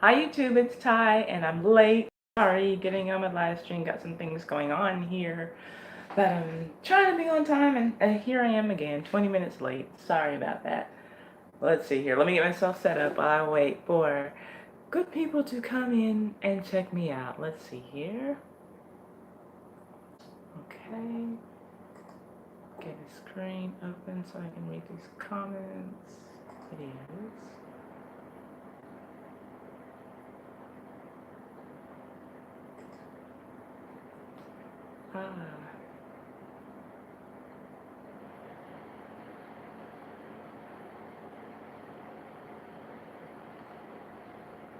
Hi YouTube, it's Ty, and I'm late. Sorry, getting on my live stream, got some things going on here, but I'm trying to be on time, and here I am again, 20 minutes late. Sorry about that. Let's see here. Let me get myself set up while I wait for good people to come in and check me out. Let's see here. Okay. Get the screen open so I can read these comments. Videos. Ah.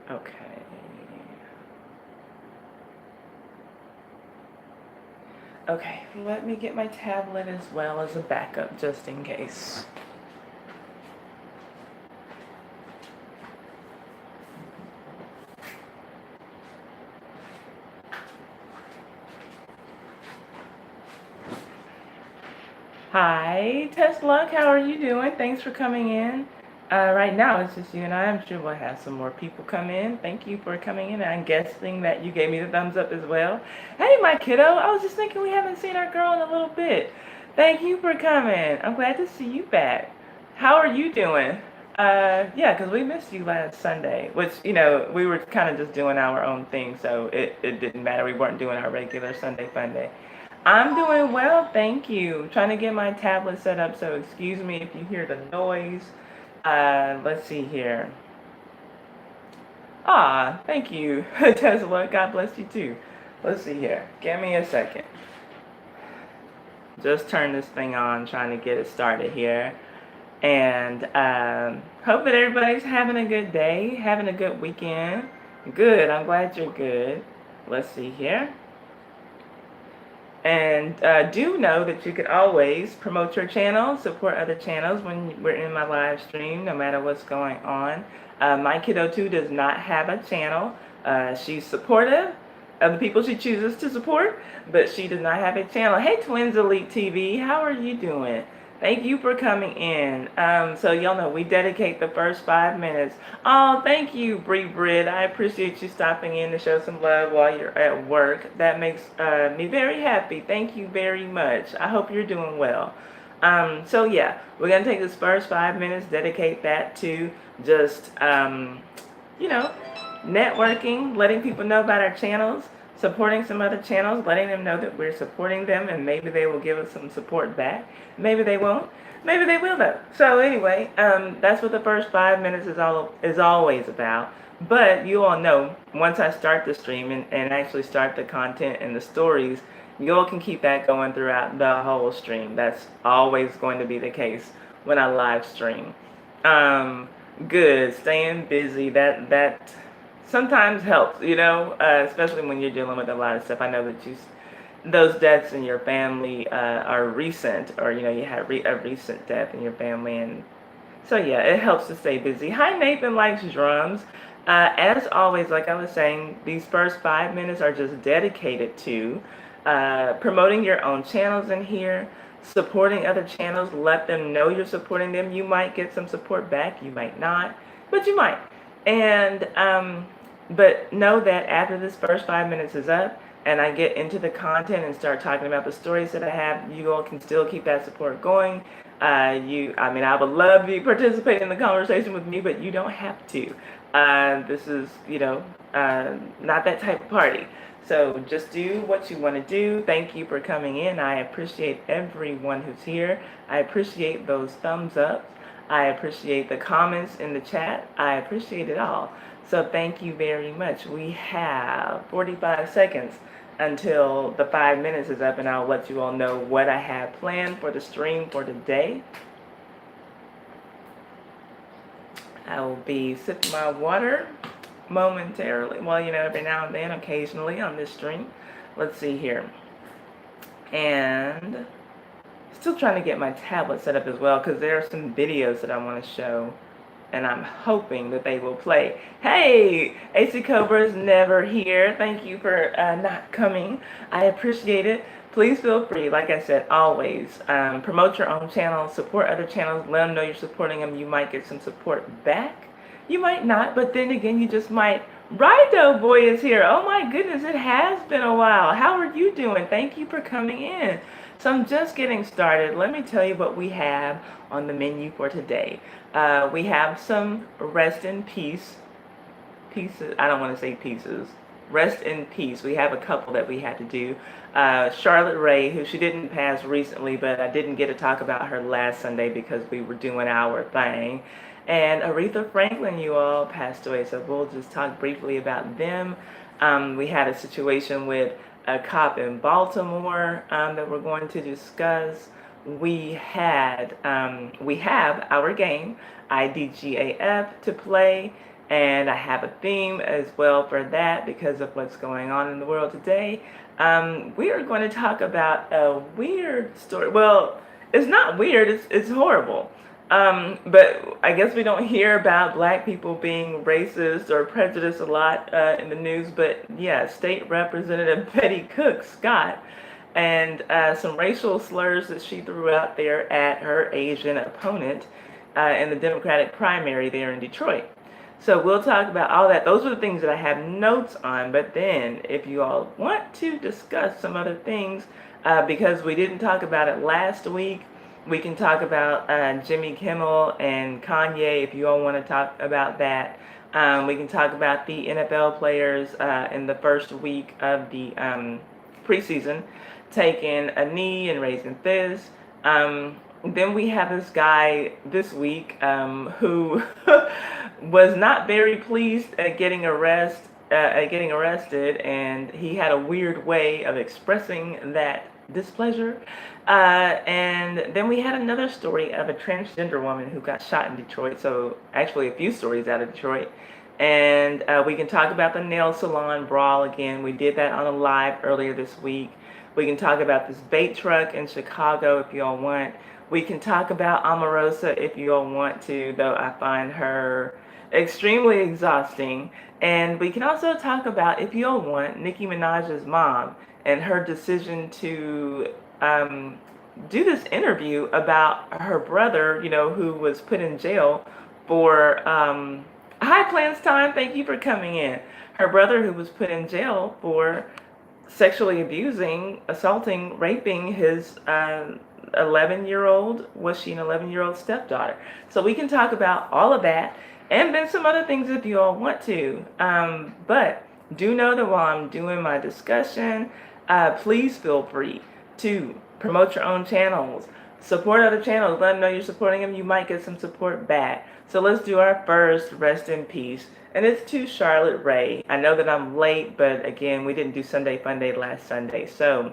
Okay. Okay, let me get my tablet as well as a backup just in case. Hi, Tesla, how are you doing? Thanks for coming in. Right now it's just you and I. I'm sure we'll have some more people come in. Thank you for coming in. I'm guessing that you gave me the thumbs up as well. Hey, my kiddo, I was just thinking we haven't seen our girl in a little bit. Thank you for coming. I'm glad to see you back. How are you doing? Yeah, because we missed you last Sunday, which, we were kind of just doing our own thing, so it didn't matter. We weren't doing our regular Sunday Funday. I'm doing well, thank you. Trying to get my tablet set up, so excuse me if you hear the noise. Let's see here. Ah, thank you, Tesla. God bless you too. Let's see here. Give me a second. Just turn this thing on, trying to get it started here. And hope that everybody's having a good day, having a good weekend. Good, I'm glad you're good. Let's see here. And do know that you can always promote your channel, support other channels when we're in my live stream, no matter what's going on. My kiddo too does not have a channel. She's supportive of the people she chooses to support, but she does not have a channel. Hey, Twins Elite TV, how are you doing? Thank you for coming in. So y'all know we dedicate the first 5 minutes. Oh, thank you, Bree Brid. I appreciate you stopping in to show some love while you're at work. That makes me very happy. Thank you very much. I hope you're doing well. So yeah, we're gonna take this first 5 minutes, dedicate that to just networking, letting people know about our channels, supporting some other channels, letting them know that we're supporting them, and maybe they will give us some support back. Maybe they won't. Maybe they will though. So anyway, that's what the first 5 minutes is always about. But you all know, once I start the stream and actually start the content and the stories, you all can keep that going throughout the whole stream. That's always going to be the case when I live stream. Good, staying busy. That sometimes helps, especially when you're dealing with a lot of stuff. I know that those deaths in your family are recent, or you had a recent death in your family, and so yeah, it helps to stay busy. Hi, Nathan likes drums. As always, like I was saying, these first 5 minutes are just dedicated to promoting your own channels in here, supporting other channels. Let them know you're supporting them. You might get some support back, you might not, but you might. And but know that after this first 5 minutes is up and I get into the content and start talking about the stories that I have, you all can still keep that support going. I would love you to participate in the conversation with me, but you don't have to. This is, not that type of party. So just do what you want to do. Thank you for coming in. I appreciate everyone who's here. I appreciate those thumbs up. I appreciate the comments in the chat. I appreciate it all. So thank you very much. We have 45 seconds until the 5 minutes is up, and I'll let you all know what I have planned for the stream for today. I will be sipping my water momentarily. Well, every now and then, occasionally on this stream. Let's see here. And still trying to get my tablet set up as well, because there are some videos that I want to show, and I'm hoping that they will play. Hey, AC Cobra's never here. Thank you for not coming. I appreciate it. Please feel free, like I said, always promote your own channel, support other channels, let them know you're supporting them. You might get some support back. You might not, but then again, you just might. Rido Boy is here. Oh my goodness, it has been a while. How are you doing? Thank you for coming in. So I'm just getting started. Let me tell you what we have on the menu for today. We have some rest in peace pieces. I don't want to say pieces. Rest in peace. We have a couple that we had to do. Charlotte Ray, who she didn't pass recently, but I didn't get to talk about her last Sunday because we were doing our thing. And Aretha Franklin, you all passed away, so we'll just talk briefly about them. We had a situation with a cop in Baltimore that we're going to discuss. We have our game IDGAF to play, and I have a theme as well for that because of what's going on in the world today. We are going to talk about a weird story. Well, it's not weird, it's horrible. But I guess we don't hear about black people being racist or prejudiced a lot in the news. But yeah, State Representative Bettie Cook Scott and some racial slurs that she threw out there at her Asian opponent in the Democratic primary there in Detroit. So we'll talk about all that. Those are the things that I have notes on. But then if you all want to discuss some other things, because we didn't talk about it last week, we can talk about Jimmy Kimmel and Kanye if you all want to talk about that. We can talk about the NFL players in the first week of the preseason taking a knee and raising fists. Then we have this guy this week who was not very pleased at getting arrested, and he had a weird way of expressing that displeasure. And then we had another story of a transgender woman who got shot in Detroit. So actually a few stories out of Detroit. And we can talk about the nail salon brawl again. We did that on a live earlier this week. We can talk about this bait truck in Chicago if you all want. We can talk about Omarosa if you all want to, though I find her extremely exhausting. And we can also talk about, if you all want, Nicki Minaj's mom and her decision to do this interview about her brother, who was put in jail for, hi Plans Time, thank you for coming in. Her brother who was put in jail for sexually abusing, assaulting, raping his 11-year-old, was she an 11-year-old stepdaughter? So we can talk about all of that and then some other things if you all want to. But do know that while I'm doing my discussion, please feel free to promote your own channels, support other channels, let them know you're supporting them. You might get some support back. So let's do our first rest in peace. And it's to Charlotte Ray. I know that I'm late, but again, we didn't do Sunday Funday last Sunday. So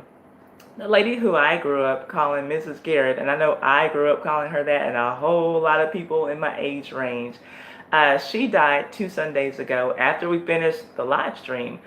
the lady who I grew up calling Mrs. Garrett, and I know I grew up calling her that, and a whole lot of people in my age range, she died 2 Sundays ago after we finished the live stream.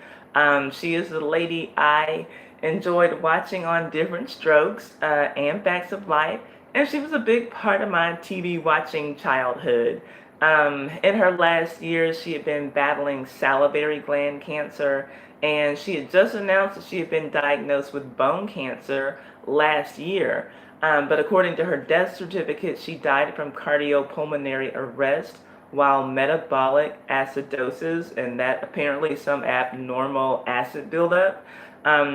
She is the lady I enjoyed watching on Different Strokes and Facts of Life, and she was a big part of my TV watching childhood. In her last years, she had been battling salivary gland cancer, and she had just announced that she had been diagnosed with bone cancer last year. But according to her death certificate, she died from cardiopulmonary arrest while metabolic acidosis, and that apparently some abnormal acid buildup.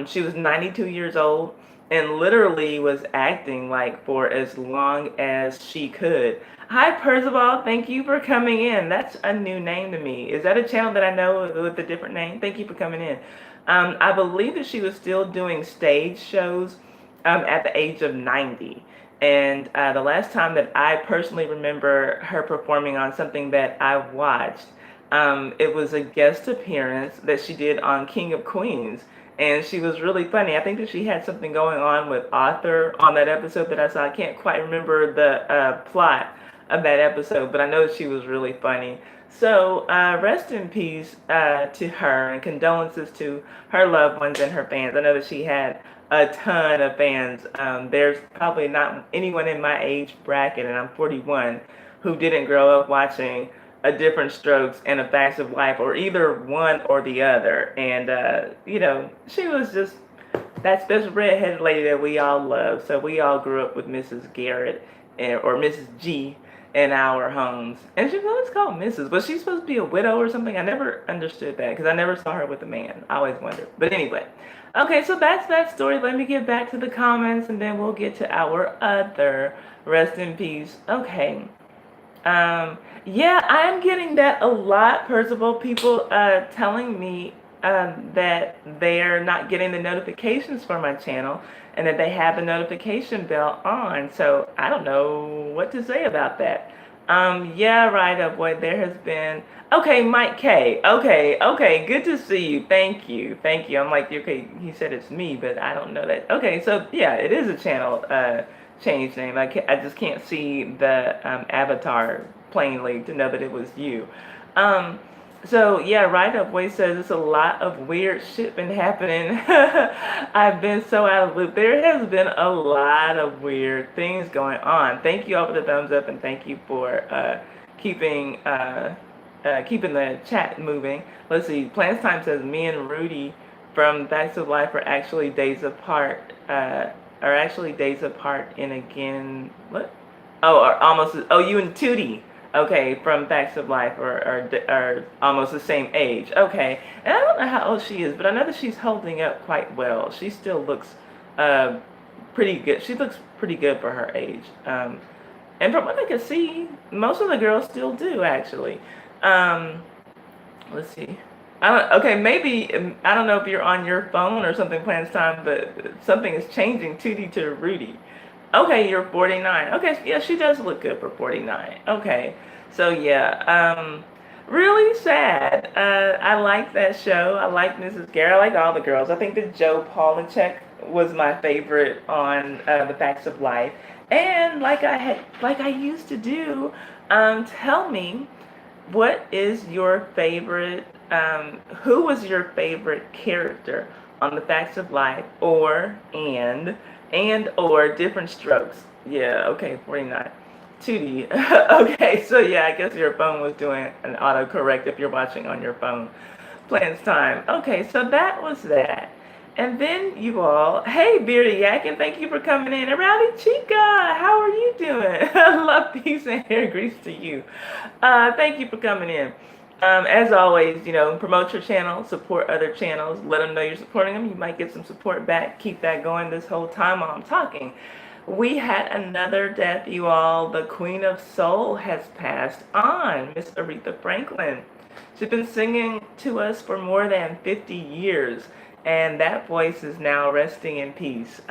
She was 92 years old and literally was acting like for as long as she could. Hi Percival, thank you for coming in. That's a new name to me. Is that a channel that I know with a different name? Thank you for coming in. I believe that she was still doing stage shows at the age of 90. And the last time that I personally remember her performing on something that I watched, it was a guest appearance that she did on King of Queens. And she was really funny. I think that she had something going on with Arthur on that episode that I saw. I can't quite remember the plot of that episode, but I know that she was really funny. So rest in peace to her, and condolences to her loved ones and her fans. I know that she had a ton of fans. There's probably not anyone in my age bracket, and I'm 41, who didn't grow up watching A Different Strokes and A Facts of Life, or either one or the other. And, she was just that special redheaded lady that we all love. So we all grew up with Mrs. Garrett, or Mrs. G, in our homes. And she's always called Mrs. Was she supposed to be a widow or something? I never understood that because I never saw her with a man. I always wondered. But anyway, okay, so that's that story. Let me get back to the comments and then we'll get to our other rest in peace. Okay. Yeah, I'm getting that a lot, Percival. People telling me that they're not getting the notifications for my channel and that they have the notification bell on. So I don't know what to say about that. Yeah, right, up, boy. There has been. Okay, Mike K. Okay. Good to see you. Thank you. I'm like, okay, he said it's me, but I don't know that. Okay, so yeah, it is a channel change name. I just can't see the avatar plainly to know that it was you. So yeah, Right Up Way says it's a lot of weird shit been happening. I've been so out of loop. There has been a lot of weird things going on. Thank you all for the thumbs up and thank you for keeping keeping the chat moving. Let's see. Plans Time says me and Rudy from Facts of Life are actually days apart. Are actually days apart in again. What? Oh, or almost. Oh, you and Tootie. Okay, from Facts of Life are almost the same age. Okay, and I don't know how old she is, but I know that she's holding up quite well. She still looks pretty good. She looks pretty good for her age. And from what I can see, most of the girls still do actually. Let's see. Okay, maybe, I don't know if you're on your phone or something, Plans Time, but something is changing Tootie to Rudy. Okay, you're 49. Okay, yeah, she does look good for 49. Okay, so yeah, really sad. I like that show. I like Mrs. Gare. I like all the girls. I think that Joe Polachek was my favorite on The Facts of Life. And like I used to do, tell me, what is your favorite, who was your favorite character on The Facts of Life or Different Strokes? Yeah, okay, 49. 2D. Okay, so yeah, I guess your phone was doing an autocorrect if you're watching on your phone. Plans Time. Okay, so that was that. And then you all, hey Beardy Yak, and thank you for coming in. And Rowdy Chica, how are you doing? Love, peace, and hair grease to you. Thank you for coming in. As always, promote your channel, support other channels, let them know you're supporting them. You might get some support back. Keep that going this whole time while I'm talking. We had another death, you all. The Queen of Soul has passed on, Miss Aretha Franklin. She's been singing to us for more than 50 years. And that voice is now resting in peace.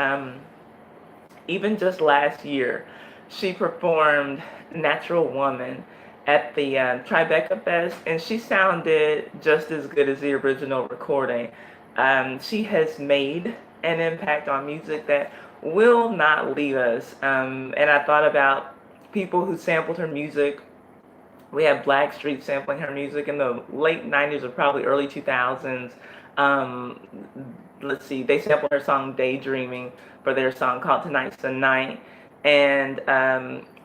Even just last year, she performed Natural Woman at the Tribeca Fest, and she sounded just as good as the original recording. She has made an impact on music that will not leave us. And I thought about people who sampled her music. We have Blackstreet sampling her music in the late 90s or probably early 2000s. Let's see, they sampled her song Daydreaming for their song called Tonight's the Night. And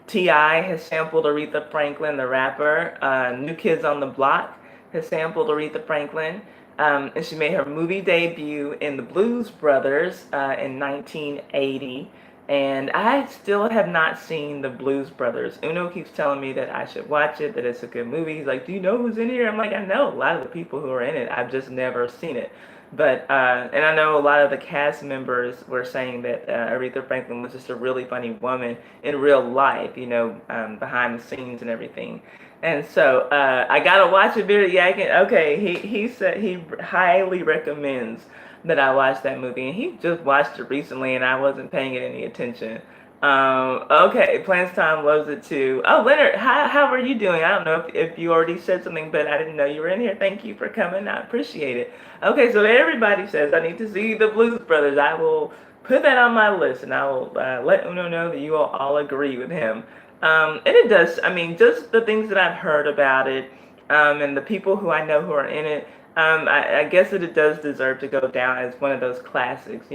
T.I. has sampled Aretha Franklin, the rapper. New Kids on the Block has sampled Aretha Franklin. And she made her movie debut in The Blues Brothers in 1980. And I still have not seen The Blues Brothers. Uno keeps telling me that I should watch it, that it's a good movie. He's like, do you know who's in here? I'm like, I know a lot of the people who are in it. I've just never seen it. But, and I know a lot of the cast members were saying that Aretha Franklin was just a really funny woman in real life, behind the scenes and everything. And so I gotta watch it, Beardy Yakin. Okay, he said he highly recommends that I watched that movie, and he just watched it recently, and I wasn't paying it any attention. Okay, Plans Time loves it too. Oh, Leonard, how are you doing? I don't know if you already said something, but I didn't know you were in here. Thank you for coming. I appreciate it. Okay, so everybody says I need to see the Blues Brothers. I will put that on my list, and I will let Uno know that you all agree with him. And it does, just the things that I've heard about it, and the people who I know who are in it, I guess that it does deserve to go down as one of those classics,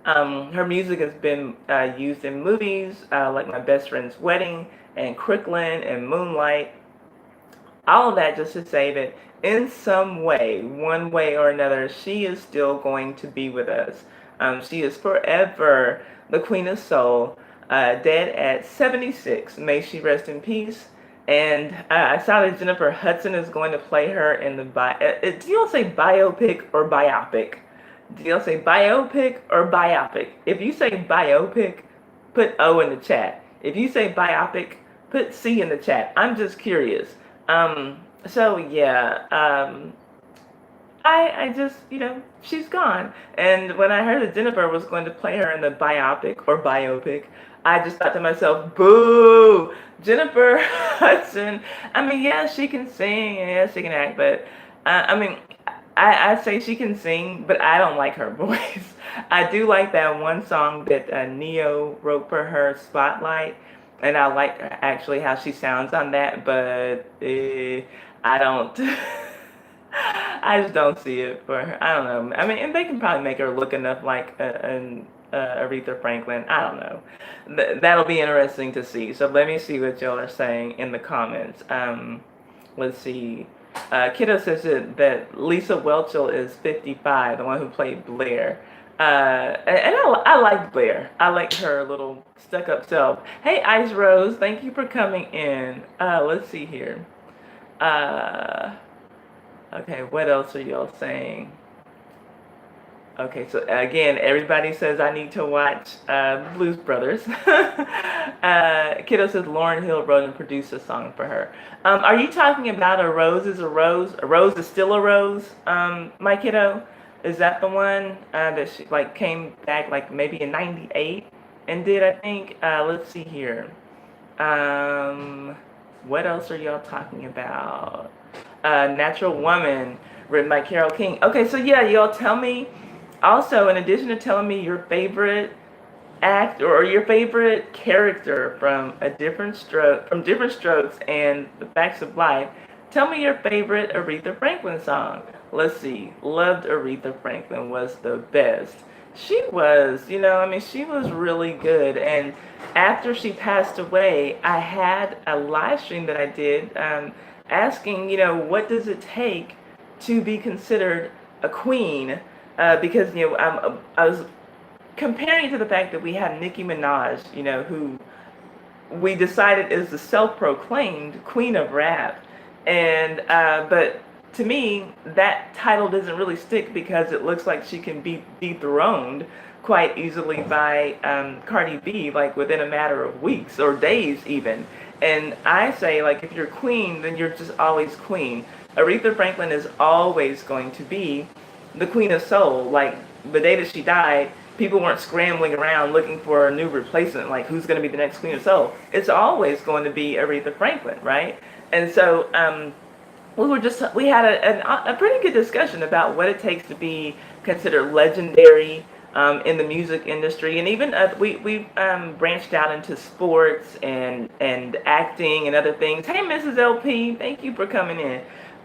Her music has been used in movies like My Best Friend's Wedding and Crooklyn and Moonlight. All of that just to say that in some way, one way or another, she is still going to be with us. She is forever the Queen of Soul. dead at 76. May she rest in peace. And I saw that Jennifer Hudson is going to play her in the do y'all say biopic or biopic? Do y'all say biopic or biopic? If you say biopic, put O in the chat. If you say biopic, put C in the chat. I'm just curious. So yeah, I just, she's gone. And when I heard that Jennifer was going to play her in the biopic, I just thought to myself, boo, Jennifer Hudson. I mean, yeah, she can sing and yeah, she can act, but I say she can sing, but I don't like her voice. I do like that one song that Neo wrote for her, Spotlight, and I like actually how she sounds on that, but I don't. I just don't see it for her. I don't know. I mean, and they can probably make her look enough like an Aretha Franklin. I don't know. That'll be interesting to see. So let me see what y'all are saying in the comments. Let's see. Kiddo says that Lisa Whelchel is 55, the one who played Blair. And I like Blair. I like her little stuck-up self. Hey, Ice Rose, thank you for coming in. Let's see here. Okay, what else are y'all saying? Okay, so again, everybody says I need to watch Blues Brothers. Kiddo says Lauryn Hill wrote and produced a song for her. Are you talking about A Rose is a Rose? A Rose is Still a Rose, my kiddo? Is that the one that she came back maybe in '98 and did, I think? Let's see here. What else are y'all talking about? Natural Woman, written by Carole King. Okay, so yeah, y'all tell me. Also, in addition to telling me your favorite act or your favorite character from Different Strokes and The Facts of Life, tell me your favorite Aretha Franklin song. Let's see. Loved Aretha Franklin, was the best. She was, she was really good. And after she passed away, I had a live stream that I did asking, what does it take to be considered a queen? Because, I was comparing to the fact that we have Nicki Minaj, who we decided is the self-proclaimed queen of rap. And, but to me, that title doesn't really stick because it looks like she can be dethroned quite easily by Cardi B, within a matter of weeks or days even. And I say, if you're queen, then you're just always queen. Aretha Franklin is always going to be the queen of soul. The day that she died, people weren't scrambling around looking for a new replacement, who's going to be the next queen of soul. It's always going to be Aretha Franklin, right? And so we had a pretty good discussion about what it takes to be considered legendary in the music industry, and even we branched out into sports and acting and other things. Hey, Mrs. LP, thank you for coming in.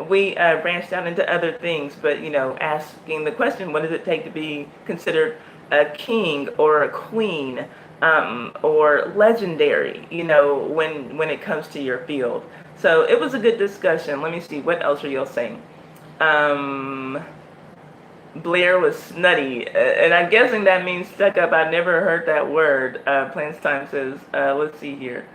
We branched out into other things, but asking the question, what does it take to be considered a king or a queen or legendary? When it comes to your field. So it was a good discussion. Let me see, what else are y'all saying? Blair was snutty, and I'm guessing that means stuck up. I never heard that word. Plans Time says, let's see here.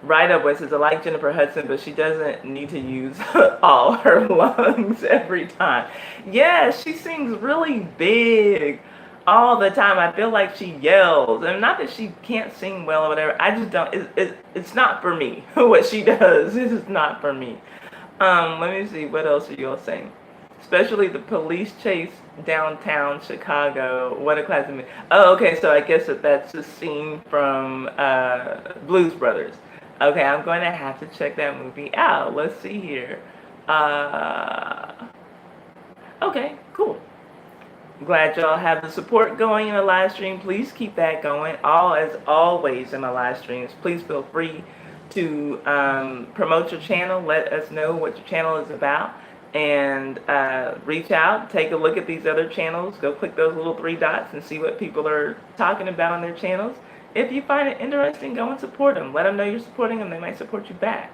Right Up says, I like Jennifer Hudson, but she doesn't need to use all her lungs every time. Yeah, she sings really big all the time. I feel like she yells. And not that she can't sing well or whatever. I just don't. It's not for me. What she does. This is not for me. Let me see. What else are y'all saying? Especially the police chase downtown Chicago. What a classic. Oh, okay. So I guess that's a scene from Blues Brothers. Okay, I'm going to have to check that movie out. Let's see here. Okay, cool. Glad y'all have the support going in the live stream. Please keep that going. As always in my live streams, please feel free to promote your channel. Let us know what your channel is about. And reach out, take a look at these other channels. Go click those little 3 dots and see what people are talking about on their channels. If you find it interesting, go and support them. Let them know you're supporting them. They might support you back.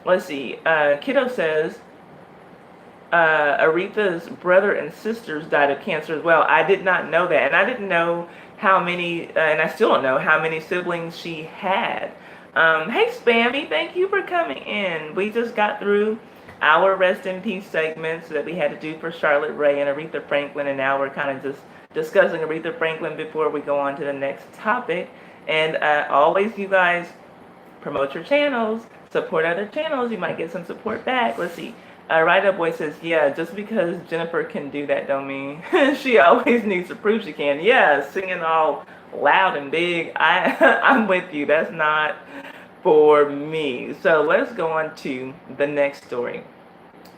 Let's see. Kiddo says, Aretha's brother and sisters died of cancer as well. I did not know that, and I didn't know how many, and I still don't know how many siblings she had. Hey, Spammy, thank you for coming in. We just got through our rest in peace segments that we had to do for Charlotte Rae and Aretha Franklin, and now we're kind of just discussing Aretha Franklin before we go on to the next topic. And always, you guys, promote your channels, support other channels, you might get some support back. Let's see. Right Up Boy says, yeah, just because Jennifer can do that don't mean she always needs to prove she can. Yeah, singing all loud and big, I'm with you. That's not for me. So let's go on to the next story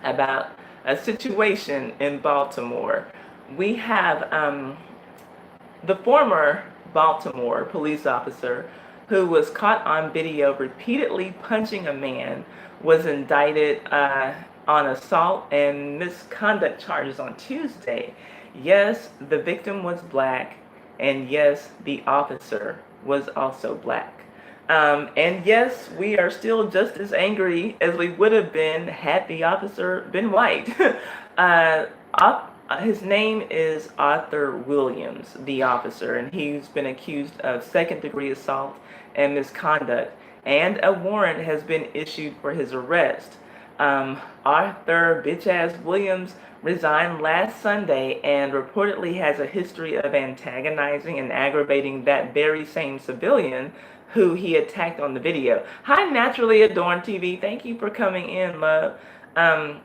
about a situation in Baltimore. We have the former Baltimore police officer who was caught on video repeatedly punching a man was indicted on assault and misconduct charges on Tuesday. Yes, the victim was black, and yes, the officer was also black. And yes, we are still just as angry as we would have been had the officer been white. His name is Arthur Williams, the officer, and he's been accused of second-degree assault and misconduct, and a warrant has been issued for his arrest. Arthur bitch-ass Williams resigned last Sunday and reportedly has a history of antagonizing and aggravating that very same civilian who he attacked on the video. Hi, Naturally Adorned TV. Thank you for coming in, love.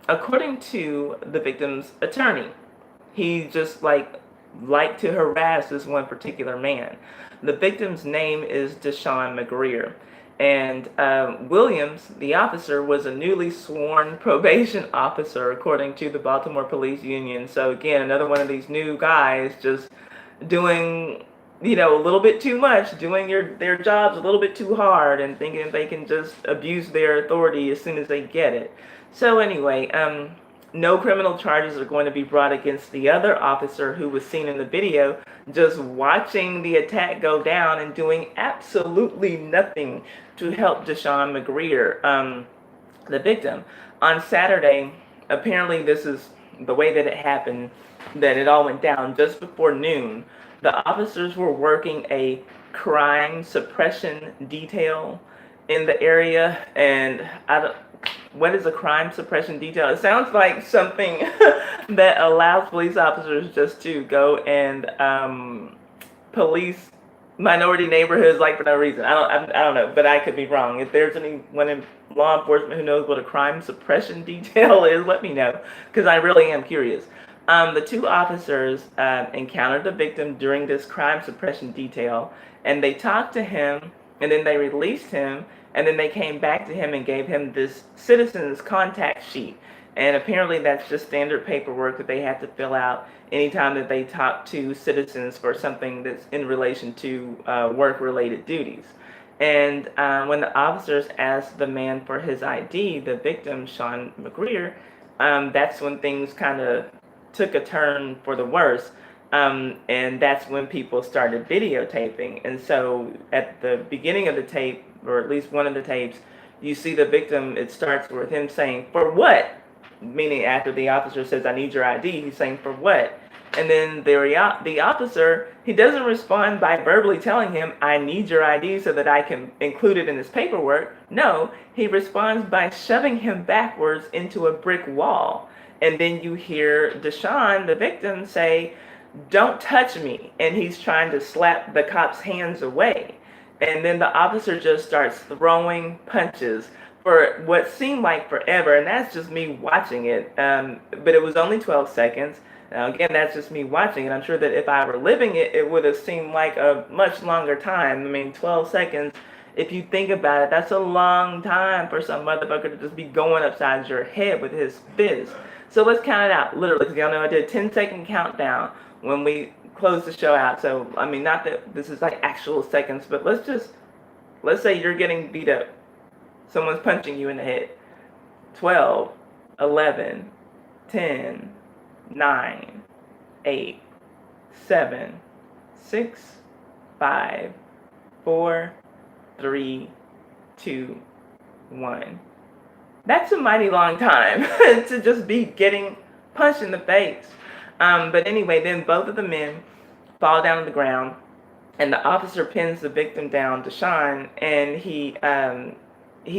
According to the victim's attorney, he just liked to harass this one particular man. The victim's name is Deshaun McGreer. And Williams, the officer, was a newly sworn probation officer, according to the Baltimore Police Union. So again, another one of these new guys just doing, a little bit too much, doing their jobs a little bit too hard and thinking they can just abuse their authority as soon as they get it. So anyway, no criminal charges are going to be brought against the other officer who was seen in the video just watching the attack go down and doing absolutely nothing to help Deshaun McGreer, the victim. On Saturday, apparently this is the way that it happened, that it all went down just before noon. The officers were working a crime suppression detail in the area, and what is a crime suppression detail? It sounds like something that allows police officers just to go and police minority neighborhoods for no reason. I don't know, but I could be wrong. If there's anyone in law enforcement who knows what a crime suppression detail is, let me know, because I really am curious. The two officers encountered the victim during this crime suppression detail, and they talked to him, and then they released him, and then they came back to him and gave him this citizen's contact sheet. And apparently that's just standard paperwork that they have to fill out anytime that they talk to citizens for something that's in relation to work-related duties. And when the officers asked the man for his ID, the victim, Sean McGreer, that's when things kind of took a turn for the worse. And that's when people started videotaping. And so at the beginning of the tape, or at least one of the tapes, you see the victim, it starts with him saying, "For what?" Meaning after the officer says, "I need your ID," he's saying, "For what?" And then the officer, he doesn't respond by verbally telling him, "I need your ID so that I can include it in this paperwork." No, he responds by shoving him backwards into a brick wall. And then you hear Deshaun, the victim, say, "Don't touch me." And he's trying to slap the cop's hands away. And then the officer just starts throwing punches for what seemed like forever. And that's just me watching it. But it was only 12 seconds. Now, again, that's just me watching it. I'm sure that if I were living it, it would have seemed like a much longer time. I mean, 12 seconds, if you think about it, that's a long time for some motherfucker to just be going upside your head with his fist. So let's count it out, literally, because y'all know I did a 10-second countdown when we close the show out. So, I mean, not that this is like actual seconds, but let's say you're getting beat up. Someone's punching you in the head. 12, 11, 10, 9, 8, 7, 6, 5, 4, 3, 2, 1. That's a mighty long time to just be getting punched in the face. But anyway, then both of the men fall down on the ground, and the officer pins the victim down, Deshaun, and he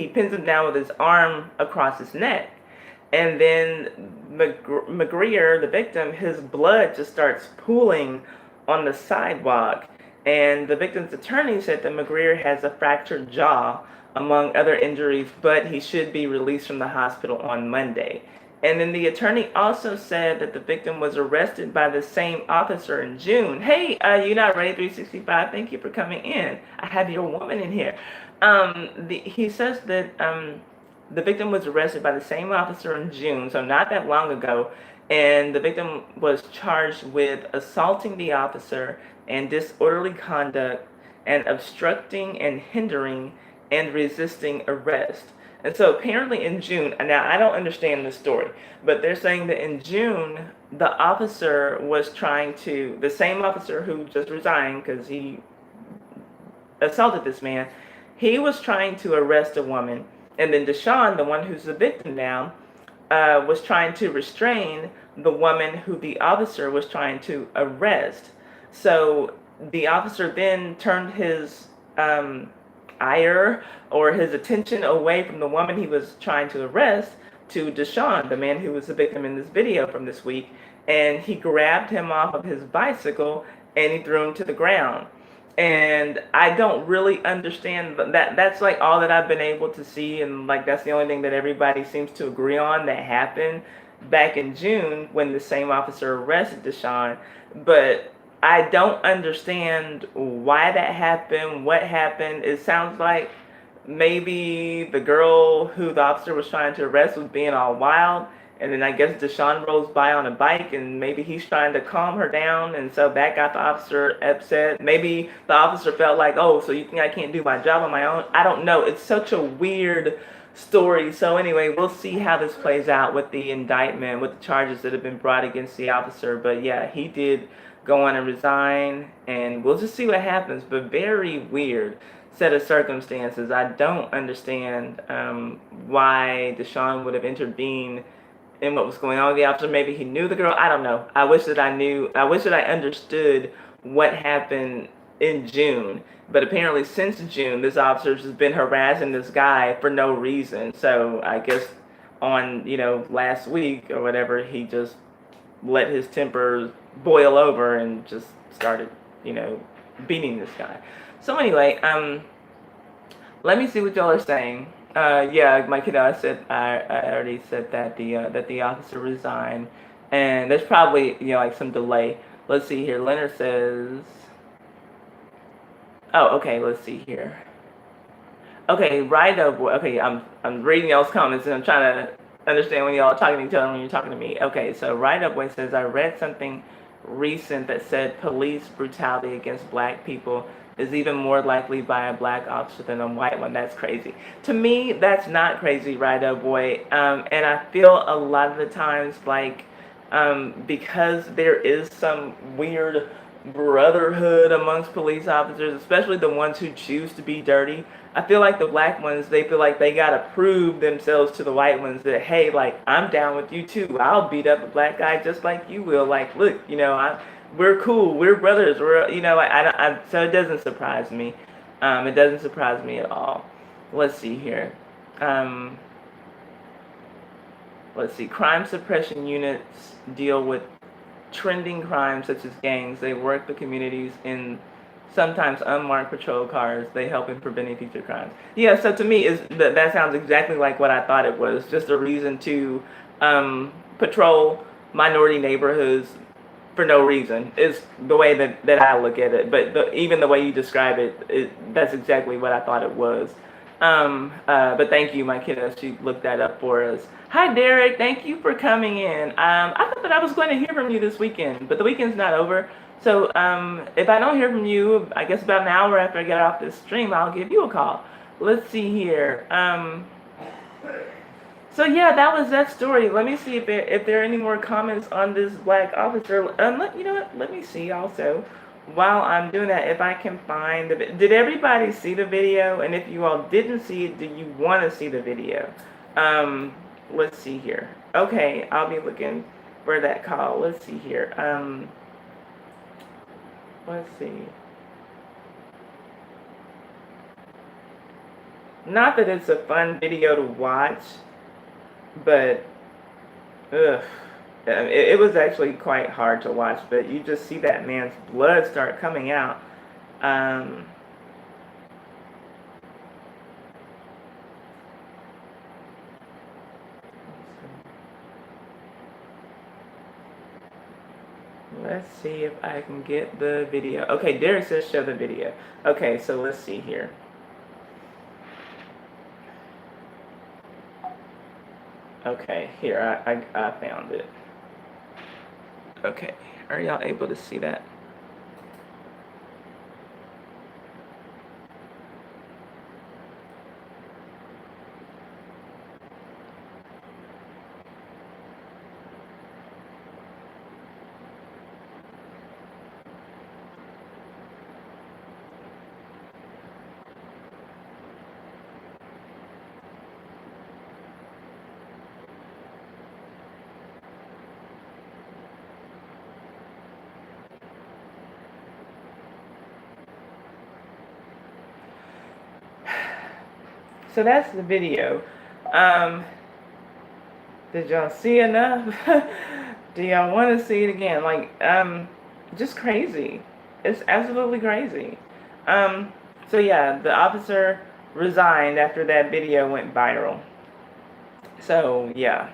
pins him down with his arm across his neck. And then McGreer, the victim, his blood just starts pooling on the sidewalk. And the victim's attorney said that McGreer has a fractured jaw, among other injuries, but he should be released from the hospital on Monday. And then the attorney also said that the victim was arrested by the same officer in June. Hey, you're not ready 365. Thank you for coming in. I have your woman in here. He says that the victim was arrested by the same officer in June, so not that long ago. And the victim was charged with assaulting the officer and disorderly conduct and obstructing and hindering and resisting arrest. And so apparently in June, now I don't understand the story, but they're saying that in June, the officer was trying to, the same officer who just resigned because he assaulted this man, he was trying to arrest a woman. And then Deshaun, the one who's the victim now, was trying to restrain the woman who the officer was trying to arrest. So the officer then turned his ire or his attention away from the woman he was trying to arrest to Deshaun, the man who was the victim in this video from this week, and he grabbed him off of his bicycle and he threw him to the ground. And I don't really understand that. That's like all that I've been able to see, and like that's the only thing that everybody seems to agree on that happened back in June when the same officer arrested Deshaun. But I don't understand why that happened, what happened. It sounds like maybe the girl who the officer was trying to arrest was being all wild. And then I guess Deshaun rolls by on a bike and maybe he's trying to calm her down. And so that got the officer upset. Maybe the officer felt like, oh, so you think I can't do my job on my own? I don't know. It's such a weird story. So anyway, we'll see how this plays out with the indictment, with the charges that have been brought against the officer. But yeah, he did go on and resign, and we'll just see what happens. But very weird set of circumstances. I don't understand why Deshaun would have intervened in what was going on with the officer. Maybe he knew the girl. I don't know. I wish that I understood what happened in June. But apparently since June, this officer's just been harassing this guy for no reason. So I guess on, last week or whatever, he just let his temper boil over and just started, beating this guy. So anyway, let me see what y'all are saying. Yeah, my kiddo, I already said that the officer resigned, and there's probably like some delay. Let's see here. Leonard says, oh, okay. Let's see here. Okay, right up. Okay, I'm reading y'all's comments and I'm trying to understand when y'all are talking to each other when you're talking to me. Okay, so right up when says I read something recent that said police brutality against black people is even more likely by a black officer than a white one. That's crazy. To me, that's not crazy, right, oh boy. And I feel a lot of the times like because there is some weird brotherhood amongst police officers, especially the ones who choose to be dirty. I feel like the black ones, they feel like they gotta prove themselves to the white ones that, hey, like, I'm down with you too. I'll beat up a black guy just like you will. Like, look, we're cool. We're brothers. So it doesn't surprise me. It doesn't surprise me at all. Let's see here. Let's see. Crime suppression units deal with trending crimes such as gangs. They work the communities in sometimes unmarked patrol cars. They help in preventing future crimes. Yeah, so to me, that sounds exactly like what I thought it was. Just a reason to patrol minority neighborhoods for no reason is the way that I look at it. But even the way you describe it, that's exactly what I thought it was. But thank you, my kiddo. She looked that up for us. Hi, Derek. Thank you for coming in. I thought that I was going to hear from you this weekend, but the weekend's not over. So if I don't hear from you, I guess about an hour after I get off this stream, I'll give you a call. Let's see here. So yeah, that was that story. Let me see if there are any more comments on this black officer. You know what? Let me see also. While I'm doing that, if I can find did everybody see the video? And if you all didn't see it, do you want to see the video? Let's see here. Okay, I'll be looking for that call. Let's see here. Let's see. Not that it's a fun video to watch, but ugh, it was actually quite hard to watch. But you just see that man's blood start coming out. Let's see if I can get the video. Okay, Derek says show the video. Okay, so let's see here. Okay, here, I found it. Okay, are y'all able to see that? So that's the video. Did y'all see enough? Do y'all want to see it again? Like, just crazy. It's absolutely crazy. So yeah, the officer resigned after that video went viral. So yeah,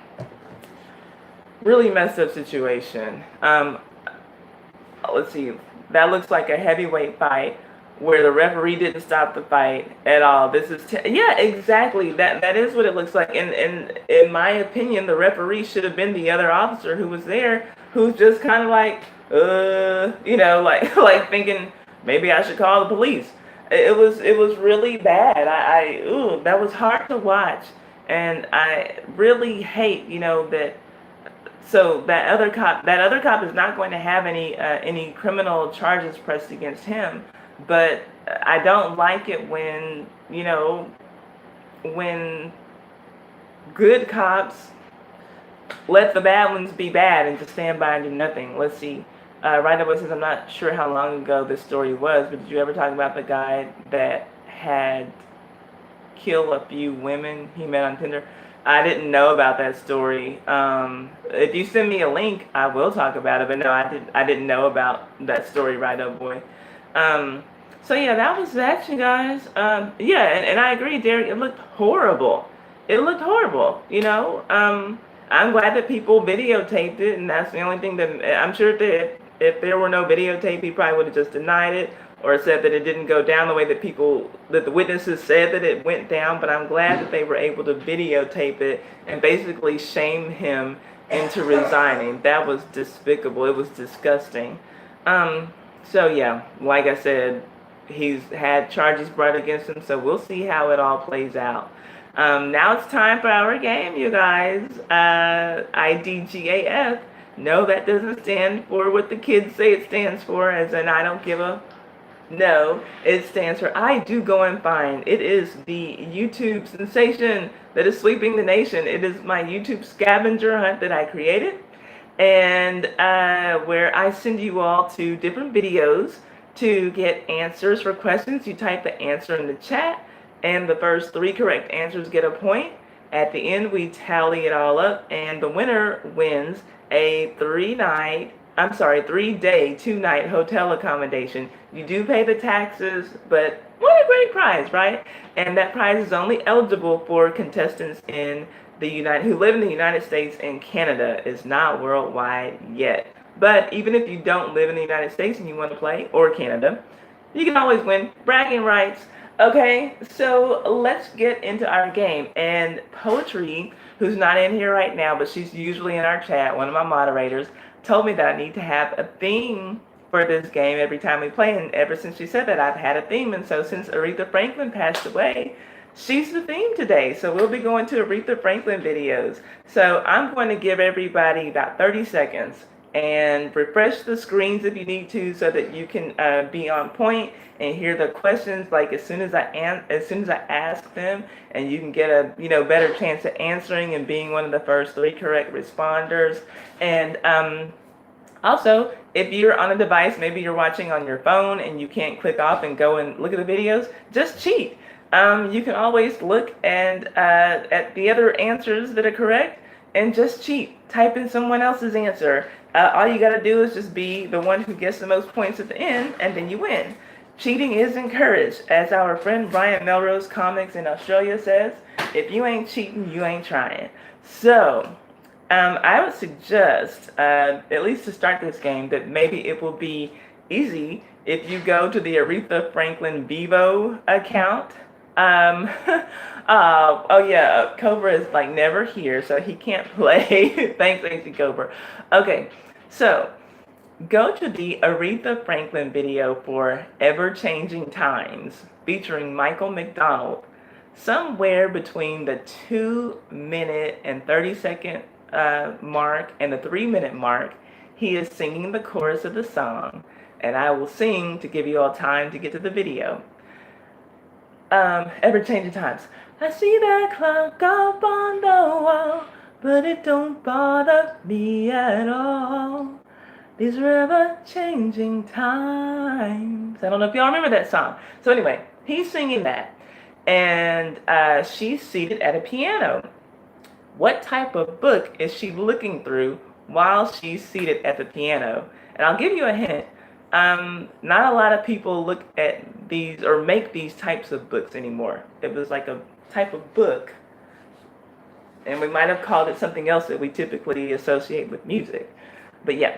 really messed up situation. Let's see. That looks like a heavyweight fight where the referee didn't stop the fight at all. This is yeah, exactly. That is what it looks like. And in my opinion, the referee should have been the other officer who was there, who's just kind of like, like thinking maybe I should call the police. It was really bad. That was hard to watch, and I really hate that. So that other cop is not going to have any criminal charges pressed against him. But I don't like it when when good cops let the bad ones be bad and just stand by and do nothing. Let's see. Right away says, I'm not sure how long ago this story was, but did you ever talk about the guy that had killed a few women he met on Tinder? I didn't know about that story. If you send me a link, I will talk about it. But no, I didn't know about that story, right up, boy. So yeah, that was that, you guys. Yeah, and I agree, Derek. It looked horrible. It looked horrible. I'm glad that people videotaped it, and that's the only thing that I'm sure that if there were no videotape, he probably would have just denied it or said that it didn't go down the way that the witnesses said that it went down. But I'm glad that they were able to videotape it and basically shame him into resigning. That was despicable. It was disgusting. So yeah, like I said, he's had charges brought against him, so we'll see how it all plays out. Now it's time for our game, you guys. IDGAF. No, that doesn't stand for what the kids say it stands for, as in I don't give a... No, it stands for I do go and find. It is the YouTube sensation that is sweeping the nation. It is my YouTube scavenger hunt that I created, and where I send you all to different videos to get answers for questions. You type the answer in the chat, and the first 3 correct answers get a point. At the end, we tally it all up, and the winner wins a 3-day, 2-night hotel accommodation. You do pay the taxes, but what a great prize, right? And that prize is only eligible for contestants in who live in the United States and Canada. It's not worldwide yet. But even if you don't live in the United States and you want to play, or Canada, you can always win bragging rights. Okay, so let's get into our game. And Poetry, who's not in here right now, but she's usually in our chat, one of my moderators, told me that I need to have a theme for this game every time we play. And ever since she said that, I've had a theme. And so since Aretha Franklin passed away, she's the theme today. So we'll be going to Aretha Franklin videos. So I'm going to give everybody about 30 seconds and refresh the screens if you need to, so that you can be on point and hear the questions like as soon as I ask them, and you can get a better chance at answering and being one of the first 3 correct responders. And also, if you're on a device, maybe you're watching on your phone and you can't click off and go and look at the videos, just cheat. You can always look at the other answers that are correct and just cheat. Type in someone else's answer. All you got to do is just be the one who gets the most points at the end, and then you win. Cheating is encouraged. As our friend Brian Melrose Comics in Australia says, if you ain't cheating, you ain't trying. So, I would suggest, at least to start this game, that maybe it will be easy if you go to the Aretha Franklin Vivo account. Oh yeah, Cobra is like never here, so he can't play. Thanks, AC Cobra. Okay, so go to the Aretha Franklin video for Ever Changing Times, featuring Michael McDonald. Somewhere between the 2-minute and 30-second mark and the 3-minute mark, he is singing the chorus of the song, and I will sing to give you all time to get to the video. Ever Changing Times. I see that clock up on the wall, but it don't bother me at all. These are ever-changing times. I don't know if y'all remember that song. So anyway, he's singing that, and she's seated at a piano. What type of book is she looking through while she's seated at the piano? And I'll give you a hint. Not a lot of people look at these or make these types of books anymore. It was like a type of book, and we might have called it something else that we typically associate with music. But yeah,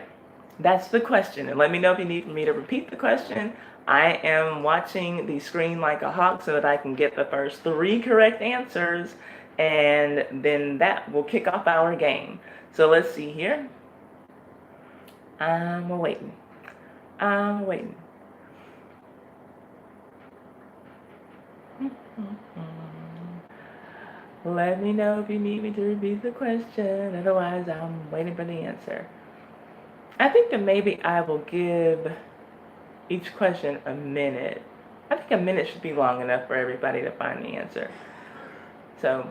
that's the question. And let me know if you need me to repeat the question. I am watching the screen like a hawk so that I can get the first 3 correct answers, and then that will kick off our game. So let's see here. I'm waiting. Let me know if you need me to repeat the question. Otherwise, I'm waiting for the answer. I think that maybe I will give each question a minute. I think a minute should be long enough for everybody to find the answer. So,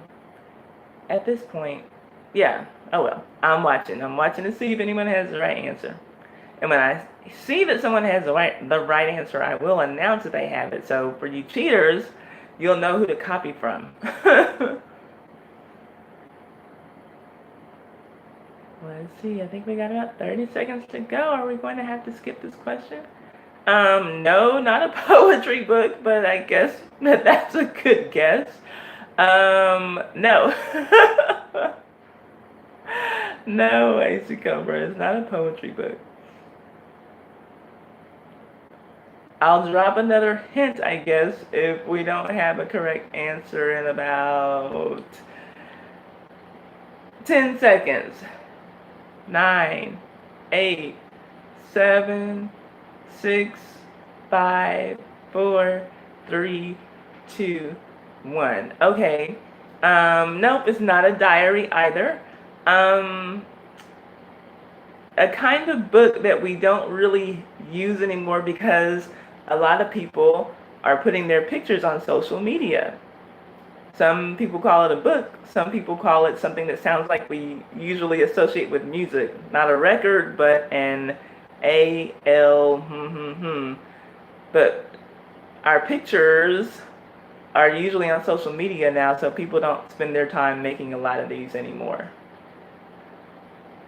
at this point, yeah, oh well, I'm watching to see if anyone has the right answer. And when I see that someone has the right answer, I will announce that they have it. So for you cheaters, you'll know who to copy from. Let's see, I think we got about 30 seconds to go. Are we going to have to skip this question? No, not a poetry book, but I guess that's a good guess. No. No, AC Cobra, it's not a poetry book. I'll drop another hint, I guess, if we don't have a correct answer in about 10 seconds. 9, 8, 7, 6, 5, 4, 3, 2, 1. Okay. Nope, it's not a diary either. A kind of book that we don't really use anymore because a lot of people are putting their pictures on social media. Some people call it a book. Some people call it something that sounds like we usually associate with music. Not a record, but an A-L. But our pictures are usually on social media now, so people don't spend their time making a lot of these anymore.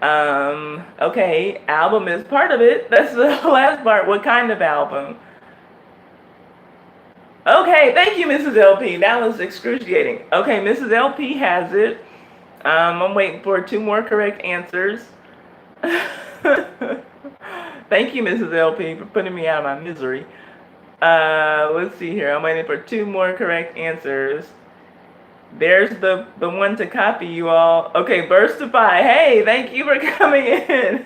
Okay, album is part of it. That's the last part. What kind of album? Okay, thank you, Mrs. LP. That was excruciating. Okay, Mrs. LP has it. I'm waiting for 2 more correct answers. Thank you, Mrs. LP, for putting me out of my misery. Let's see here. I'm waiting for 2 more correct answers. There's the one to copy, you all. Okay, Burstify. Hey, thank you for coming in.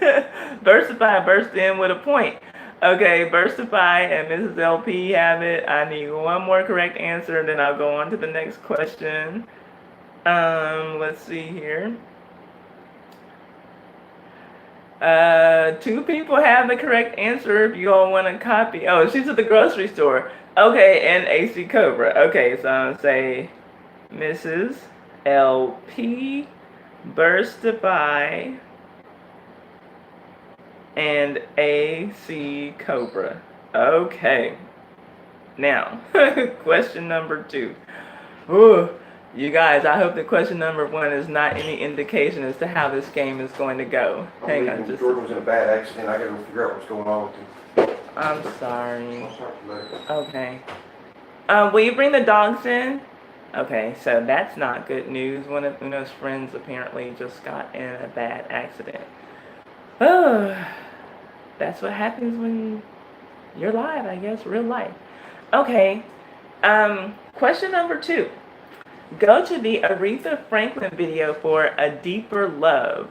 Burstify burst in with a point. Okay, Burstify and Mrs. LP have it. I need 1 more correct answer, and then I'll go on to the next question. Let's see here. Two people have the correct answer if you all want a copy. Oh, she's at the grocery store. Okay, and AC Cobra. Okay, so I'm gonna say Mrs. LP Burst by and AC Cobra. Okay. Now, question number 2. Ooh, you guys, I hope that question number 1 is not any indication as to how this game is going to go. Hang on just. Jordan was in a bad accident. I gotta figure out what's going on with him. I'm sorry. I'll talk to you later. Okay. Will you bring the dogs in? Okay, so that's not good news. One of Uno's friends apparently just got in a bad accident. Oh, that's what happens when you're live, I guess, real life. Okay, question number 2. Go to the Aretha Franklin video for A Deeper Love.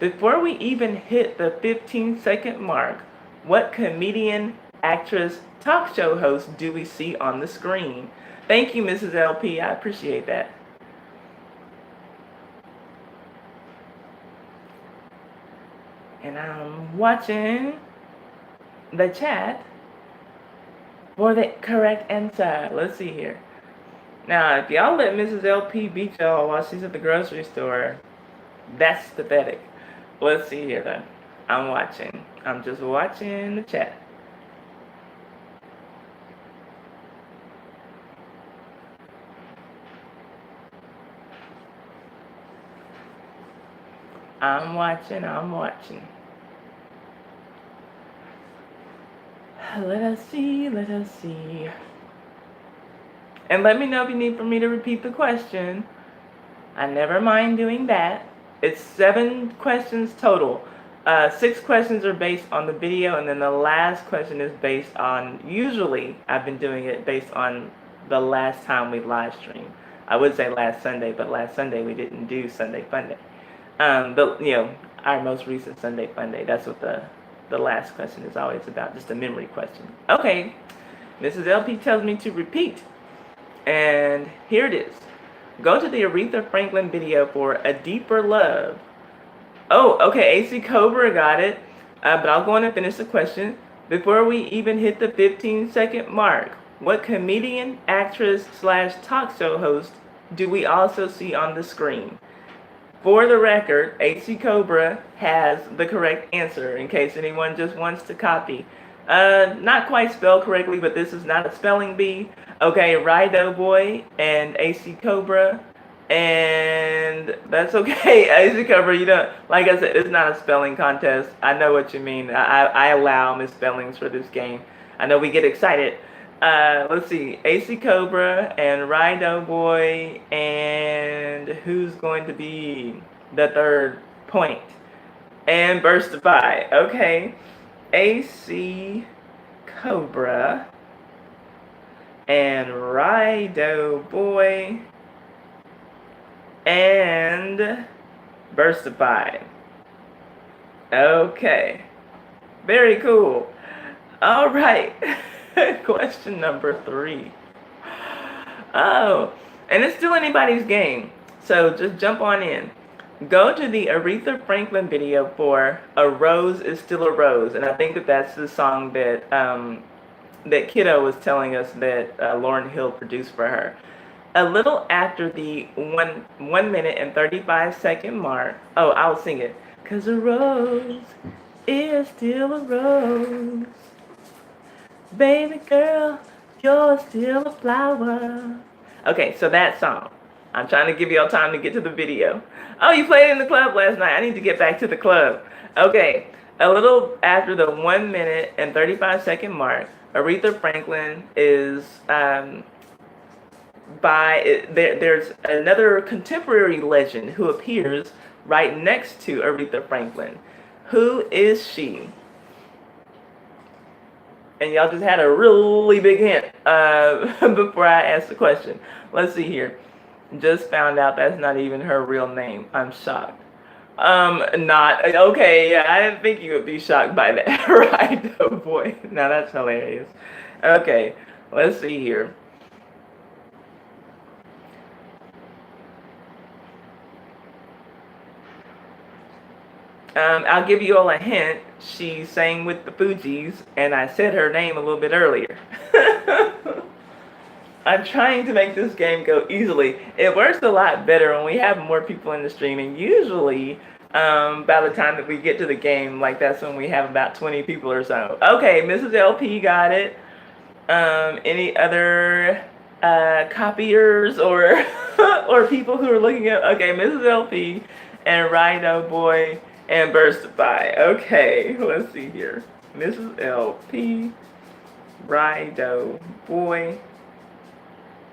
Before we even hit the 15-second mark, what comedian, actress, talk show host do we see on the screen? Thank you, Mrs. LP. I appreciate that. And I'm watching the chat for the correct answer. Let's see here. Now, if y'all let Mrs. LP beat y'all while she's at the grocery store, that's pathetic. Let's see here then. I'm watching. I'm just watching the chat. I'm watching. Let us see. And let me know if you need for me to repeat the question. I never mind doing that. It's 7 questions total. 6 questions are based on the video, and then the last question is based on, usually I've been doing it based on the last time we live streamed. I would say last Sunday, but last Sunday we didn't do Sunday Funday. Our most recent Sunday Funday. That's what the last question is always about, just a memory question. Okay, Mrs. LP tells me to repeat, and here it is. Go to the Aretha Franklin video for A Deeper Love. Oh, okay, AC Cobra got it, but I'll go on and finish the question. Before we even hit the 15-second mark, what comedian, actress / talk show host do we also see on the screen? For the record, AC Cobra has the correct answer, in case anyone just wants to copy. Not quite spelled correctly, but this is not a spelling bee. Okay, Rido Boy and AC Cobra, and that's okay. AC Cobra, like I said, it's not a spelling contest. I know what you mean. I allow misspellings for this game. I know we get excited. Let's see, AC Cobra and Rido Boy, and who's going to be the third point? And Burst by. Okay, AC Cobra and Rido Boy and Burst by. Okay, very cool. All right. Question number 3. Oh, and it's still anybody's game, so just jump on in. Go to the Aretha Franklin video for A Rose is Still a Rose, and I think that's the song that that Kiddo was telling us that Lauryn Hill produced for her. A little after the 1 minute and 35-second mark. Oh, I'll sing it. 'Cause a rose is still a rose. Baby girl, you're still a flower. Okay, so that song. I'm trying to give y'all time to get to the video. Oh, you played in the club last night. I need to get back to the club. Okay, a little after the 1 minute and 35-second mark, Aretha Franklin is there's another contemporary legend who appears right next to Aretha Franklin. Who is she? And y'all just had a really big hint before I asked the question. Let's see here. Just found out that's not even her real name. I'm shocked. Okay, yeah, I didn't think you would be shocked by that. Right, oh boy. Now that's hilarious. Okay, let's see here. I'll give you all a hint. She sang with the Fugees, and I said her name a little bit earlier. I'm trying to make this game go easily. It works a lot better when we have more people in the stream, and usually, by the time that we get to the game, like that's when we have about 20 people or so. Okay, Mrs. LP got it. Any other copiers or or people who are looking at? Okay, Mrs. LP and Rhino Boy and Burstify. Okay, let's see here. Mrs. LP, Rhino Boy,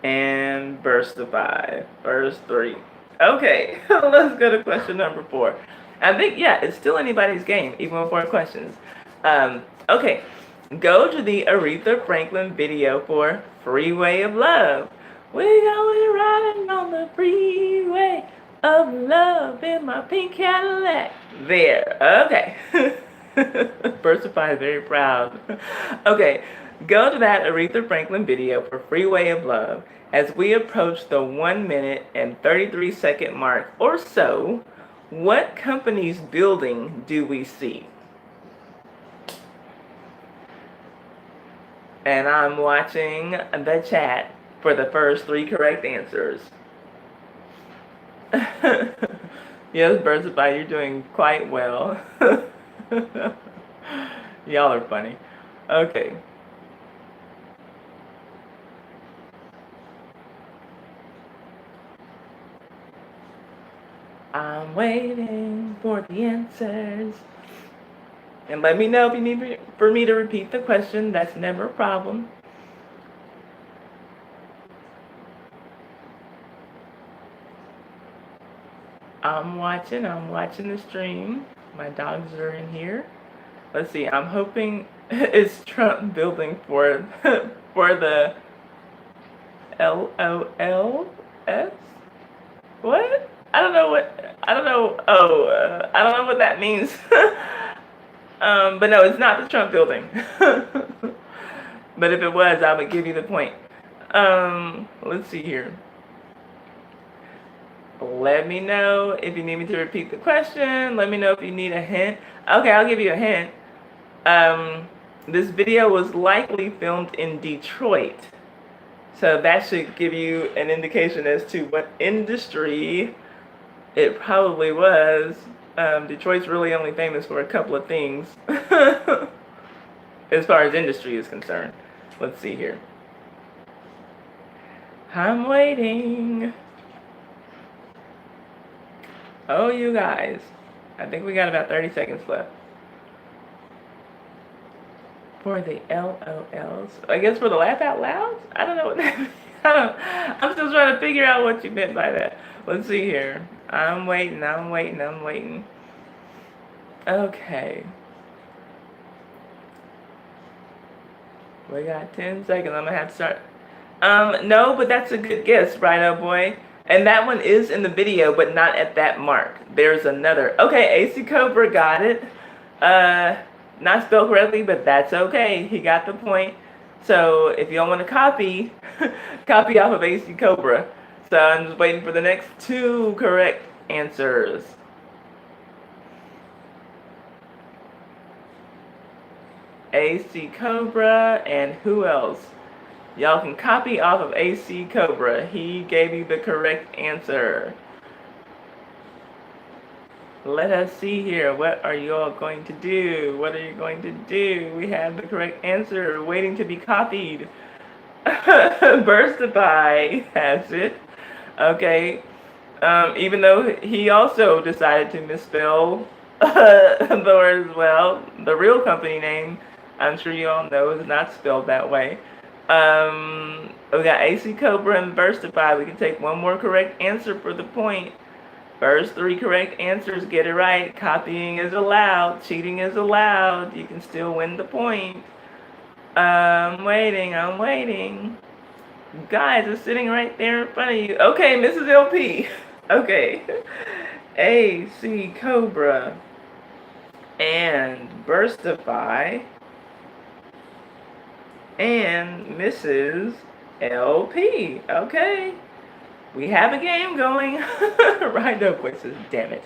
and Burstify. First three. Okay, let's go to question number 4. I think, yeah, it's still anybody's game, even with 4 questions. Okay, go to the Aretha Franklin video for Freeway of Love. We're going riding on the freeway of love in my pink Cadillac. There, okay. Burstify is very proud. Okay, go to that Aretha Franklin video for Freeway of Love as we approach the 1 minute and 33 second mark or so. What company's building do we see? And I'm watching the chat for the first 3 correct answers. Yes, Burstify, you're doing quite well. Y'all are funny. Okay. I'm waiting for the answers. And let me know if you need for me to repeat the question. That's never a problem. I'm watching the stream. My dogs are in here. Let's see, I'm hoping it's Trump building for for the LOLS? What? I don't know what that means. But no, it's not the Trump building. But if it was, I would give you the point. Let's see here. Let me know if you need me to repeat the question. Let me know if you need a hint. Okay, I'll give you a hint. This video was likely filmed in Detroit. So that should give you an indication as to what industry it probably was. Detroit's really only famous for a couple of things as far as industry is concerned. Let's see here. I'm waiting. Oh, you guys. I think we got about 30 seconds left. For the LOLs. I guess for the laugh out loud? I don't know what that means. I'm still trying to figure out what you meant by that. Let's see here. I'm waiting. Okay. We got 10 seconds. I'm going to have to start. No, but that's a good guess, Rhino Boy. And that one is in the video, but not at that mark. There's another. Okay, AC Cobra got it. Not spelled correctly, but that's okay. He got the point. So if y'all want to copy, copy off of AC Cobra. So I'm just waiting for the next 2 correct answers. AC Cobra and who else? Y'all can copy off of AC Cobra. He gave you the correct answer. Let us see here. What are you all going to do? What are you going to do? We have the correct answer waiting to be copied. Burstify has it. Okay. Even though he also decided to misspell the word as well. The real company name, I'm sure you all know, is not spelled that way. We got AC Cobra and Burstify. We can take one more correct answer for the point. First 3 correct answers, get it right. Copying is allowed. Cheating is allowed. You can still win the point. I'm waiting. Guys, it's sitting right there in front of you. Okay, Mrs. LP. Okay. AC Cobra and Burstify and Mrs. LP. Okay. We have a game going. Right, no voices, damn it.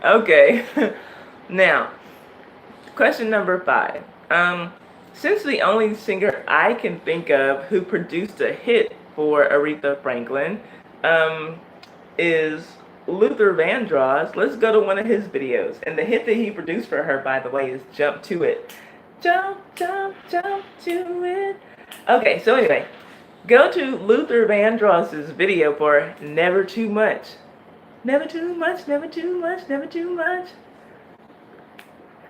Okay. Now, question number 5. Since the only singer I can think of who produced a hit for Aretha Franklin is Luther Vandross, let's go to one of his videos. And the hit that he produced for her, by the way, is Jump to It. Jump, jump, jump to it. Okay, so anyway, go to Luther Vandross's video for Never Too Much. Never too much, never too much, never too much.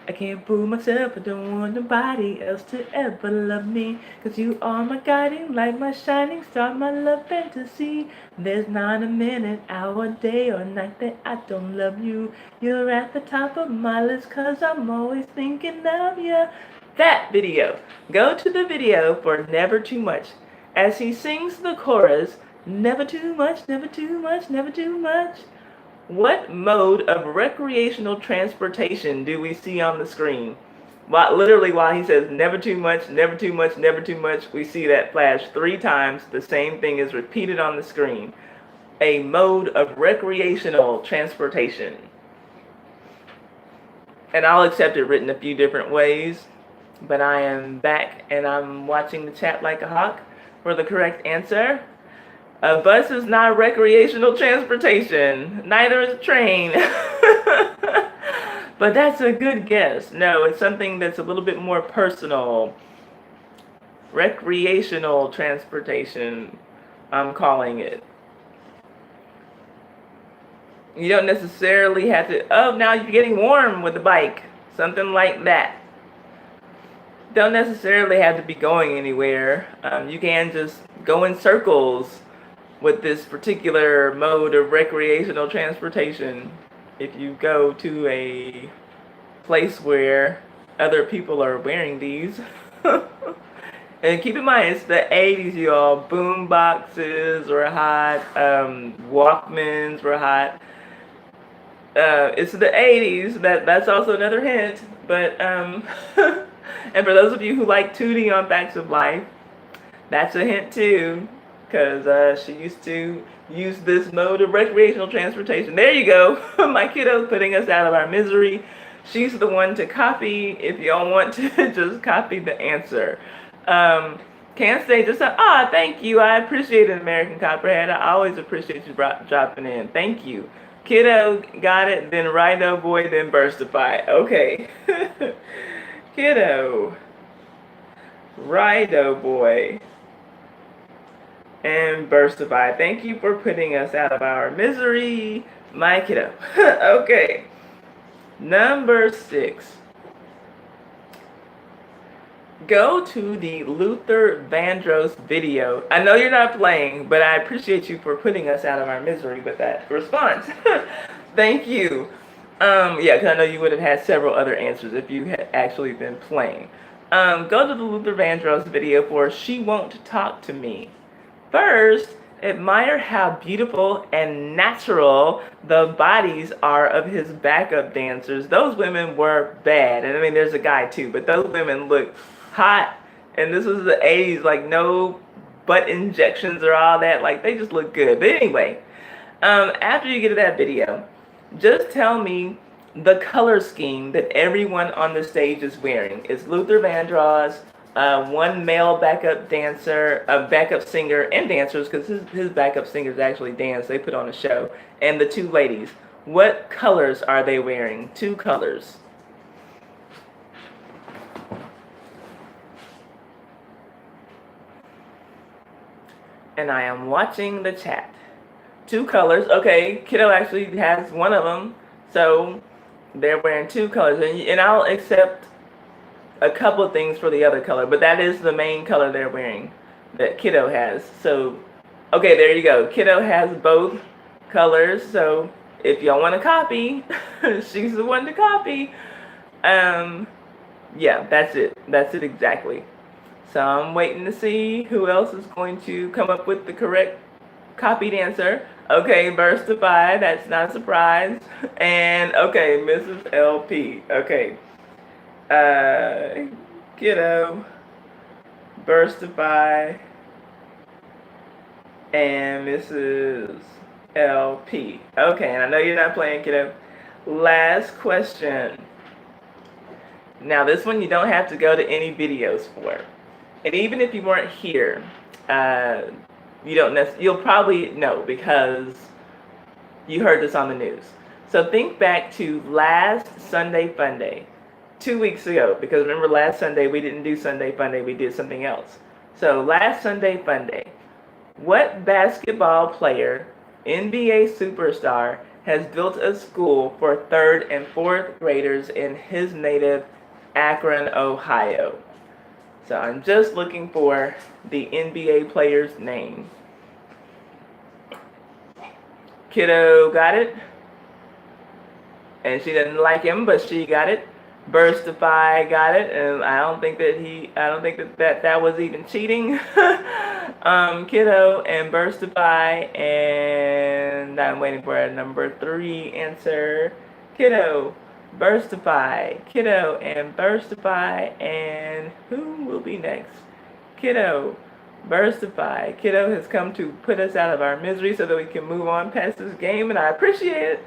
I can't fool myself, I don't want nobody else to ever love me. Cause you are my guiding light, my shining star, my love fantasy. There's not a minute, hour, day, or night that I don't love you. You're at the top of my list cause I'm always thinking of you. That video. Go to the video for Never Too Much. As he sings the chorus, never too much, never too much, never too much. What mode of recreational transportation do we see on the screen? Literally while he says never too much, never too much, never too much, we see that flash 3 times. The same thing is repeated on the screen. A mode of recreational transportation. And I'll accept it written a few different ways, but I am back and I'm watching the chat like a hawk for the correct answer. A bus is not recreational transportation. Neither is a train. But that's a good guess. No, it's something that's a little bit more personal. Recreational transportation, I'm calling it. You don't necessarily have to, oh, now you're getting warm with the bike. Something like that. Don't necessarily have to be going anywhere. You can just go in circles with this particular mode of recreational transportation. If you go to a place where other people are wearing these. And keep in mind, it's the 80s, y'all. Boom boxes were hot. Walkmans were hot. It's the 80s. That's also another hint. But, and for those of you who like Tootie on Facts of Life, that's a hint too. Because she used to use this mode of recreational transportation. There you go. My kiddo's putting us out of our misery. She's the one to copy if y'all want to just copy the answer. Can't say just, thank you. I appreciate it, American Copperhead. I always appreciate you dropping in. Thank you. Kiddo got it, then Rhino Boy, then Burstify. Okay. Kiddo. Rhino Boy. And Burstify. Thank you for putting us out of our misery, my kiddo. Okay. Number 6. Go to the Luther Vandross video. I know you're not playing, but I appreciate you for putting us out of our misery with that response. Thank you. Yeah, because I know you would have had several other answers if you had actually been playing. Go to the Luther Vandross video for She Won't Talk to Me. First, admire how beautiful and natural the bodies are of his backup dancers. Those women were bad. And I mean, there's a guy too, but those women look hot. And this was the 80s, like no butt injections or all that. Like, they just look good. But anyway, after you get to that video, just tell me the color scheme that everyone on the stage is wearing. It's Luther Vandross, one male backup dancer, backup singer, and dancers, because his backup singers actually dance. They put on a show. And the 2 ladies. What colors are they wearing? 2 colors. And I am watching the chat. 2 colors. Okay, kiddo actually has one of them. So they're wearing 2 colors. And I'll accept a couple of things for the other color, but that is the main color they're wearing that kiddo has. So, okay, there you go. Kiddo has both colors. So if y'all want to copy, she's the one to copy. Yeah, that's it. That's it exactly. So I'm waiting to see who else is going to come up with the correct copied answer. Okay, Burstify, that's not a surprise. And okay, Mrs. LP. Okay. Kiddo, Burstify, and Mrs. LP. Okay, and I know you're not playing, kiddo. Last question. Now this one you don't have to go to any videos for. And even if you weren't here, you'll probably know because you heard this on the news. So think back to last Sunday Funday, 2 weeks ago, because remember last Sunday we didn't do Sunday Funday, we did something else. So last Sunday Funday, what basketball player, NBA superstar, has built a school for 3rd and 4th graders in his native Akron, Ohio? So I'm just looking for the NBA player's name. Kiddo got it. And she doesn't like him, but she got it. Burstify got it, and I don't think that was even cheating. Kiddo and Burstify, and I'm waiting for a number 3 answer. Kiddo, Burstify, Kiddo and Burstify, and who will be next? Kiddo, Burstify. Kiddo has come to put us out of our misery so that we can move on past this game, and I appreciate it.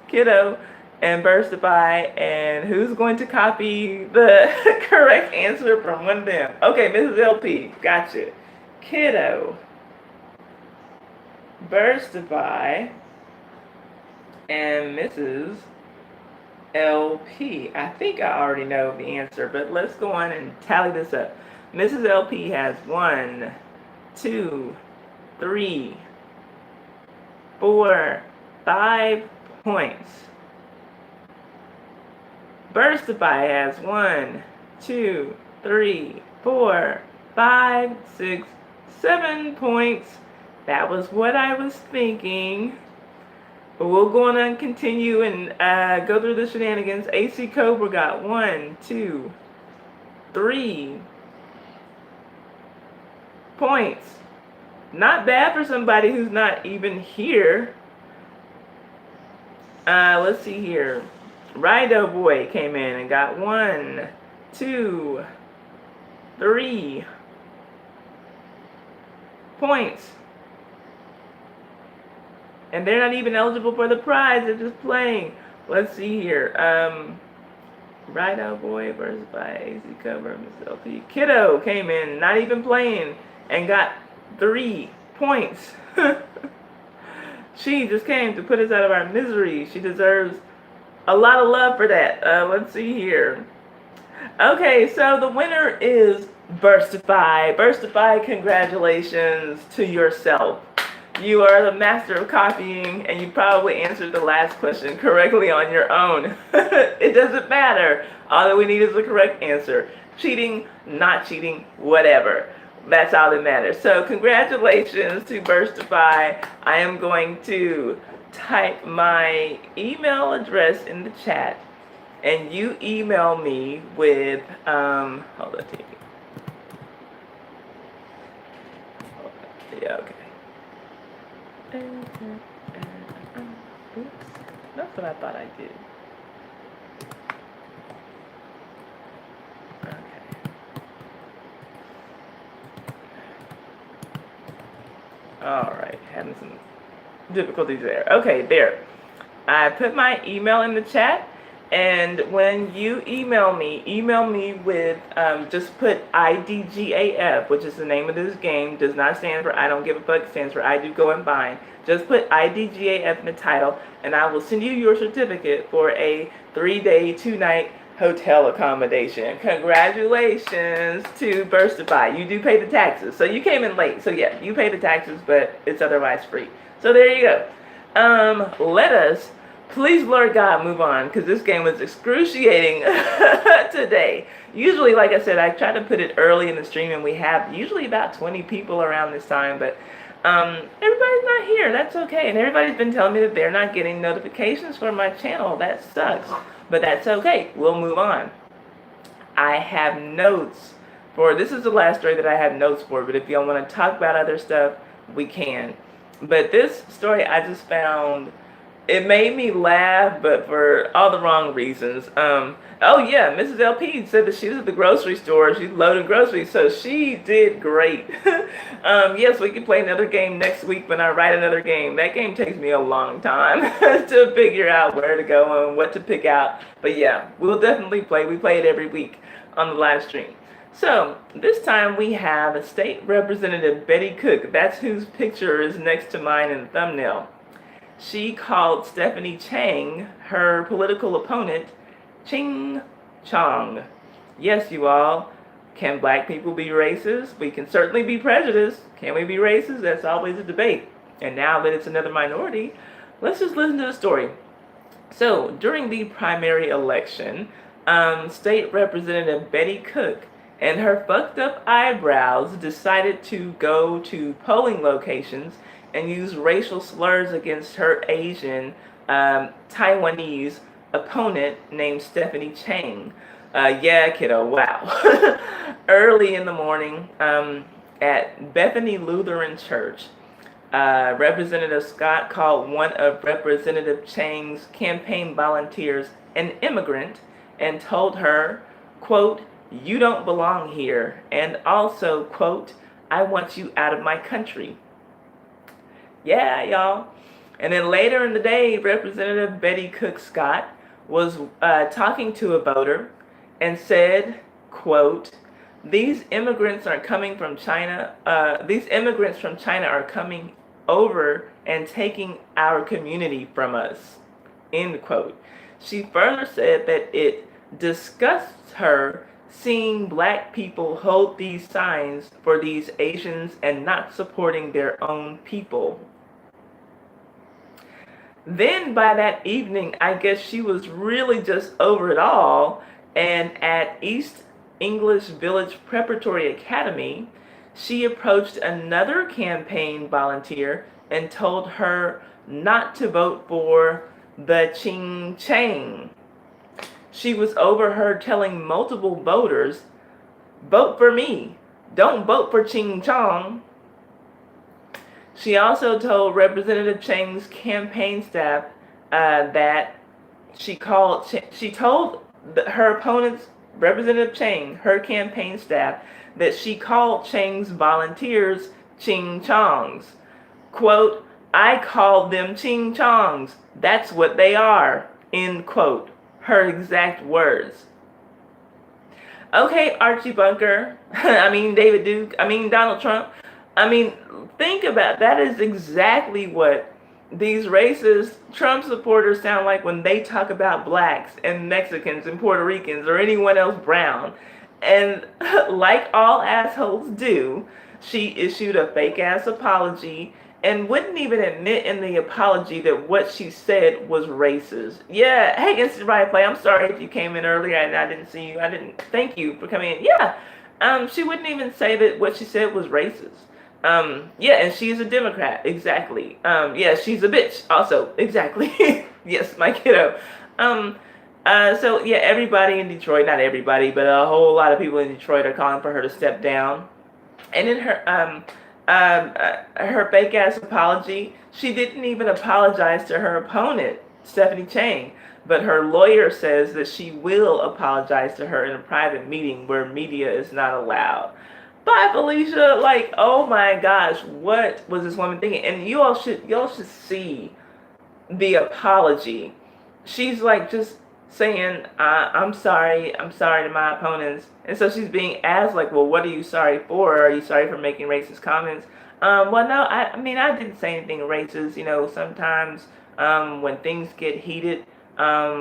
Kiddo and Burstify, and who's going to copy the correct answer from one of them? Okay, Mrs. LP, gotcha. Kiddo, Burstify, and Mrs. LP. I think I already know the answer, but let's go on and tally this up. Mrs. LP has 1, 2, 3, 4, 5 points. Burstify has 1, 2, 3, 4, 5, 6, 7 points. That was what I was thinking. But we'll go on and continue and go through the shenanigans. AC Cobra got 1, 2, 3 points. Not bad for somebody who's not even here. Let's see here. Rido Boy came in and got 1, 2, 3 points. And they're not even eligible for the prize. They're just playing. Let's see here. Rido Boy versus by AC Cover, Miss LP. Kiddo came in, not even playing, and got 3 points. She just came to put us out of our misery. She deserves a lot of love for that. Let's see here. Okay, so the winner is Burstify. Burstify, congratulations to yourself. You are the master of copying, and you probably answered the last question correctly on your own. It doesn't matter. All that we need is the correct answer. Cheating, not cheating, whatever. That's all that matters. So congratulations to Burstify. I am going to type my email address in the chat, and you email me with, hold on, yeah, okay. Oops, that's what I thought I did. Okay. Alright, having some difficulties there. Okay, there. I put my email in the chat, and when you email me with, just put IDGAF, which is the name of this game. Does not stand for I don't give a fuck, it stands for I do go and bind. Just put IDGAF in the title, and I will send you your certificate for a 3-day, 2-night hotel accommodation. Congratulations to Burstify. You do pay the taxes, so you came in late. So yeah, you pay the taxes, but it's otherwise free. So there you go. Let us, please, Lord God, move on, because this game was excruciating today. Usually, like I said, I try to put it early in the stream, and we have usually about 20 people around this time, but everybody's not here. That's okay. And everybody's been telling me that they're not getting notifications for my channel. That sucks. But that's okay. We'll move on. I have notes for, this is the last story that I have notes for, but if y'all want to talk about other stuff, we can. But this story I just found It made me laugh, but for all the wrong reasons. Oh yeah, Mrs. LP said that she was at the grocery store. She's loading groceries, so she did great. Yes, we can play another game next week when I write another game. That game takes me a long time to figure out where to go and what to pick out. But yeah, we'll definitely play. We play it every week on the live stream. So this time we have State Representative Betty Cook. That's whose picture is next to mine in the thumbnail. She called Stephanie Chang, her political opponent, Ching Chong. Yes, you all. Can black people be racist? We can certainly be prejudiced. Can we be racist? That's always a debate. And now that it's another minority, let's just listen to the story. So, during the primary election, State Representative Betty Cook and her fucked up eyebrows decided to go to polling locations and use racial slurs against her Asian Taiwanese opponent named Stephanie Chang. Yeah, kiddo, wow. Early in the morning at Bethany Lutheran Church, Representative Scott called one of Representative Chang's campaign volunteers an immigrant and told her, quote, "You don't belong here," and also, quote, "I want you out of my country." Yeah, y'all. And then later in the day, Representative Betty Cook Scott was talking to a voter and said, quote, "These immigrants are coming from China. These immigrants from China are coming over and taking our community from us," end quote. She further said that it disgusts her seeing black people hold these signs for these Asians and not supporting their own people. Then by that evening, I guess she was really just over it all. And at East English Village Preparatory Academy, she approached another campaign volunteer and told her not to vote for the Ching Chang. She was overheard telling multiple voters, "Vote for me. Don't vote for Ching Chong." She also told Representative Chang's campaign staff that she told her opponents, Representative Chang, her campaign staff, that she called Chang's volunteers Ching Chongs. Quote, "I called them Ching Chongs. That's what they are," end quote. Her exact words. Okay, Archie Bunker, David Duke, Donald Trump. Think about that is exactly what these racist Trump supporters sound like when they talk about blacks and Mexicans and Puerto Ricans or anyone else brown. And like all assholes do, she issued a fake ass apology and wouldn't even admit in the apology that what she said was racist. Yeah, hey, Instant Riot Play, I'm sorry if you came in earlier and I didn't see you. I didn't thank you for coming in. Yeah, she wouldn't even say that what she said was racist. Yeah, and she's a Democrat, exactly. Yeah, she's a bitch, also, exactly. Yes, my kiddo. So yeah, everybody in Detroit, not everybody, but a whole lot of people in Detroit are calling for her to step down. And in her fake ass apology, she didn't even apologize to her opponent, Stephanie Chang, but her lawyer says that she will apologize to her in a private meeting where media is not allowed. Bye, Felicia. Like, oh my gosh, what was this woman thinking? And y'all should see the apology. She's like just saying, I'm sorry to my opponents. And so she's being asked like, well, what are you sorry for? Are you sorry for making racist comments? Well, no, I didn't say anything racist. Sometimes when things get heated, I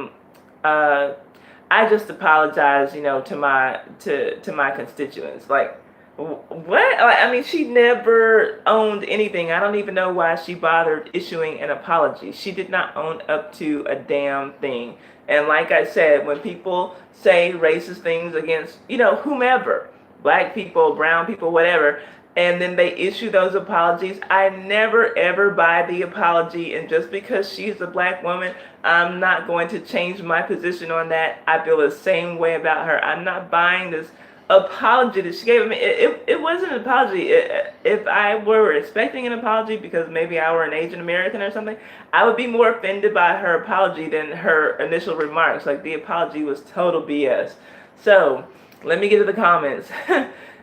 just apologize, to my constituents. Like, what? She never owned anything. I don't even know why she bothered issuing an apology. She did not own up to a damn thing. And like I said, when people say racist things against, whomever, black people, brown people, whatever, and then they issue those apologies, I never ever buy the apology. And just because she's a black woman, I'm not going to change my position on that. I feel the same way about her. I'm not buying this apology that she gave. I mean, it wasn't an apology. If I were expecting an apology because maybe I were an Asian American or something, I would be more offended by her apology than her initial remarks. Like, the apology was total BS. So let me get to the comments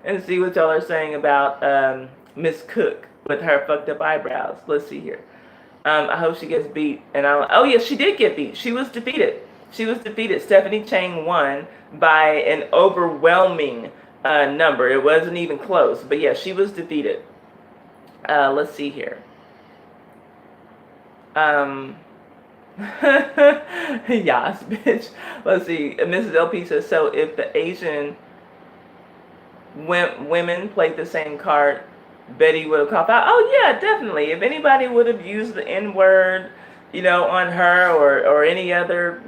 and see what y'all are saying about Miss Cook with her fucked up eyebrows. Let's see here. I hope she gets beat. And oh yes, she did get beat. She was defeated. She was defeated. Stephanie Chang won by an overwhelming number. It wasn't even close. But yeah, she was defeated. Let's see here. Yas, bitch. Let's see. Mrs. LP says, so if the Asian women played the same card, Betty would have called out. Oh yeah, definitely. If anybody would have used the N-word, on her or any other,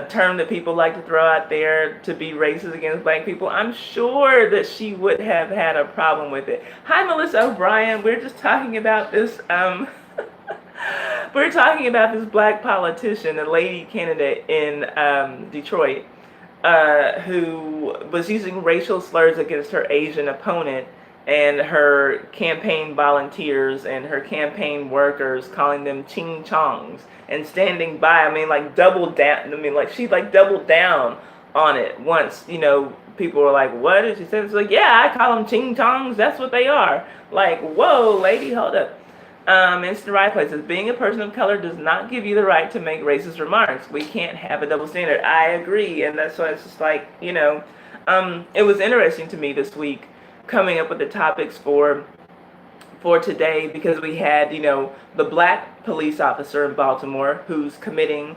term that people like to throw out there to be racist against black people, I'm sure that she would have had a problem with it. Hi, Melissa O'Brien. We're just talking about this. We're talking about this black politician, a lady candidate in Detroit, who was using racial slurs against her Asian opponent and her campaign volunteers and her campaign workers, calling them ching chongs and standing by. I mean, like, doubled down. I mean, like, she doubled down on it once, people were like, what? And she said, it's like, yeah, I call them ching chongs. That's what they are. Like, whoa, lady, hold up. Instant Right Place says, being a person of color does not give you the right to make racist remarks. We can't have a double standard. I agree. And that's why it's just like, it was interesting to me this week coming up with the topics for today, because we had, the black police officer in Baltimore who's committing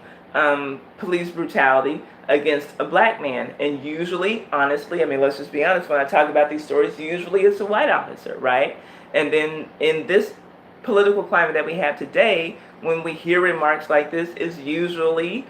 police brutality against a black man. And usually, honestly, I mean, let's just be honest, when I talk about these stories, usually it's a white officer, right? And then in this political climate that we have today, when we hear remarks like this, is usually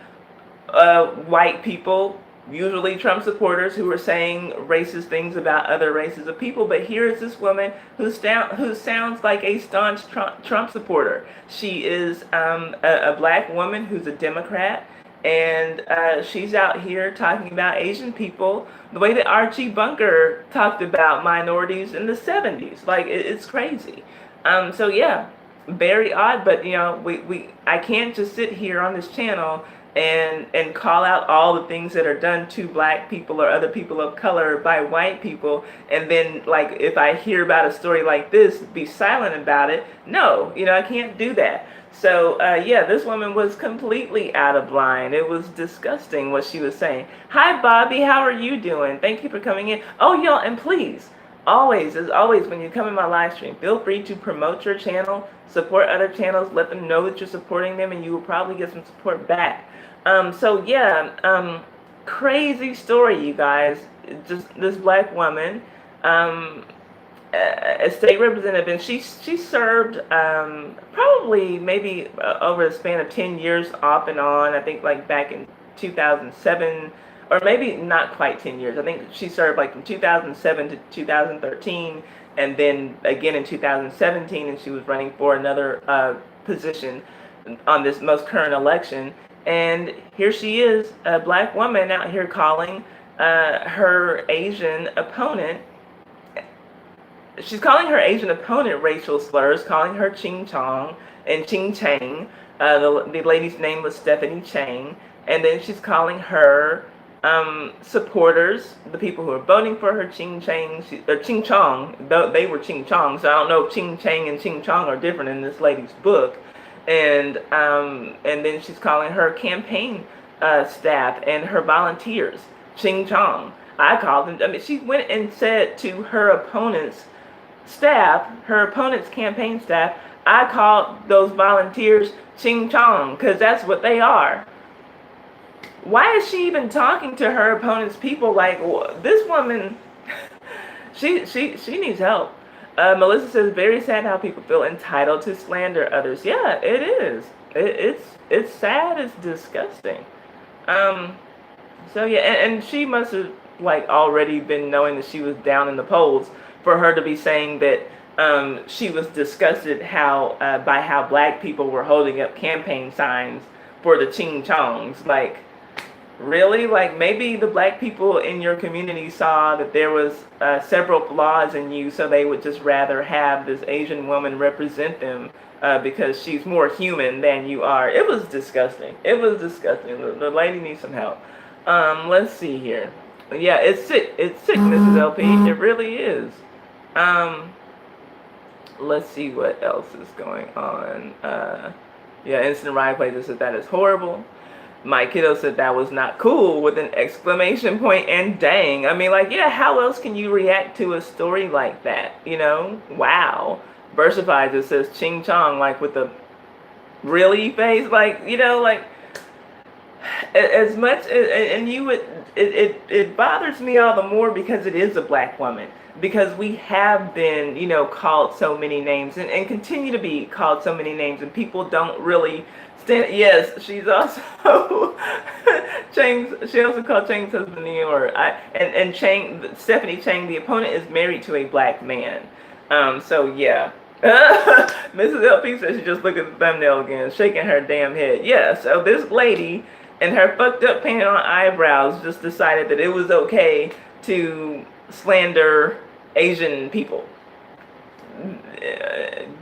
white people, usually Trump supporters, who are saying racist things about other races of people. But here is this woman who sounds like a staunch Trump supporter. She is a black woman who's a Democrat, and she's out here talking about Asian people the way that Archie Bunker talked about minorities in the 70s. Like, it's crazy. So yeah, very odd, but I can't just sit here on this channel and call out all the things that are done to black people or other people of color by white people, and then, like, if I hear about a story like this, be silent about it. No, I can't do that. So yeah, this woman was completely out of line. It was disgusting what she was saying. Hi Bobby, how are you doing? Thank you for coming in. Oh y'all, and please, always, as always, when you come in my live stream, feel free to promote your channel, support other channels, let them know that you're supporting them, and you will probably get some support back. So yeah, crazy story, you guys. Just this black woman, a state representative, and she served probably maybe over the span of 10 years off and on. I think like back in 2007, or maybe not quite 10 years. I think she served like from 2007 to 2013, and then again in 2017, and she was running for another position on this most current election. And here she is, a black woman out here calling her Asian opponent. She's calling her Asian opponent racial slurs, calling her Ching Chong and Ching Chang. The lady's name was Stephanie Chang. And then she's calling her supporters, the people who are voting for her, Ching Chang, or Ching Chong. They were Ching Chong, so I don't know if Ching Chang and Ching Chong are different in this lady's book. And then she's calling her campaign staff and her volunteers Ching Chong. I call them. I mean, she went and said to her opponent's staff, her opponent's campaign staff, I called those volunteers Ching Chong because that's what they are. Why is she even talking to her opponent's people like this woman? she needs help. Melissa says, very sad how people feel entitled to slander others. Yeah, it is. It's sad. It's disgusting. So yeah, and she must have like already been knowing that she was down in the polls for her to be saying that she was disgusted by how black people were holding up campaign signs for the Ching Chongs. Like, Really? Like maybe the black people in your community saw that there was several flaws in you, so they would just rather have this Asian woman represent them because she's more human than you are. It was disgusting. It was disgusting. The lady needs some help. Let's see here. Yeah, it's sick. It's sick, Mrs. LP. It really is. Um, let's see what else is going on. Yeah, Instant Ride Plays said that is horrible. My kiddo said that was not cool with an exclamation point and dang. I mean, like, yeah, how else can you react to a story like that? You know? Wow. Versified just says ching chong, like with the really face, like, you know, like as much and you would it bothers me all the more because it is a black woman, because we have been, you know, called so many names and continue to be called so many names, and people don't really stand. Yes, she's also Chang's, she also called Chang's husband Neil, and Chang, Stephanie Chang, the opponent, is married to a black man. So yeah. Mrs. LP says she just looked at the thumbnail again, shaking her damn head. Yeah, so this lady and her fucked up painted on eyebrows just decided that it was okay to slander Asian people.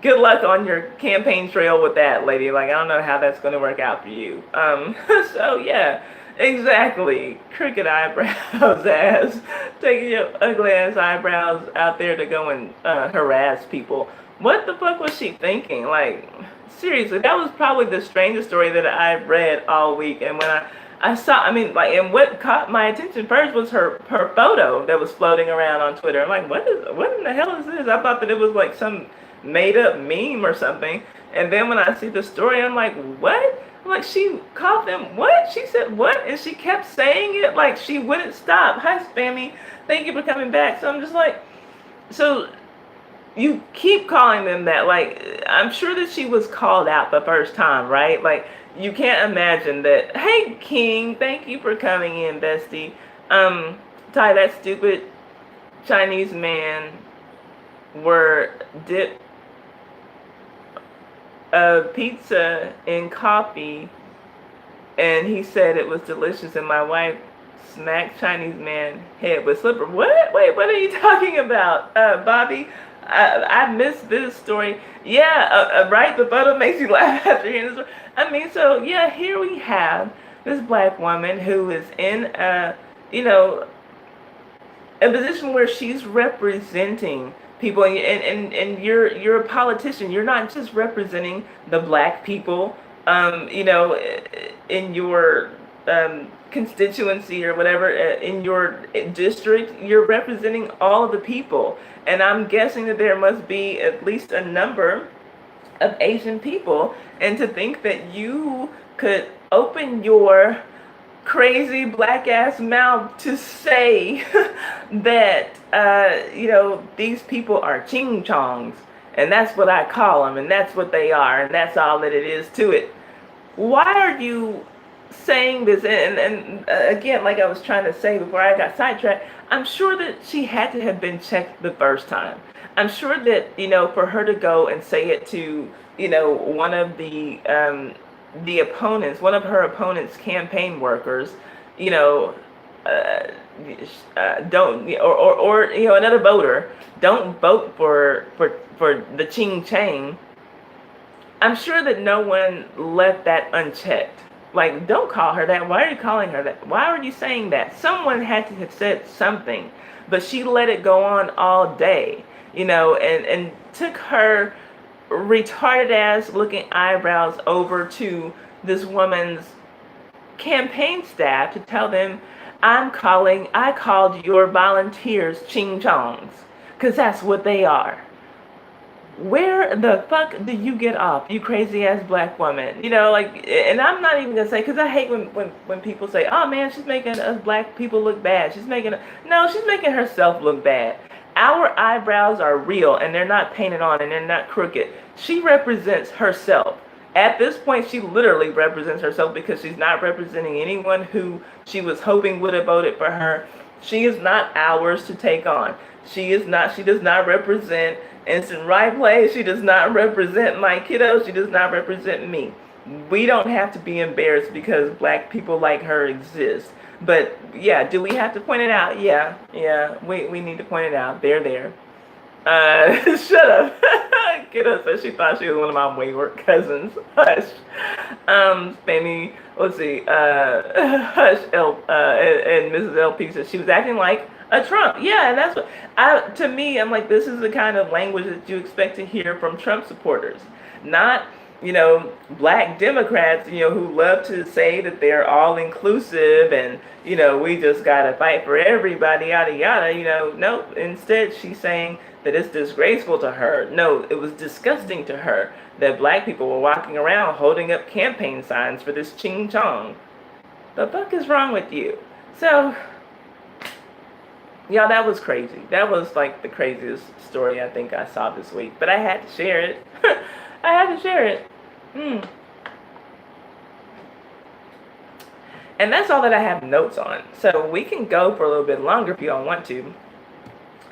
Good luck on your campaign trail with that, lady. Like, I don't know how that's going to work out for you. So yeah, exactly. Crooked eyebrows ass. Taking your ugly ass eyebrows out there to go and harass people. What the fuck was she thinking? Like, seriously, that was probably the strangest story that I read all week. And when I saw, I mean, like, and what caught my attention first was her photo that was floating around on Twitter. I'm like, what in the hell is this? I thought that it was like some made up meme or something. And then when I see the story, I'm like, what? I'm like, she called them what? She said what? And she kept saying it like she wouldn't stop. Hi, Spammy. Thank you for coming back. So I'm just like, so you keep calling them that. Like, I'm sure that she was called out the first time, right? Like, you can't imagine that. Hey, King, thank you for coming in, bestie. Ty, that stupid Chinese man were dipped pizza in coffee, and he said it was delicious, and my wife smacked Chinese man head with slipper. What? Wait, what are you talking about, Bobby? I missed this story. Yeah, right? The photo makes you laugh after hearing this story. I mean, so, yeah, here we have this black woman who is in you know, a position where she's representing people, and you're a politician. You're not just representing the black people, you know, in your constituency or whatever, in your district. You're representing all of the people, and I'm guessing that there must be at least a number of Asian people, and to think that you could open your crazy black ass mouth to say that you know, these people are ching chongs, and that's what I call them, and that's what they are, and that's all that it is to it. Why are you saying this? And again, like I was trying to say before I got sidetracked, I'm sure that she had to have been checked the first time. I'm sure that, you know, for her to go and say it to, you know, one of the opponents, one of her opponent's campaign workers, you know, don't, or you know, another voter, don't vote for the Ching Chang. I'm sure that no one left that unchecked. Like, don't call her that. Why are you calling her that? Why are you saying that? Someone had to have said something, but she let it go on all day, you know, and took her retarded ass looking eyebrows over to this woman's campaign staff to tell them, I called your volunteers ching chongs, because that's what they are. Where the fuck do you get off, you crazy ass black woman? You know, like, and I'm not even gonna say, because I hate when people say, oh man, she's making us black people look bad. She's making herself look bad. Our eyebrows are real, and they're not painted on, and they're not crooked. She represents herself. At this point, she literally represents herself, because she's not representing anyone who she was hoping would have voted for her. She is not ours to take on. She does not represent Instant Right Play. She does not represent my kiddo. She does not represent me. we don't have to be embarrassed because black people like her exist. But yeah, do we have to point it out? Yeah, we need to point it out. They're there. Shut up. Kiddo said she thought she was one of my wayward cousins. Hush. Fanny, let's see, Hush, and Mrs. LP said she was acting like a Trump. Yeah, and that's what, to me, I'm like, this is the kind of language that you expect to hear from Trump supporters. Not, black Democrats, who love to say that they're all inclusive and, we just got to fight for everybody, yada, yada, no. Instead, she's saying that it's disgraceful to her. No, it was disgusting to her that black people were walking around holding up campaign signs for this Ching Chong. The fuck is wrong with you? So, y'all, that was crazy. That was like the craziest story I think I saw this week. But I had to share it. I had to share it. And that's all that I have notes on. So we can go for a little bit longer if you all want to.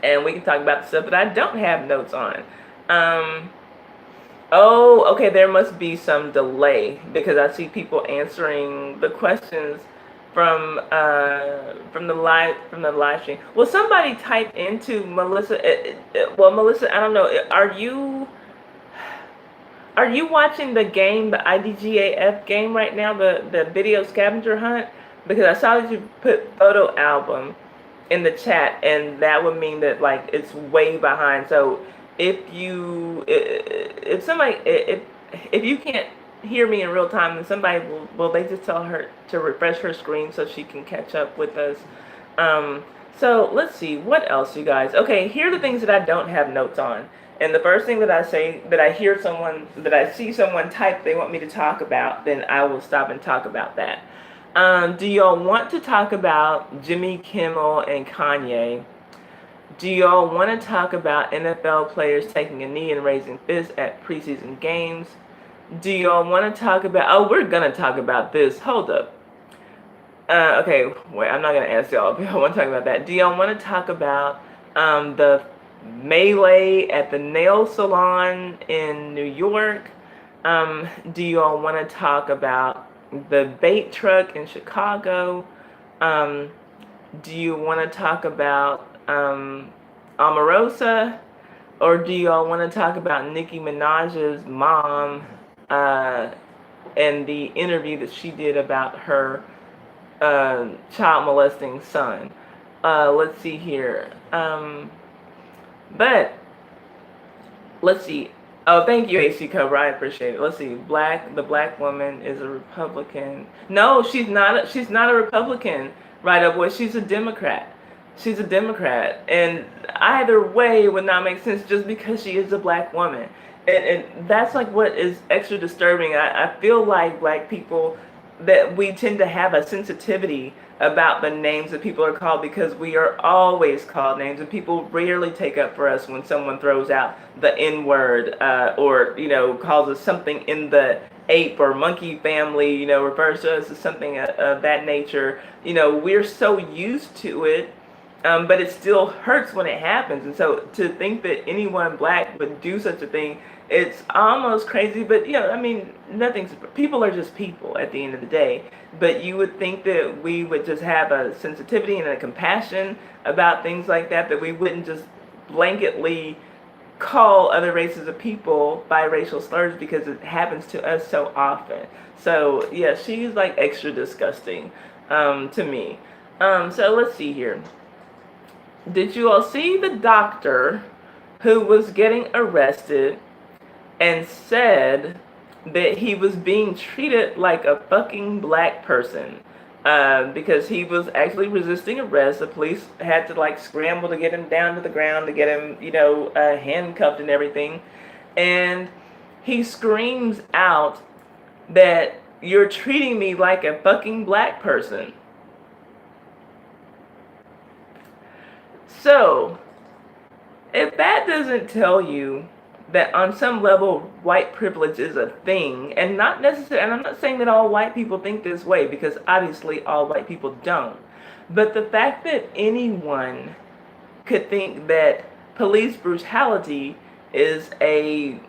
And we can talk about the stuff that I don't have notes on. Oh, okay, there must be some delay because I see people answering the questions from the live stream. Well, somebody type into Melissa. Well, Melissa, I don't know. Are you watching the game, the IDGAF game right now, the video scavenger hunt? Because I saw that you put photo album in the chat, and that would mean that like it's way behind. So if you can't hear me in real time, then somebody will they just tell her to refresh her screen so she can catch up with us. So let's see, what else, you guys? Okay, here are the things that I don't have notes on. And the first thing that I say, that I see someone type they want me to talk about, then I will stop and talk about that. Do y'all want to talk about Jimmy Kimmel and Kanye? Do y'all want to talk about NFL players taking a knee and raising fists at preseason games? Do y'all want to talk about, oh, we're going to talk about this. Hold up. Okay, wait, I'm not going to ask y'all if y'all want to talk about that. Do y'all want to talk about the melee at the nail salon in New York? Do y'all want to talk about the bait truck in Chicago? Do you want to talk about Omarosa? Or do y'all want to talk about Nicki Minaj's mom and the interview that she did about her child molesting son? Let's see here. But let's see. Oh, thank you, AC Cobra. I appreciate it. Let's see. The black woman is a Republican. No, she's not. She's not a Republican. Right up, boy. She's a Democrat. She's a Democrat, and either way would not make sense just because she is a black woman. And that's like what is extra disturbing. I feel like black people, that we tend to have a sensitivity about the names that people are called because we are always called names, and people rarely take up for us when someone throws out the N-word or calls us something in the ape or monkey family, refers to us as something of that nature. We're so used to it, but it still hurts when it happens. And so to think that anyone black would do such a thing, it's almost crazy. But people are just people at the end of the day. But you would think that we would just have a sensitivity and a compassion about things like that, that we wouldn't just blanketly call other races of people by racial slurs because it happens to us so often. So yeah, she's like extra disgusting to me. So let's see here. Did you all see the doctor who was getting arrested and said that he was being treated like a fucking black person because he was actually resisting arrest? The police had to scramble to get him down to the ground, to get him, handcuffed and everything. And he screams out that you're treating me like a fucking black person. So, if that doesn't tell you that on some level white privilege is a thing, and not necessarily, and I'm not saying that all white people think this way, because obviously all white people don't, but the fact that anyone could think that police brutality is a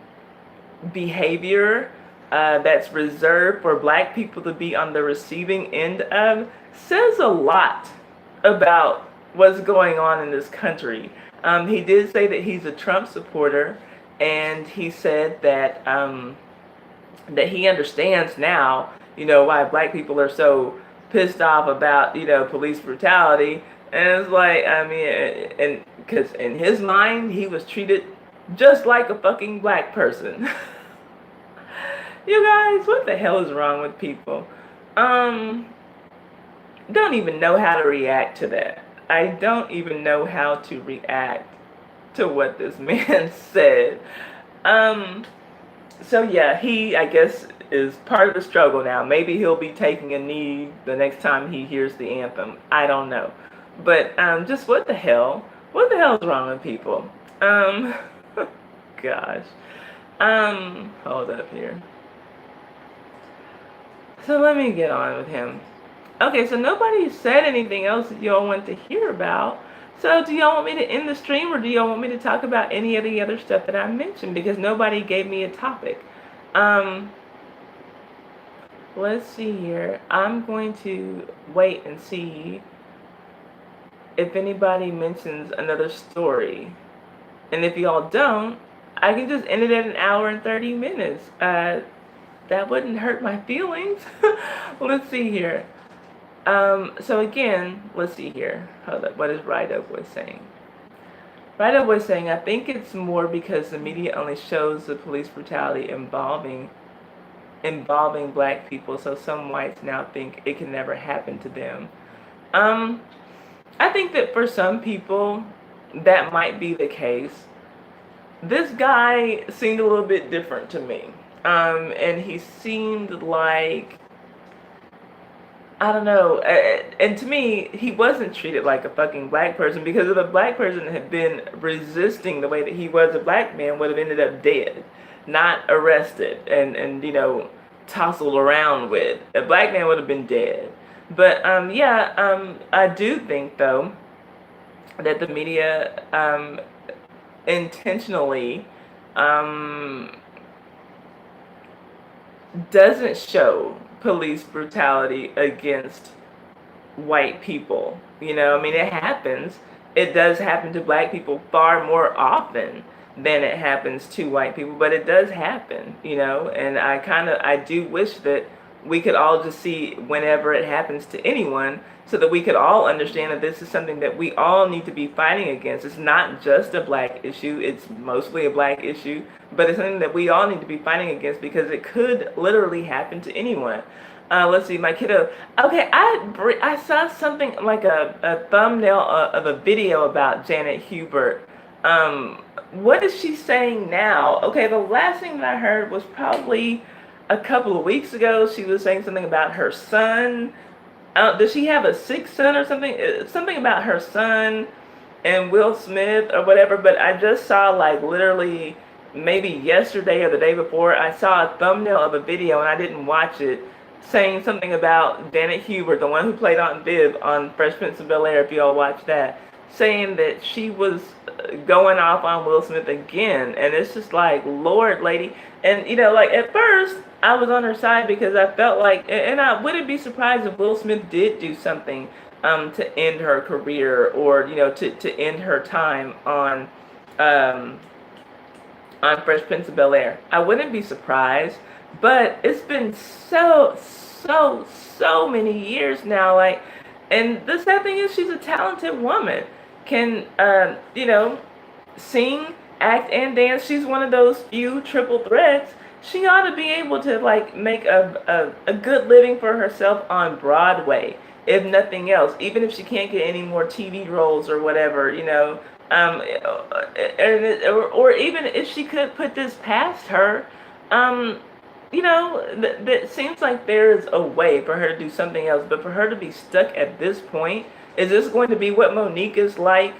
behavior that's reserved for black people to be on the receiving end of says a lot about what's going on in this country. He did say that he's a Trump supporter, and he said that that he understands now, why black people are so pissed off about, police brutality. And it's like, I mean, and because in his mind, he was treated just like a fucking black person. You guys, what the hell is wrong with people? Don't even know how to react to that. I don't even know how to react to what this man said. So yeah, he, I guess, is part of the struggle now. Maybe he'll be taking a knee the next time he hears the anthem. I don't know. But just what the hell? What the hell is wrong with people? Gosh. Hold up here. So let me get on with him. Okay, so nobody said anything else that y'all want to hear about. So do y'all want me to end the stream, or do y'all want me to talk about any of the other stuff that I mentioned? Because nobody gave me a topic. Let's see here. I'm going to wait and see if anybody mentions another story. And if y'all don't, I can just end it at 1 hour and 30 minutes. That wouldn't hurt my feelings. Let's see here. So again, let's see here. Hold up. What is Rido Boy saying? Rido Boy saying, I think it's more because the media only shows the police brutality involving black people, so some whites now think it can never happen to them. I think that for some people, that might be the case. This guy seemed a little bit different to me. And he seemed like, I don't know, and to me, he wasn't treated like a fucking black person, because if a black person had been resisting the way that he was, a black man would have ended up dead, not arrested and tousled around with. A black man would have been dead. But I do think though that the media intentionally doesn't show police brutality against white people. It happens. It does happen to black people far more often than it happens to white people, but it does happen, and I do wish that we could all just see whenever it happens to anyone, so that we could all understand that this is something that we all need to be fighting against. It's not just a black issue, it's mostly a black issue, but it's something that we all need to be fighting against, because it could literally happen to anyone. Let's see, my kiddo. Okay, I saw something like a thumbnail of a video about Janet Hubert. What is she saying now? Okay, the last thing that I heard was probably a couple of weeks ago. She was saying something about her son. Does she have a sick son or something? Something about her son and Will Smith or whatever. But I just saw, like, literally maybe yesterday or the day before, I saw a thumbnail of a video, and I didn't watch it, saying something about Janet Hubert, the one who played Aunt Viv on Fresh Prince of Bel-Air, if y'all watch that, saying that she was going off on Will Smith again. And it's just like, Lord, lady. And like, at first I was on her side, because I felt like, and I wouldn't be surprised if Will Smith did do something to end her career, or to end her time on Fresh Prince of Bel-Air. I wouldn't be surprised, but it's been so many years now, like, and the sad thing is, she's a talented woman, can sing, act, and dance. She's one of those few triple threats. She ought to be able to, like, make a good living for herself on Broadway, if nothing else, even if she can't get any more TV roles or whatever, or even if she could put this past her, that seems like there's a way for her to do something else. But for her to be stuck at this point, is this going to be what Monique is like,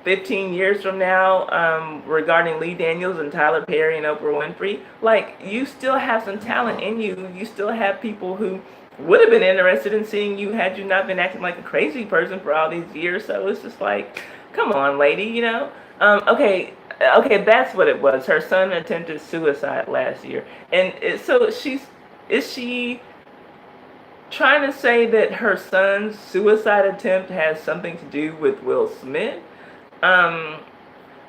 15 years from now, regarding Lee Daniels and Tyler Perry and Oprah Winfrey? Like, you still have some talent in you. You still have people who would have been interested in seeing you had you not been acting like a crazy person for all these years. So it's just like, Come on, lady, you know. Okay, that's what it was. Her son attempted suicide last year, and so is she trying to say that her son's suicide attempt has something to do with Will Smith? Um,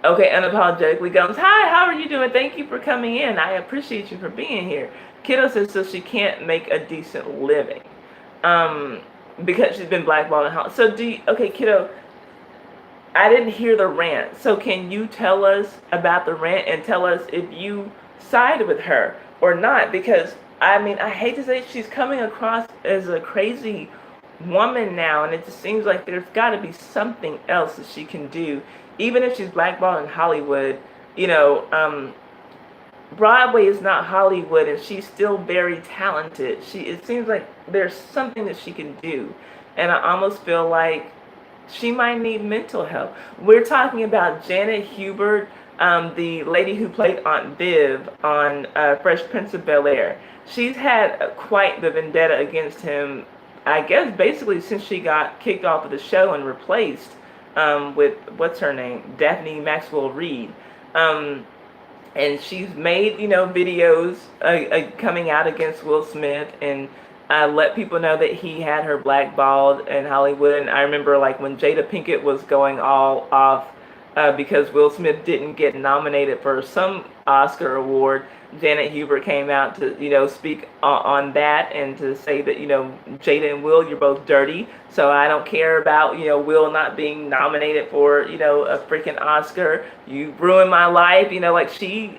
okay, unapologetically goes, hi, how are you doing? Thank you for coming in. I appreciate you for being here. Kiddo says so she can't make a decent living. Um, because she's been blackballed in Hollywood. So okay, kiddo, I didn't hear the rant. So can you tell us about the rant and tell us if you side with her or not? Because I mean, I hate to say she's coming across as a crazy woman now, and it just seems like there's got to be something else that she can do, even if she's blackballed in Hollywood. You know, Broadway is not Hollywood, and she's still very talented. It seems like there's something that she can do, and I almost feel like she might need mental help. We're talking about Janet Hubert, the lady who played Aunt Viv on Fresh Prince of Bel-Air. She's had quite the vendetta against him, I guess, basically since she got kicked off of the show and replaced with, what's her name, Daphne Maxwell Reid. And she's made, videos coming out against Will Smith and let people know that he had her blackballed in Hollywood. And I remember like when Jada Pinkett was going all off because Will Smith didn't get nominated for some Oscar award, Janet Hubert came out to, speak on that and to say that, Jada and Will, you're both dirty. So I don't care about, Will not being nominated for, a freaking Oscar. You ruined my life. Like she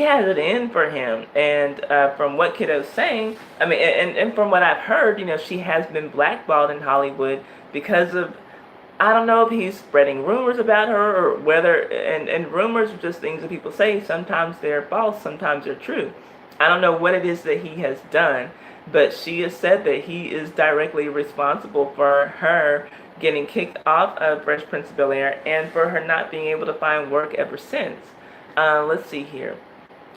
has it in for him. And from what Kiddo's saying, I mean, and from what I've heard, she has been blackballed in Hollywood because of, I don't know if he's spreading rumors about her or whether, and rumors are just things that people say. Sometimes they're false, sometimes they're true. I don't know what it is that he has done, but she has said that he is directly responsible for her getting kicked off of Fresh Prince of Bel-Air and for her not being able to find work ever since. Let's see here.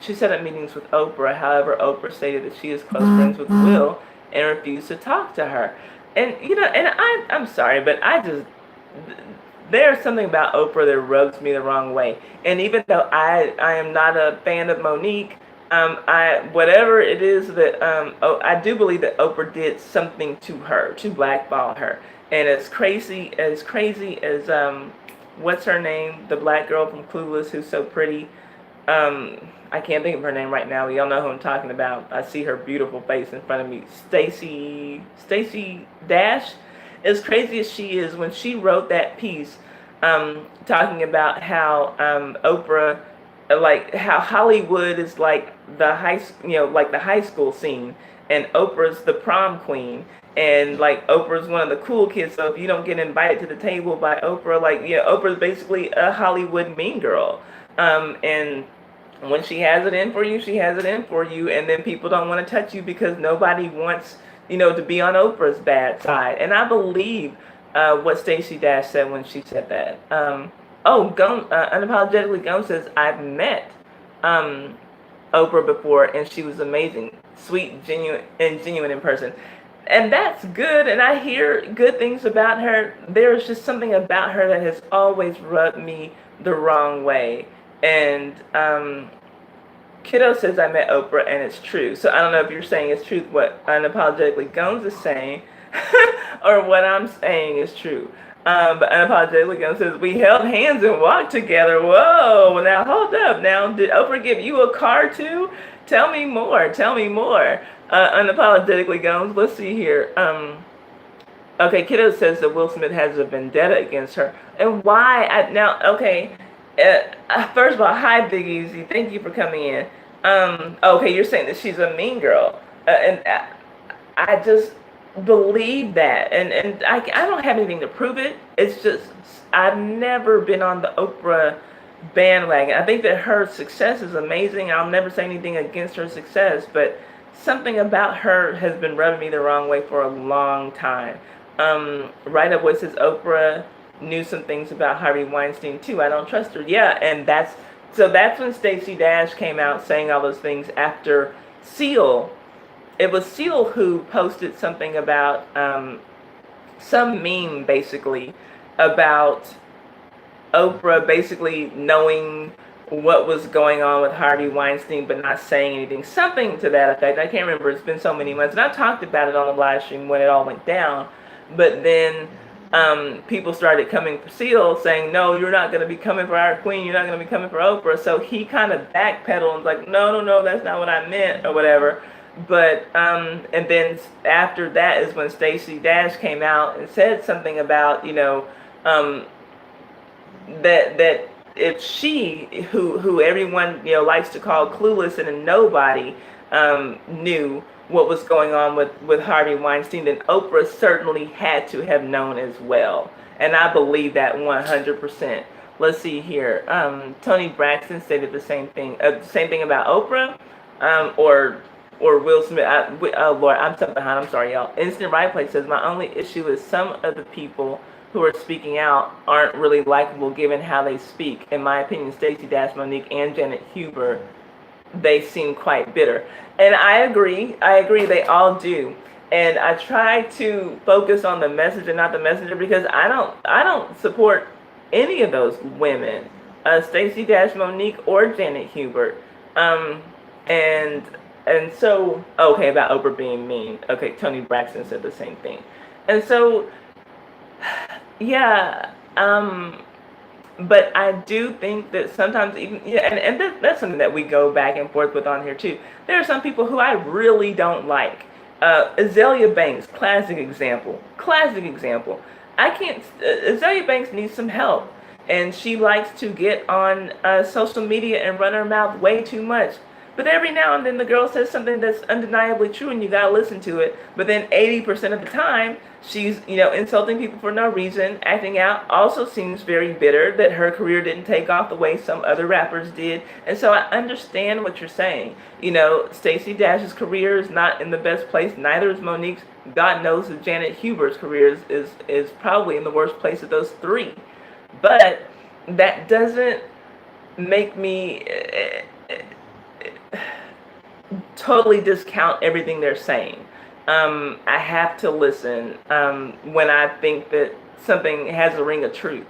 She said at meetings with Oprah, however, Oprah stated that she is close friends with Will and refused to talk to her. And, and I'm sorry, but there's something about Oprah that rubs me the wrong way. And even though I am not a fan of Monique, whatever it is that, I do believe that Oprah did something to her, to blackball her. And as crazy as, what's her name? The black girl from Clueless who's so pretty. I can't think of her name right now. Y'all know who I'm talking about. I see her beautiful face in front of me. Stacey Dash. As crazy as she is, when she wrote that piece, talking about how Oprah, like how Hollywood is like the high school scene, and Oprah's the prom queen, and like Oprah's one of the cool kids. So if you don't get invited to the table by Oprah, Oprah's basically a Hollywood mean girl, and when she has it in for you, she has it in for you, and then people don't want to touch you because nobody wants, to be on Oprah's bad side. And I believe what Stacey Dash said when she said that. Unapologetically Gum says, I've met Oprah before, and she was amazing, sweet, genuine in person. And that's good, and I hear good things about her. There's just something about her that has always rubbed me the wrong way. And Kiddo says I met Oprah and it's true. So I don't know if you're saying it's true what Unapologetically Gomes is saying or what I'm saying is true. But Unapologetically Gomes says, we held hands and walked together. Whoa, now hold up. Now, did Oprah give you a car too? Tell me more. Unapologetically Gomes, let's see here. Okay, Kiddo says that Will Smith has a vendetta against her. And why? First of all, hi Big Easy. Thank you for coming in. Okay, you're saying that she's a mean girl, and I just believe that, and I don't have anything to prove it. It's just I've never been on the Oprah bandwagon. I think that her success is amazing. I'll never say anything against her success, but something about her has been rubbing me the wrong way for a long time. Right Up Voice says Oprah knew some things about Harvey Weinstein too. I don't trust her. Yeah, and that's when Stacey Dash came out saying all those things after Seal. It was Seal who posted something about some meme basically about Oprah basically knowing what was going on with Harvey Weinstein, but not saying anything, something to that effect. I can't remember. It's been so many months, and I talked about it on the live stream when it all went down. But then people started coming for Seal, saying, "No, you're not going to be coming for our queen. You're not going to be coming for Oprah." So he kind of backpedaled and was like, "No, no, no, that's not what I meant," or whatever. But and then after that is when Stacey Dash came out and said something about um, that if she who everyone likes to call clueless and a nobody knew what was going on with Harvey Weinstein, then Oprah certainly had to have known as well, and I believe that 100%. Let's see here. Tony Braxton stated the same thing about Oprah, or Will Smith. Oh Lord, I'm stuck behind. I'm sorry, y'all. Instant Right Place says my only issue is some of the people who are speaking out aren't really likable given how they speak. In my opinion, Stacey Dash, Monique, and Janet Huber, they seem quite bitter. And I agree. They all do. And I try to focus on the message and not the messenger, because I don't support any of those women, Stacey Dash, Monique, or Janet Hubert. And so, okay, about Oprah being mean. Okay, Tony Braxton said the same thing. And so, yeah, but I do think that sometimes even, and that's something that we go back and forth with on here too. There are some people who I really don't like. Azalea Banks, classic example. I can't. Azalea Banks needs some help, and she likes to get on social media and run her mouth way too much. But every now and then the girl says something that's undeniably true and you gotta listen to it. But then 80% of the time, she's, insulting people for no reason, acting out, also seems very bitter that her career didn't take off the way some other rappers did. And so I understand what you're saying. Stacey Dash's career is not in the best place, neither is Monique's. God knows that Janet Hubert's career is probably in the worst place of those three. But that doesn't make me totally discount everything they're saying. I have to listen when I think that something has a ring of truth.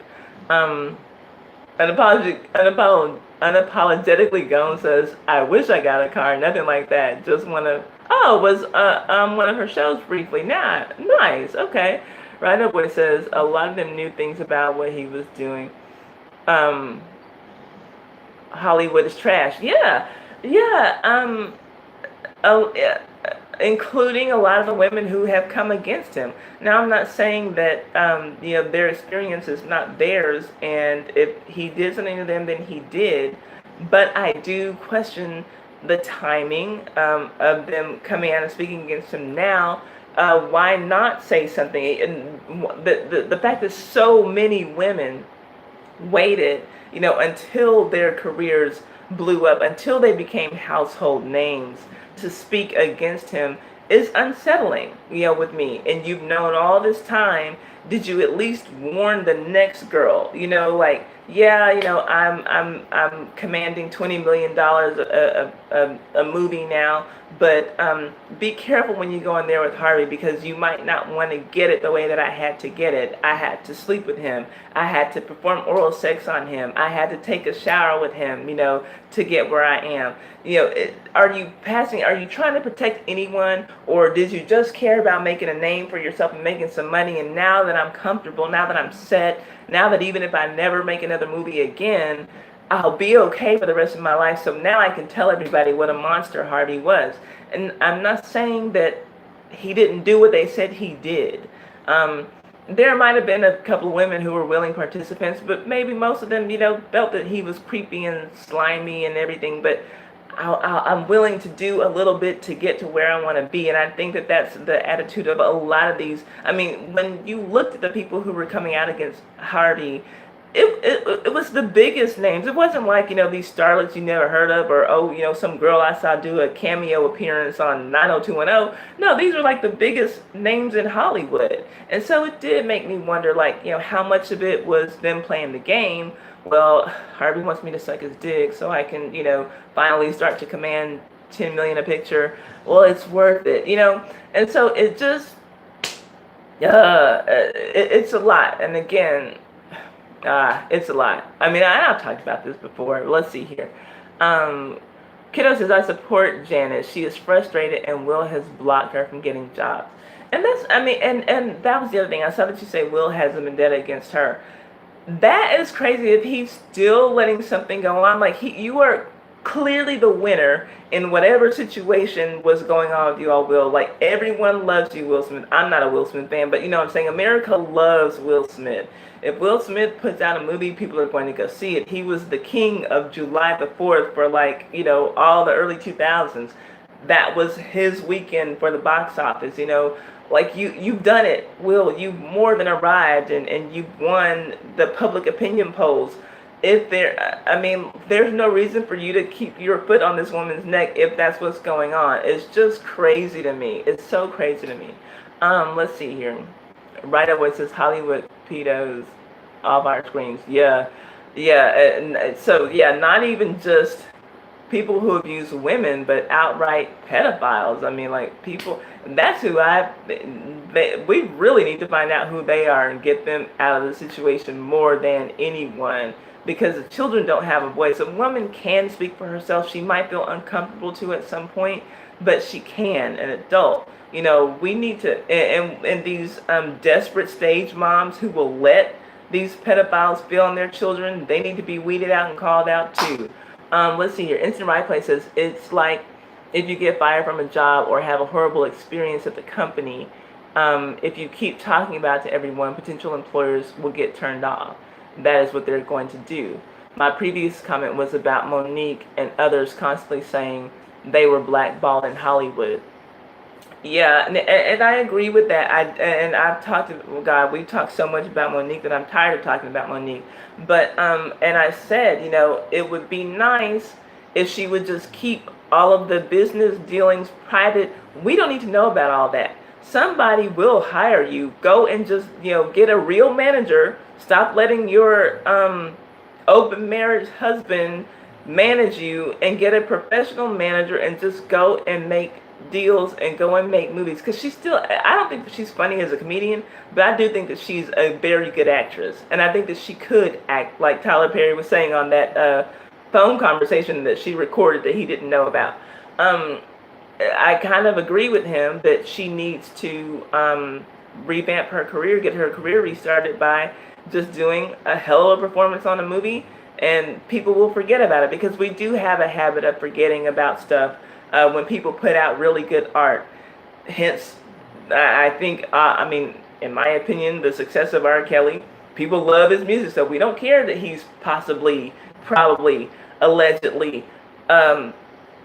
Unapologetically Gone says, I wish I got a car, nothing like that. Just want to, was one of her shows briefly. Nah, nice, okay. Right Up Boy says, a lot of them knew things about what he was doing. Hollywood is trash. Yeah. Including a lot of the women who have come against him. Now, I'm not saying that their experience is not theirs, and if he did something to them, then he did. But I do question the timing of them coming out and speaking against him now. Why not say something? And the fact that so many women waited, until their careers blew up, until they became household names, to speak against him is unsettling, with me. And you've known all this time. Did you at least warn the next girl? I'm commanding $20 million a movie now, but be careful when you go in there with Harvey, because you might not want to get it the way that I had to get it. I had to sleep with him. I had to perform oral sex on him. I had to take a shower with him, to get where I am. Are you trying to protect anyone, or did you just care about making a name for yourself and making some money? And now that I'm comfortable, now that I'm set, now that even if I never make another movie again, I'll be okay for the rest of my life. So now I can tell everybody what a monster Harvey was. And I'm not saying that he didn't do what they said he did. There might have been a couple of women who were willing participants, but maybe most of them, felt that he was creepy and slimy and everything. But I'm willing to do a little bit to get to where I want to be. And I think that that's the attitude of a lot of these. I mean, when you looked at the people who were coming out against Harvey, it was the biggest names. It wasn't like, these starlets you never heard of, or, some girl I saw do a cameo appearance on 90210. No, these were like the biggest names in Hollywood. And so it did make me wonder, how much of it was them playing the game. Well, Harvey wants me to suck his dick so I can, finally start to command 10 million a picture. Well, it's worth it, And so it just, it's a lot. And again, It's a lot. I mean, I've talked about this before. Let's see here. Um, Kiddo says, I support Janet. She is frustrated and Will has blocked her from getting jobs. And that's, I mean, and that was the other thing. I saw that you say Will has a vendetta against her. That is crazy if he's still letting something go on. Like, you are clearly the winner in whatever situation was going on with you all, Will. Like, everyone loves you, Will Smith. I'm not a Will Smith fan, but you know what I'm saying? America loves Will Smith. If Will Smith puts out a movie, people are going to go see it. He was the king of July the 4th for, like, you know, all the early 2000s. That was his weekend for the box office, you know. Like, you've done it, Will. You've more than arrived, and you've won the public opinion polls. If there, I mean, there's no reason for you to keep your foot on this woman's neck if that's what's going on. It's just crazy to me. It's so crazy to me. Let's see here. Right away says Hollywood pedos off our screens. Yeah, yeah. So yeah, not even just people who abuse women, but outright pedophiles. I mean, like, people, that's who we really need to find out who they are and get them out of the situation more than anyone, because the children don't have a voice. A woman can speak for herself. She might feel uncomfortable to at some point, but she can, an adult. You know, we need to, and these desperate stage moms who will let these pedophiles fill on their children, they need to be weeded out and called out too. Let's see here. Instant Right Place says, it's like if you get fired from a job or have a horrible experience at the company, if you keep talking about it to everyone, potential employers will get turned off. That is what they're going to do. My previous comment was about Monique and others constantly saying they were blackballed in Hollywood. Yeah, and I agree with that. I've talked to, well, God, we've talked so much about Monique that I'm tired of talking about Monique. But and I said, you know, it would be nice if she would just keep all of the business dealings private. We don't need to know about all that. Somebody will hire you. Go and just, you know, get a real manager. Stop letting your open marriage husband manage you, and get a professional manager and just go and make deals and go and make movies. Because she's still, I don't think that she's funny as a comedian, but I do think that she's a very good actress, and I think that she could act, like Tyler Perry was saying on that phone conversation that she recorded that he didn't know about. I kind of agree with him that she needs to revamp her career, get her career restarted by just doing a hell of a performance on a movie, and people will forget about it, because we do have a habit of forgetting about stuff when people put out really good art. Hence, I think, I mean, in my opinion, the success of R. Kelly, people love his music, so we don't care that he's possibly, probably, allegedly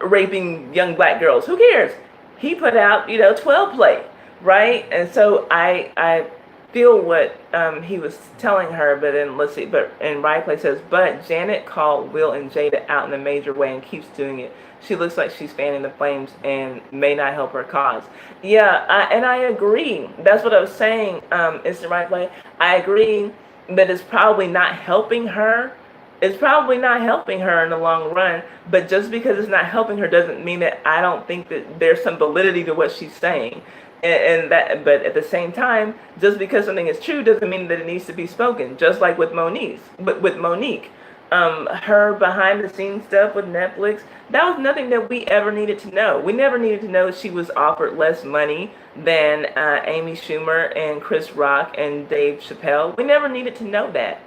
raping young black girls. Who cares? He put out, you know, 12 play, right? And so I feel what he was telling her, but then let's see, but in Right Place says, but Janet called Will and Jada out in a major way and keeps doing it. She looks like she's fanning the flames and may not help her cause. Yeah, and I agree. That's what I was saying. It's the right way. I agree that it's probably not helping her. It's probably not helping her in the long run. But just because it's not helping her doesn't mean that I don't think that there's some validity to what she's saying. And that, but at the same time, just because something is true doesn't mean that it needs to be spoken. Just like with Monique, her behind the scenes stuff with Netflix, that was nothing that we ever needed to know. We never needed to know she was offered less money than Amy Schumer and Chris Rock and Dave Chappelle. We never needed to know that.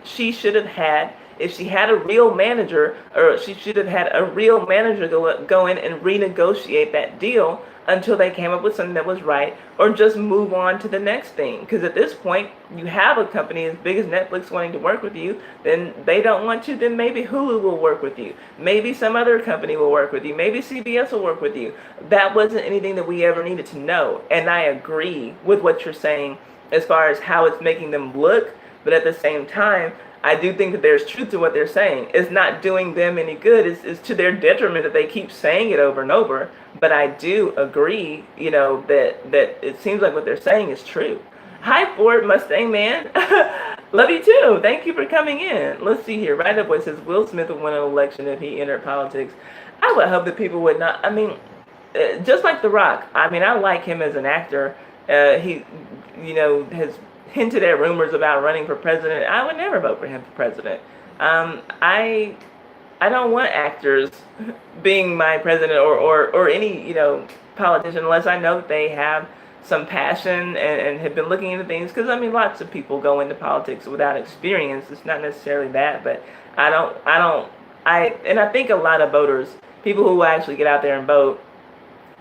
She should have had, if she had a real manager, or she should have had a real manager go in and renegotiate that deal until they came up with something that was right, or just move on to the next thing. Because at this point, you have a company as big as Netflix wanting to work with you, then they don't want to, then maybe Hulu will work with you. Maybe some other company will work with you. Maybe CBS will work with you. That wasn't anything that we ever needed to know. And I agree with what you're saying as far as how it's making them look, but at the same time, I do think that there's truth to what they're saying. It's not doing them any good. It's to their detriment that they keep saying it over and over. But I do agree, you know, that it seems like what they're saying is true. Hi, Ford Mustang Man. Love you too. Thank you for coming in. Let's see here. Right up where it says Will Smith would win an election if he entered politics. I would hope that people would not. I mean, just like The Rock. I mean, I like him as an actor. He, you know, hinted at rumors about running for president, I would never vote for him for president. I don't want actors being my president or any, politician unless I know that they have some passion and have been looking into things. Because, I mean, lots of people go into politics without experience. It's not necessarily that, but I think a lot of voters, people who actually get out there and vote,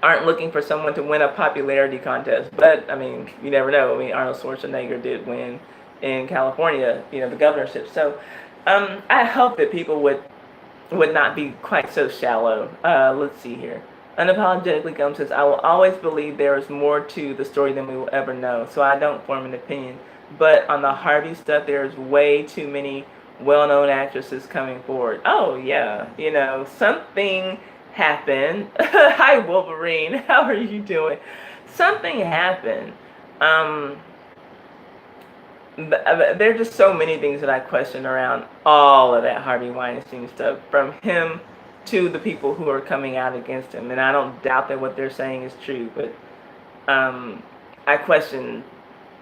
aren't looking for someone to win a popularity contest. But, I mean, you never know. I mean, Arnold Schwarzenegger did win in California, the governorship. So I hope that people would not be quite so shallow. Let's see here. Unapologetically Gum says, I will always believe there is more to the story than we will ever know, so I don't form an opinion. But on the Harvey stuff, there's way too many well-known actresses coming forward. Oh, yeah, something happened. Hi, Wolverine. How are you doing? Something happened. There are just so many things that I question around all of that Harvey Weinstein stuff, from him to the people who are coming out against him. And I don't doubt that what they're saying is true, but I question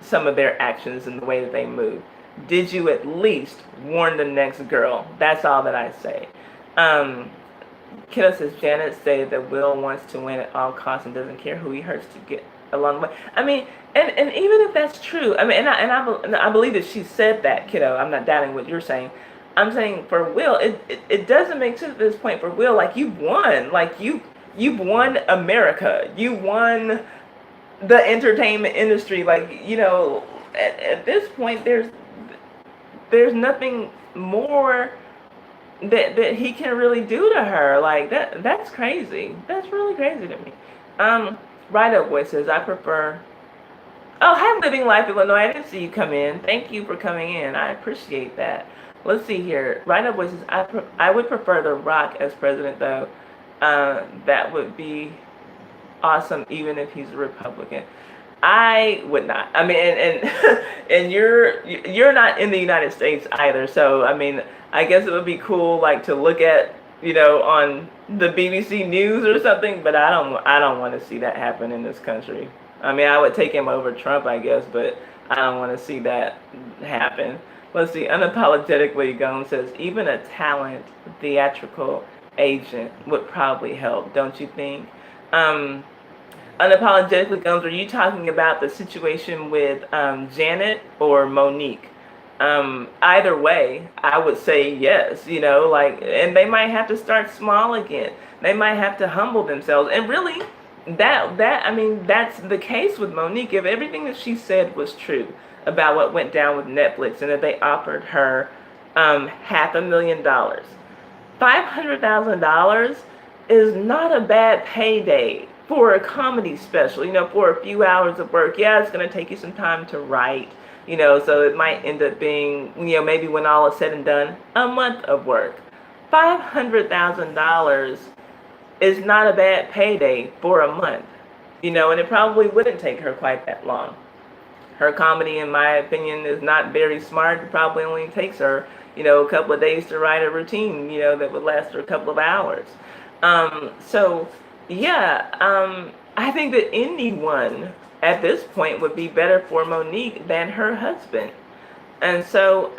some of their actions and the way that they move. Did you at least warn the next girl? That's all that I say. Kiddo says, Janet said that Will wants to win at all costs and doesn't care who he hurts to get along the way. I mean, and even if that's true, I mean, and I believe that she said that, Kiddo. I'm not doubting what you're saying. I'm saying for Will, it doesn't make sense at this point for Will. Like, you've won. Like, you've won America. You won the entertainment industry. Like, at this point, there's nothing more that he can really do to her. Like, that's crazy. That's really crazy to me. Right Up Boy says, I prefer. Oh, hi, Living Life, Illinois. I didn't see you come in. Thank you for coming in. I appreciate that. Let's see here. Right Up Boy says, I would prefer The Rock as president, though. That would be awesome, even if he's a Republican. I would not. I mean, and you're not in the United States either. So, I mean, I guess it would be cool, like, to look at, on the BBC News or something. But I don't want to see that happen in this country. I mean, I would take him over Trump, I guess, but I don't want to see that happen. Let's see. Unapologetically, Gomes says, even a talent theatrical agent would probably help, don't you think? Unapologetically, Gomes, are you talking about the situation with Janet or Monique? Either way, I would say yes, and they might have to start small again. They might have to humble themselves. And really, that's the case with Monique. If everything that she said was true about what went down with Netflix and that they offered her $500,000, $500,000 is not a bad payday for a comedy special, for a few hours of work. Yeah, it's going to take you some time to write, so it might end up being, maybe when all is said and done, a month of work. $500,000 is not a bad payday for a month, and it probably wouldn't take her quite that long. Her comedy, in my opinion, is not very smart. It probably only takes her, a couple of days to write a routine, that would last her a couple of hours. I think that anyone at this point would be better for Monique than her husband. And so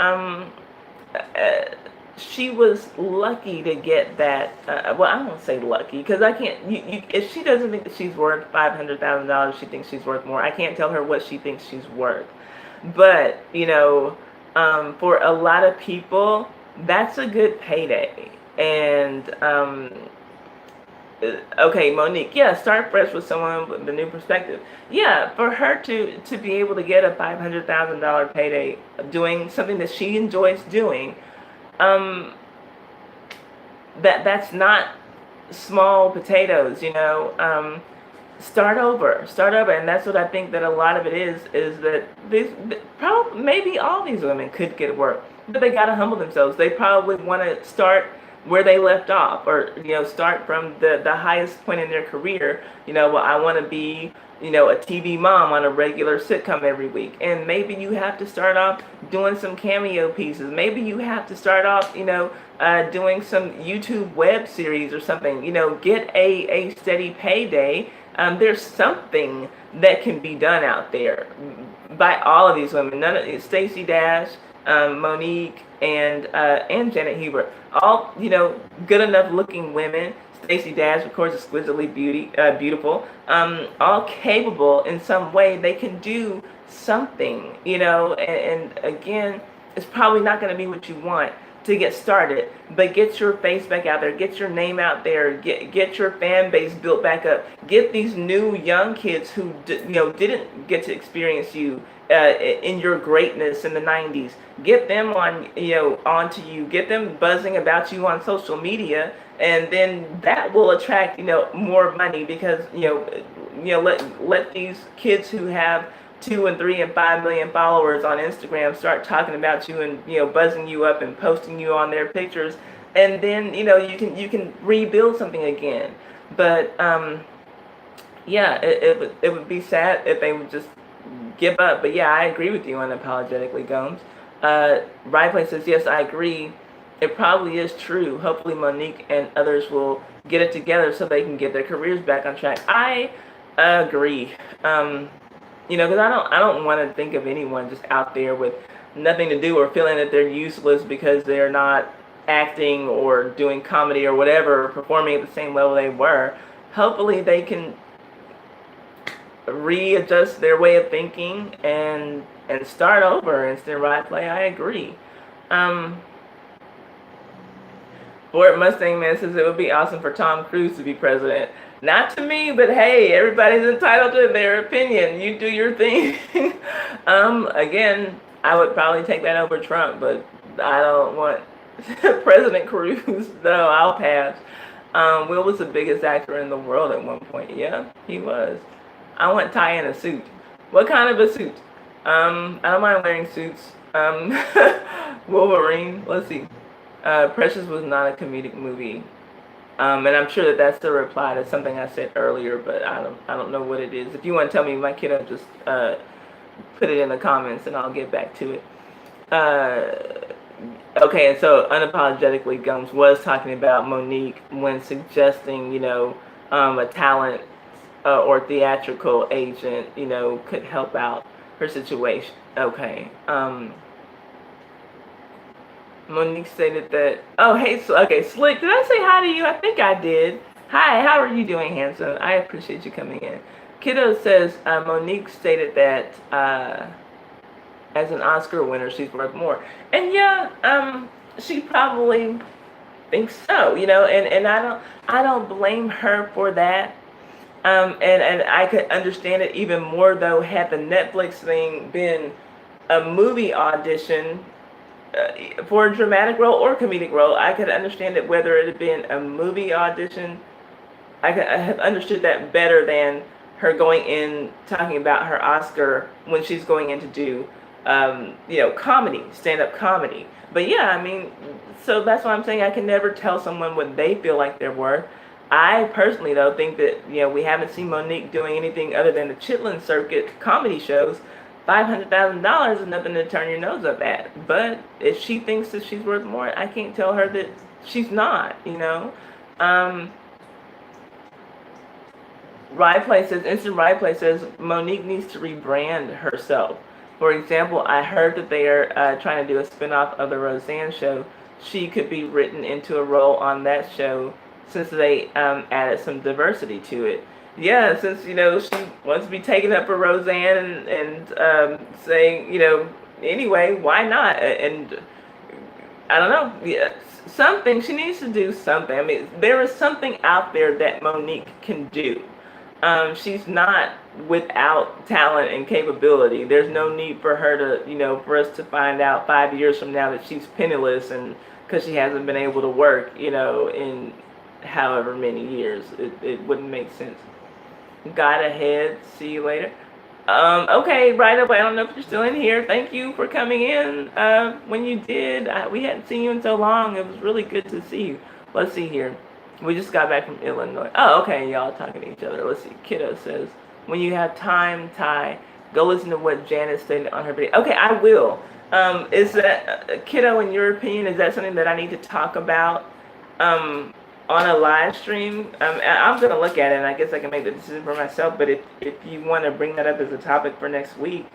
she was lucky to get that. Well, I won't say lucky, because I can't. If she doesn't think that she's worth $500,000, she thinks she's worth more. I can't tell her what she thinks she's worth. But for a lot of people, that's a good payday. And okay, Monique, yeah, start fresh with someone with a new perspective. Yeah, for her to be able to get a $500,000 payday doing something that she enjoys doing, that's not small potatoes, start over, and that's what I think that a lot of it is that maybe all these women could get work, but they got to humble themselves. They probably want to start where they left off, or start from the highest point in their career. Well, I want to be a TV mom on a regular sitcom every week, and maybe you have to start off doing some cameo pieces. Maybe you have to start off doing some YouTube web series or something. Get a steady payday. There's something that can be done out there. by all of these women. None of Stacey Dash, Monique, and Janet Hubert, all good enough looking women. Stacey Dash, of course, exquisitely beautiful. All capable in some way. They can do something, and again, it's probably not going to be what you want to get started, but get your face back out there, get your name out there, get your fan base built back up, get these new young kids who didn't get to experience you in your greatness in the 90s, get them onto you, get them buzzing about you on social media, and then that will attract more money, because let these kids who have 2 and 3 and 5 million followers on Instagram start talking about you and buzzing you up and posting you on their pictures, and then you can rebuild something again. But yeah, it would be sad if they would just give up. But yeah, I agree with you unapologetically, Gomes. Right Place says, yes, I agree. It probably is true. Hopefully Monique and others will get it together so they can get their careers back on track. I agree. Because I don't want to think of anyone just out there with nothing to do or feeling that they're useless because they're not acting or doing comedy or whatever, or performing at the same level they were. Hopefully they can readjust their way of thinking and start over instead of right play. I agree. Ford Mustang Man says it would be awesome for Tom Cruise to be president. Not to me, but hey, everybody's entitled to their opinion. You do your thing. Again, I would probably take that over Trump, but I don't want President Cruz. No, I'll pass. Will was the biggest actor in the world at one point. Yeah, he was. I want Ty in a suit. What kind of a suit? I don't mind wearing suits. Wolverine. Let's see. Precious was not a comedic movie. And I'm sure that that's the reply to something I said earlier, but I don't know what it is. If you want to tell me, my kiddo, just put it in the comments and I'll get back to it. Okay, and so unapologetically, Gums was talking about Monique when suggesting, a talent or theatrical agent, could help out her situation. Okay. Monique stated that, oh, hey, okay, Slick, did I say hi to you? I think I did. Hi, how are you doing, handsome? I appreciate you coming in. Kiddo says, Monique stated that as an Oscar winner, she's worth more. And yeah, she probably thinks so, and I don't blame her for that. And I could understand it even more, though, had the Netflix thing been a movie audition for a dramatic role or comedic role. I could understand it whether it had been a movie audition. I have understood that better than her going in talking about her Oscar when she's going in to do, comedy, stand-up comedy. But yeah, I mean, so that's why I'm saying I can never tell someone what they feel like they're worth. I personally, though, think that, we haven't seen Monique doing anything other than the Chitlin Circuit comedy shows. $500,000 is nothing to turn your nose up at. But if she thinks that she's worth more, I can't tell her that she's not, Ryplay says, Instant Ryplay says, Monique needs to rebrand herself. For example, I heard that they are trying to do a spinoff of the Roseanne show. She could be written into a role on that show since they added some diversity to it. Yeah, since, she wants to be taken up for Roseanne and saying, anyway, why not? And I don't know, yeah, something, she needs to do something. I mean, there is something out there that Monique can do. She's not without talent and capability. There's no need for her to, for us to find out 5 years from now that she's penniless and because she hasn't been able to work, in however many years. It wouldn't make sense. Got ahead. See you later. Okay, right away. I don't know if you're still in here. Thank you for coming in. When you did, we hadn't seen you in so long. It was really good to see you. Let's see here. We just got back from Illinois. Oh, okay, y'all talking to each other. Let's see. Kiddo says, when you have time, Ty, go listen to what Janet stated on her video. Okay, I will. Is that, Kiddo, in your opinion, is that something that I need to talk about on a live stream? I'm going to look at it, and I guess I can make the decision for myself. But if you want to bring that up as a topic for next week,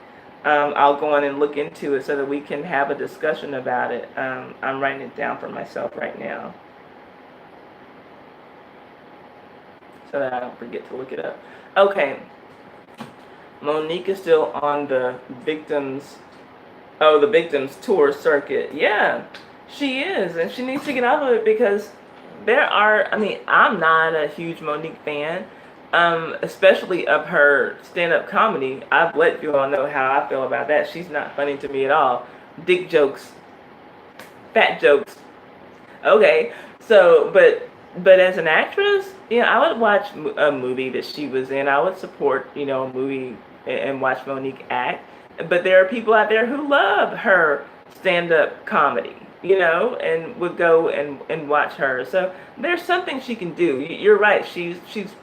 I'll go on and look into it so that we can have a discussion about it. I'm writing it down for myself right now so that I don't forget to look it up. Okay, Monique is still on the victims tour circuit. Yeah, she is, and she needs to get off of it because I'm not a huge Monique fan, especially of her stand-up comedy. I've let you all know how I feel about that. She's not funny to me at all. Dick jokes, fat jokes. Okay, so but as an actress, I would watch a movie that she was in. I would support, a movie and watch Monique act. But there are people out there who love her stand-up comedy, and would go and watch her. So there's something she can do. You're right. She's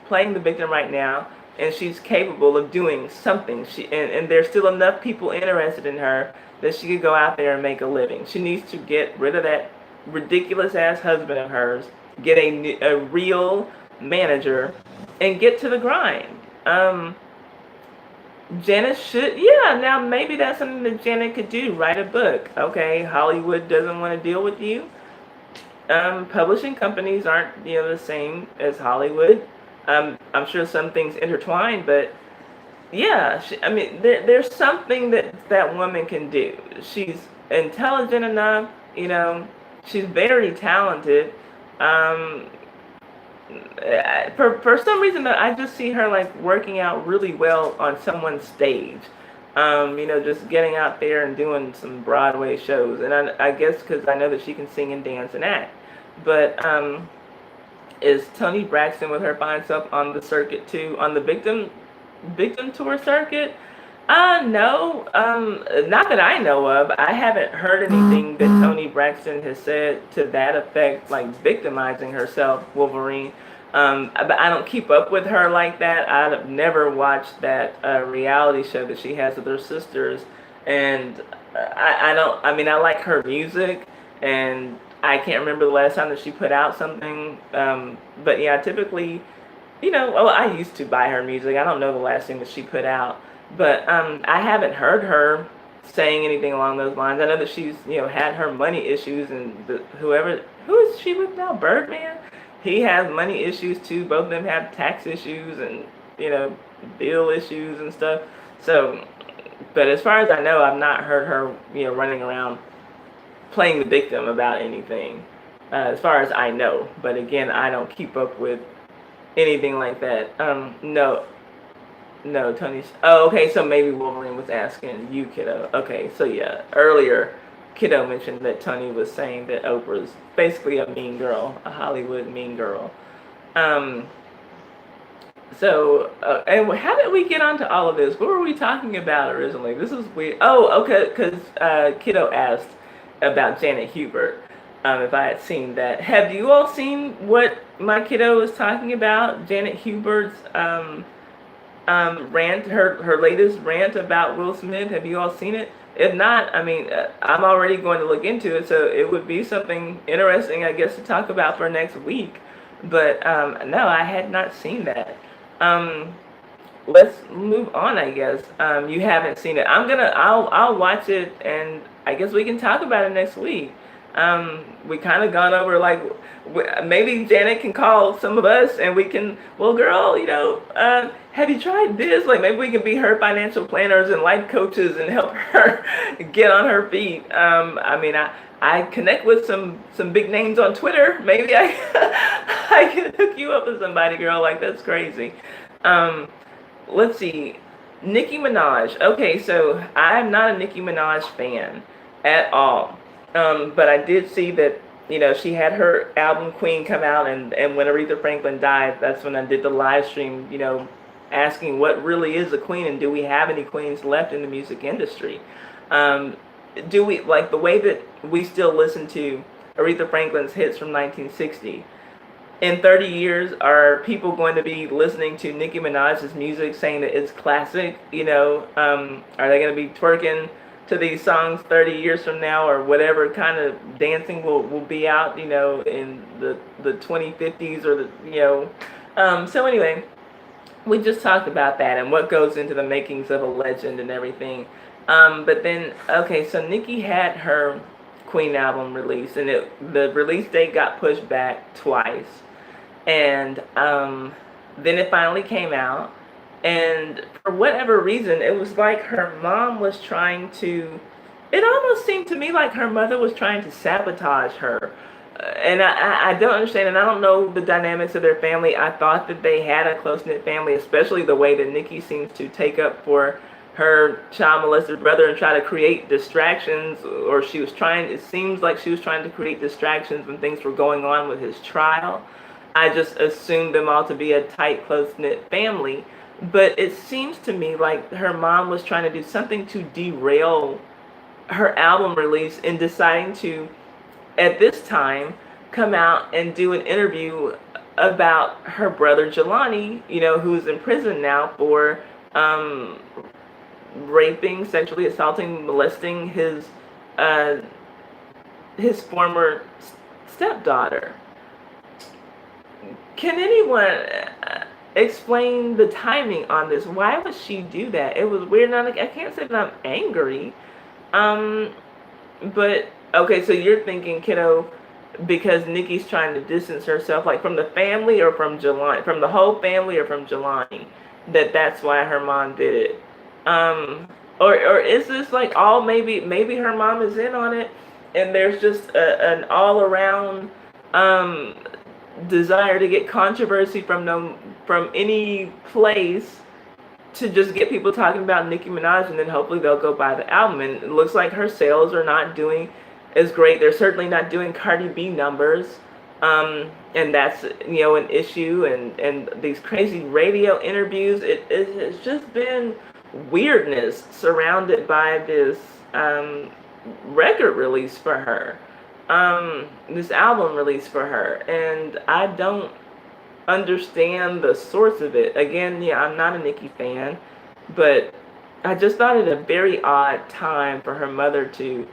playing the victim right now, and she's capable of doing something. And there's still enough people interested in her that she could go out there and make a living. She needs to get rid of that ridiculous ass husband of hers, get a real manager, and get to the grind. Janet should, yeah, now maybe that's something that Janet could do. Write a book. Okay, Hollywood doesn't want to deal with you. Publishing companies aren't, the same as Hollywood. I'm sure some things intertwine, but yeah, there's something that woman can do. She's intelligent enough, she's very talented. For some reason, I just see her like working out really well on someone's stage. Just getting out there and doing some Broadway shows. And I guess because I know that she can sing and dance and act. But is Toni Braxton with her fine self on the circuit too, on the victim tour circuit? No, not that I know of. I haven't heard anything that Toni Braxton has said to that effect, like victimizing herself, Wolverine. But I don't keep up with her like that. I've never watched that reality show that she has with her sisters, and I don't. I mean, I like her music, and I can't remember the last time that she put out something. But yeah, typically, I used to buy her music. I don't know the last thing that she put out. But I haven't heard her saying anything along those lines. I know that she's, had her money issues, and who is she with now? Birdman? He has money issues too. Both of them have tax issues and, bill issues and stuff. So, but as far as I know, I've not heard her, running around playing the victim about anything, as far as I know. But again, I don't keep up with anything like that. No, Tony's. Oh, okay. So maybe Wolverine was asking you, kiddo. Okay, so yeah, earlier, kiddo mentioned that Tony was saying that Oprah's basically a mean girl, a Hollywood mean girl. So, and how did we get onto all of this? What were we talking about originally? This is weird. Oh, okay, because kiddo asked about Janet Hubert. If I had seen that. Have you all seen what my kiddo was talking about? Janet Hubert's rant, her latest rant about Will Smith. Have you all seen it? If not, I'm already going to look into it, so it would be something interesting, I guess, to talk about for next week. But no, I had not seen that. Let's move on, I guess. You haven't seen it. I'll watch it, and I guess we can talk about it next week. We kind of gone over, like, maybe Janet can call some of us and we can, well, girl, have you tried this? Like, maybe we can be her financial planners and life coaches and help her get on her feet. I connect with some big names on Twitter. Maybe I I can hook you up with somebody, girl. Like, that's crazy. Let's see. Nicki Minaj. Okay, so I'm not a Nicki Minaj fan at all. But I did see that, she had her album Queen come out, and when Aretha Franklin died, that's when I did the live stream, asking what really is a queen, and do we have any queens left in the music industry? Do we, like, the way that we still listen to Aretha Franklin's hits from 1960, in 30 years, are people going to be listening to Nicki Minaj's music saying that it's classic? Are they going to be twerking to these songs 30 years from now, or whatever kind of dancing will be out, in the 2050s, or so anyway, we just talked about that and what goes into the makings of a legend and everything. But then, okay, so Nicki had her Queen album released, and the release date got pushed back twice. And then it finally came out. And for whatever reason, it was like her mom was trying to, it almost seemed to me like her mother was trying to sabotage her. And I don't understand, and I don't know the dynamics of their family. I thought that they had a close-knit family, especially the way that Nicki seems to take up for her child molested brother and try to create distractions, or she was trying, it seems like she was trying to create distractions when things were going on with his trial. I just assumed them all to be a tight, close-knit family. But it seems to me like her mom was trying to do something to derail her album release in deciding to, at this time, come out and do an interview about her brother Jelani, who's in prison now for raping, sexually assaulting, molesting uh, his former stepdaughter. Can anyone explain the timing on this? Why would she do that? It was weird. I can't say that I'm angry. But okay, so you're thinking, kiddo, because Nicki's trying to distance herself, like from the family or from Jelani, from the whole family or from Jelani, that's why her mom did it. Or is this like all, maybe her mom is in on it, and there's just an all around desire to get controversy from any place, to just get people talking about Nicki Minaj, and then hopefully they'll go buy the album. And it looks like her sales are not doing as great. They're certainly not doing Cardi B numbers, and that's an issue. And these crazy radio interviews, it's just been weirdness surrounded by this record release for her, this album release for her, and I don't understand the source of it. Again, yeah, I'm not a Nicki fan, but I just thought it a very odd time for her mother to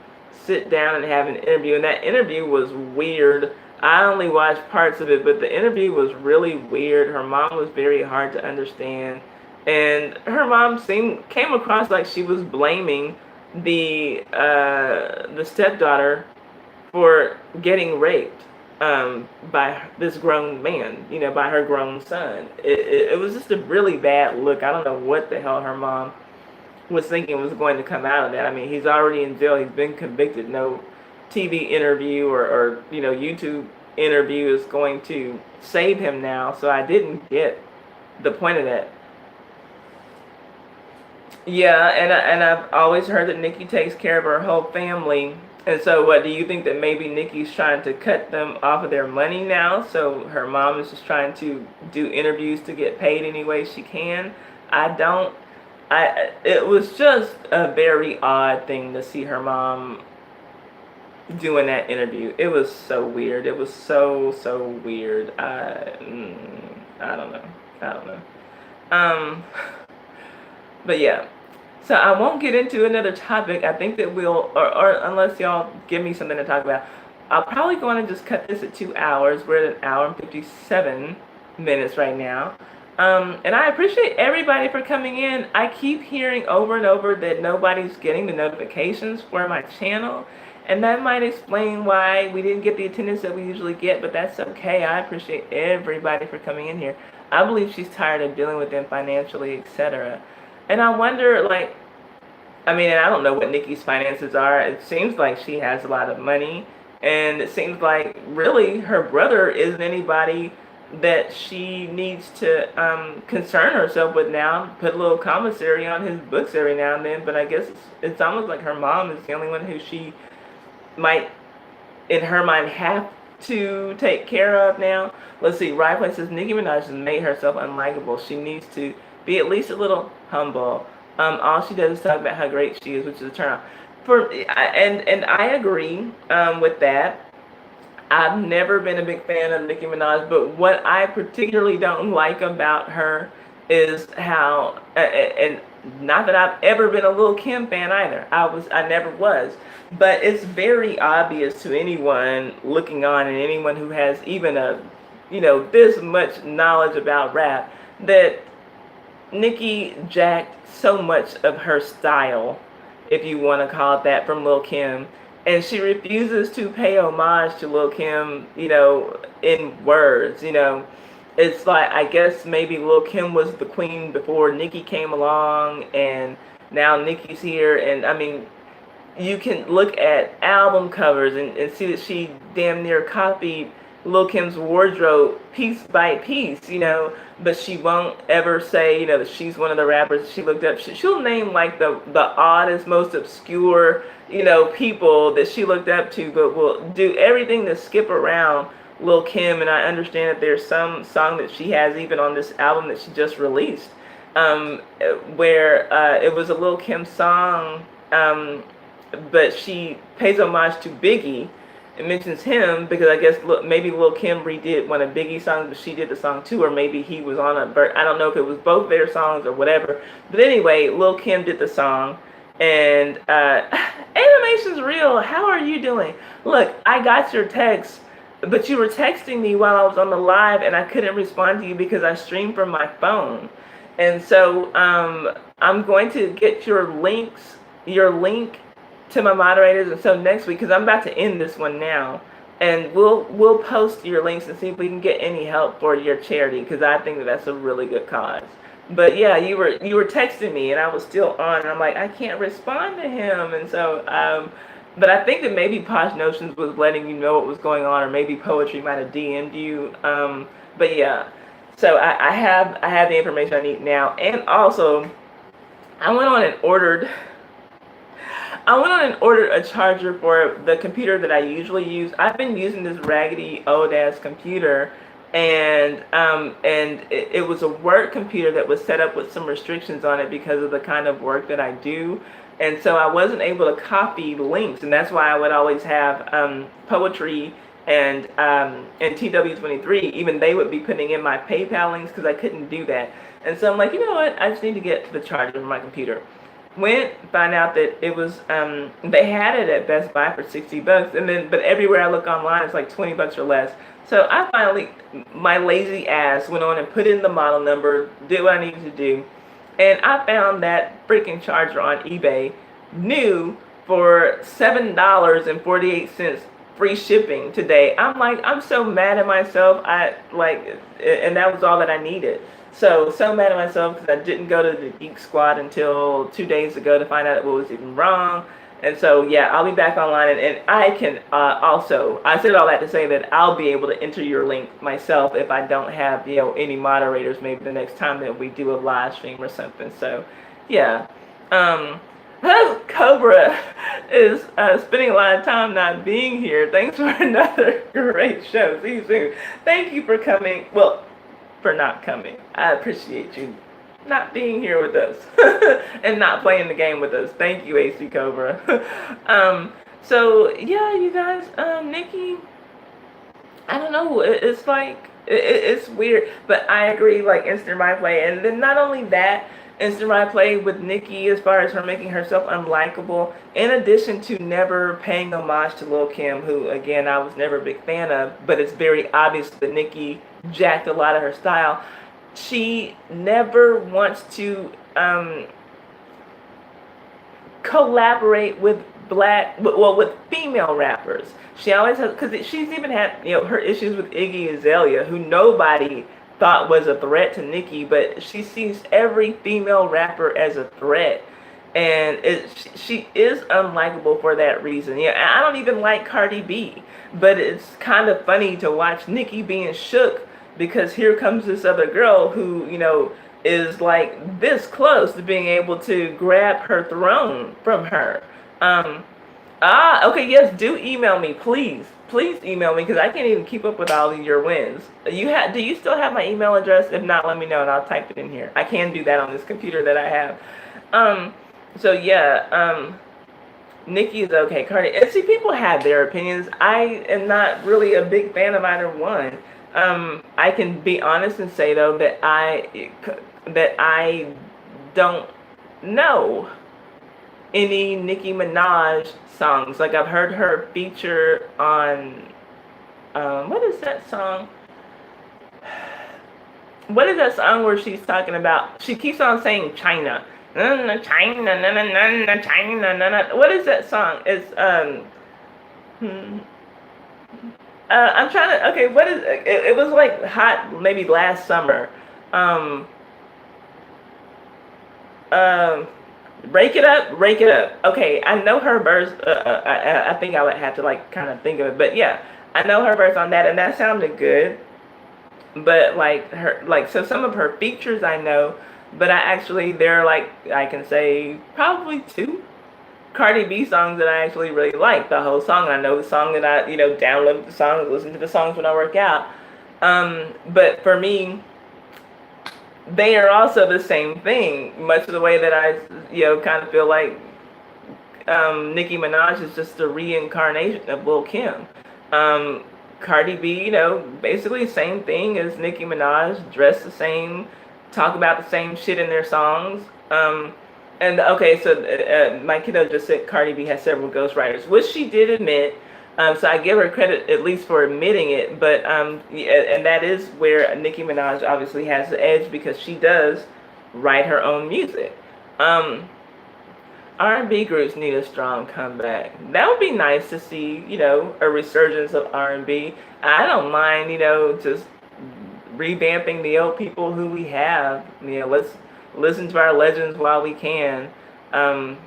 sit down and have an interview, and that interview was weird. I only watched parts of it, but the interview was really weird. Her mom was very hard to understand, and her mom came across like she was blaming the stepdaughter for getting raped by this grown man, by her grown son. It was just a really bad look. I don't know what the hell her mom was thinking was going to come out of that. I mean, he's already in jail. He's been convicted. No TV interview or YouTube interview is going to save him now. So I didn't get the point of that. Yeah, and I've always heard that Nicki takes care of her whole family. And so what, do you think that maybe Nicki's trying to cut them off of their money now? So her mom is just trying to do interviews to get paid any way she can? It was just a very odd thing to see her mom doing that interview. It was so weird. It was so weird. I don't know. But yeah. So I won't get into another topic. I think that or unless y'all give me something to talk about, I'll probably go on and just cut this at 2 hours. We're at 1 hour and 57 minutes right now. And I appreciate everybody for coming in. I keep hearing over and over that nobody's getting the notifications for my channel. And that might explain why we didn't get the attendance that we usually get, but that's okay. I appreciate everybody for coming in here. I believe she's tired of dealing with them financially, etc. And I wonder, and I don't know what Nicki's finances are. It seems like she has a lot of money. And it seems like, really, her brother isn't anybody that she needs to concern herself with now. Put a little commissary on his books every now and then. But I guess it's almost like her mom is the only one who she might, in her mind, have to take care of now. Let's see. Right Place says, Nicki Minaj has made herself unlikable. She needs to be at least a little humble. All she does is talk about how great she is, which is a turn off. And I agree with that. I've never been a big fan of Nicki Minaj, but what I particularly don't like about her is how, and not that I've ever been a Lil' Kim fan either. I never was. But it's very obvious to anyone looking on, and anyone who has even this much knowledge about rap, that Nicki jacked so much of her style if you want to call it that, from Lil' Kim. And she refuses to pay homage to Lil' Kim, in words, It's like, I guess maybe Lil' Kim was the queen before Nicki came along, and now Nicki's here. And I mean, you can look at album covers and see that she damn near copied Lil' Kim's wardrobe piece by piece, but she won't ever say, that she's one of the rappers she looked up. She'll name like the oddest, most obscure, people that she looked up to, but will do everything to skip around Lil' Kim. And I understand that there's some song that she has even on this album that she just released, where it was a Lil' Kim song, but she pays homage to Biggie and mentions him because I guess maybe Lil' Kim redid one of Biggie's songs, but she did the song too, or maybe he was on I don't know if it was both their songs or whatever. But anyway, Lil' Kim did the song, and Animation's real. How are you doing? Look, I got your text, but you were texting me while I was on the live, and I couldn't respond to you because I streamed from my phone. And so I'm going to get your link to my moderators, and so next week, because I'm about to end this one now, and we'll post your links and see if we can get any help for your charity, because I think that that's a really good cause. But yeah, you were texting me, and I was still on, and I'm like, I can't respond to him, and so but I think that maybe Posh Notions was letting you know what was going on, or maybe Poetry might have DM'd you. But yeah, so I have the information I need now, and also I went on and ordered a charger for the computer that I usually use. I've been using this raggedy old ass computer, and it was a work computer that was set up with some restrictions on it because of the kind of work that I do. And so I wasn't able to copy links, and that's why I would always have Poetry and TW23, even they would be putting in my PayPal links because I couldn't do that. And so I'm like, you know what? I just need to get the charger for my computer. Went, find out that it was they had it at Best Buy for $60, and then but everywhere I look online it's like $20 or less. So I finally, my lazy ass, went on and put in the model number, did what I needed to do, and I found that freaking charger on eBay new for $7.48 free shipping today. I'm like, I'm so mad at myself. And that was all that I needed. So mad at myself because I didn't go to the Geek Squad until 2 days ago to find out what was even wrong. And so, yeah, I'll be back online. And I can also, I said all that to say that I'll be able to enter your link myself if I don't have, any moderators maybe the next time that we do a live stream or something. So, yeah. Cobra is spending a lot of time not being here. Thanks for another great show. See you soon. Thank you for coming. Well, for not coming. I appreciate you not being here with us and not playing the game with us. Thank you, AC Cobra. So yeah, you guys, Nikki, I don't know. It's like it's weird, but I agree. Like instant replay, and then not only that, instant replay with Nikki as far as her making herself unlikable. In addition to never paying homage to Lil' Kim, who again I was never a big fan of, but it's very obvious that Nikki jacked a lot of her style. She never wants to collaborate with with female rappers. She always has, because she's even had her issues with Iggy Azalea, who nobody thought was a threat to Nikki, but she sees every female rapper as a threat, and she is unlikable for that reason. I don't even like Cardi B, but it's kind of funny to watch Nikki being shook because here comes this other girl who is like this close to being able to grab her throne from her. Okay, yes, do email me, please. Please email me because I can't even keep up with all of your wins. Do you still have my email address? If not, let me know and I'll type it in here. I can do that on this computer that I have. So yeah, Nikki is okay. Cardi, and see, people have their opinions. I am not really a big fan of either one. I can be honest and say though that I don't know any Nicki Minaj songs. Like I've heard her feature on what is that song? What is that song where she's talking about? She keeps on saying China, China, China. What is that song? It's hmm, I'm trying to. Okay, what is it? It was like hot maybe last summer. Um, um, Rake it up, rake it up. Okay, I know her verse. I think I would have to like kind of think of it, but yeah, I know her verse on that, and that sounded good. But like her, like so some of her features I know, but I actually there are like I can say probably two Cardi B songs that I actually really like. The whole song, I know the song that I download the songs, listen to the songs when I work out. But for me, they are also the same thing, much of the way that I kind of feel like Nicki Minaj is just a reincarnation of Lil Kim. Um, Cardi B, basically same thing as Nicki Minaj, dress the same, talk about the same shit in their songs. And okay, so my kiddo just said Cardi B has several ghostwriters, which she did admit. So I give her credit at least for admitting it. But yeah, and that is where Nicki Minaj obviously has the edge because she does write her own music. Um, R&B groups need a strong comeback. That would be nice to see, a resurgence of R&B. I don't mind, just revamping the old people who we have. Let's listen to our legends while we can. Um,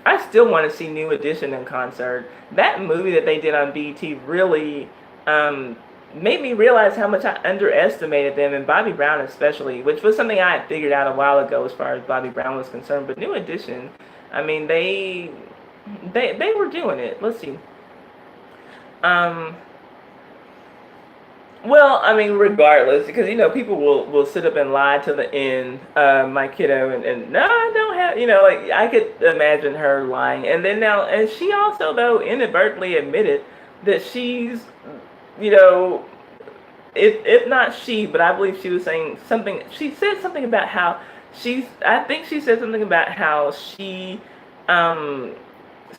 I still want to see New Edition in concert. That movie that they did on BET really made me realize how much I underestimated them, and Bobby Brown especially, which was something I had figured out a while ago as far as Bobby Brown was concerned. But New Edition, I mean, they were doing it. Let's see. Um, well, I mean, regardless, because people will sit up and lie to the end, my kiddo, and no, I don't have, like I could imagine her lying, and then now, and she also though inadvertently admitted that she's, you know, if not she, but I believe she was saying something. She said something about how I think she said something about how she um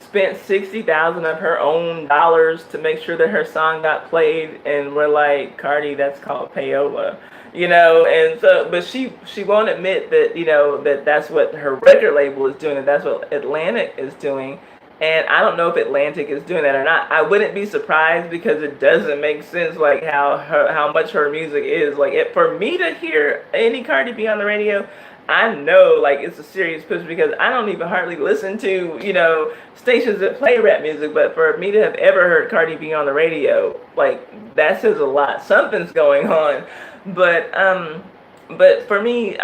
spent 60,000 of her own dollars to make sure that her song got played, and we're like, Cardi, that's called payola, and so, but she won't admit that, that's what her record label is doing, and that's what Atlantic is doing. And I don't know if Atlantic is doing that or not. I wouldn't be surprised because it doesn't make sense, like how much her music is. Like for me to hear any Cardi B on the radio, I know like it's a serious push because I don't even hardly listen to stations that play rap music. But for me to have ever heard Cardi B on the radio, like that says a lot. Something's going on. But for me,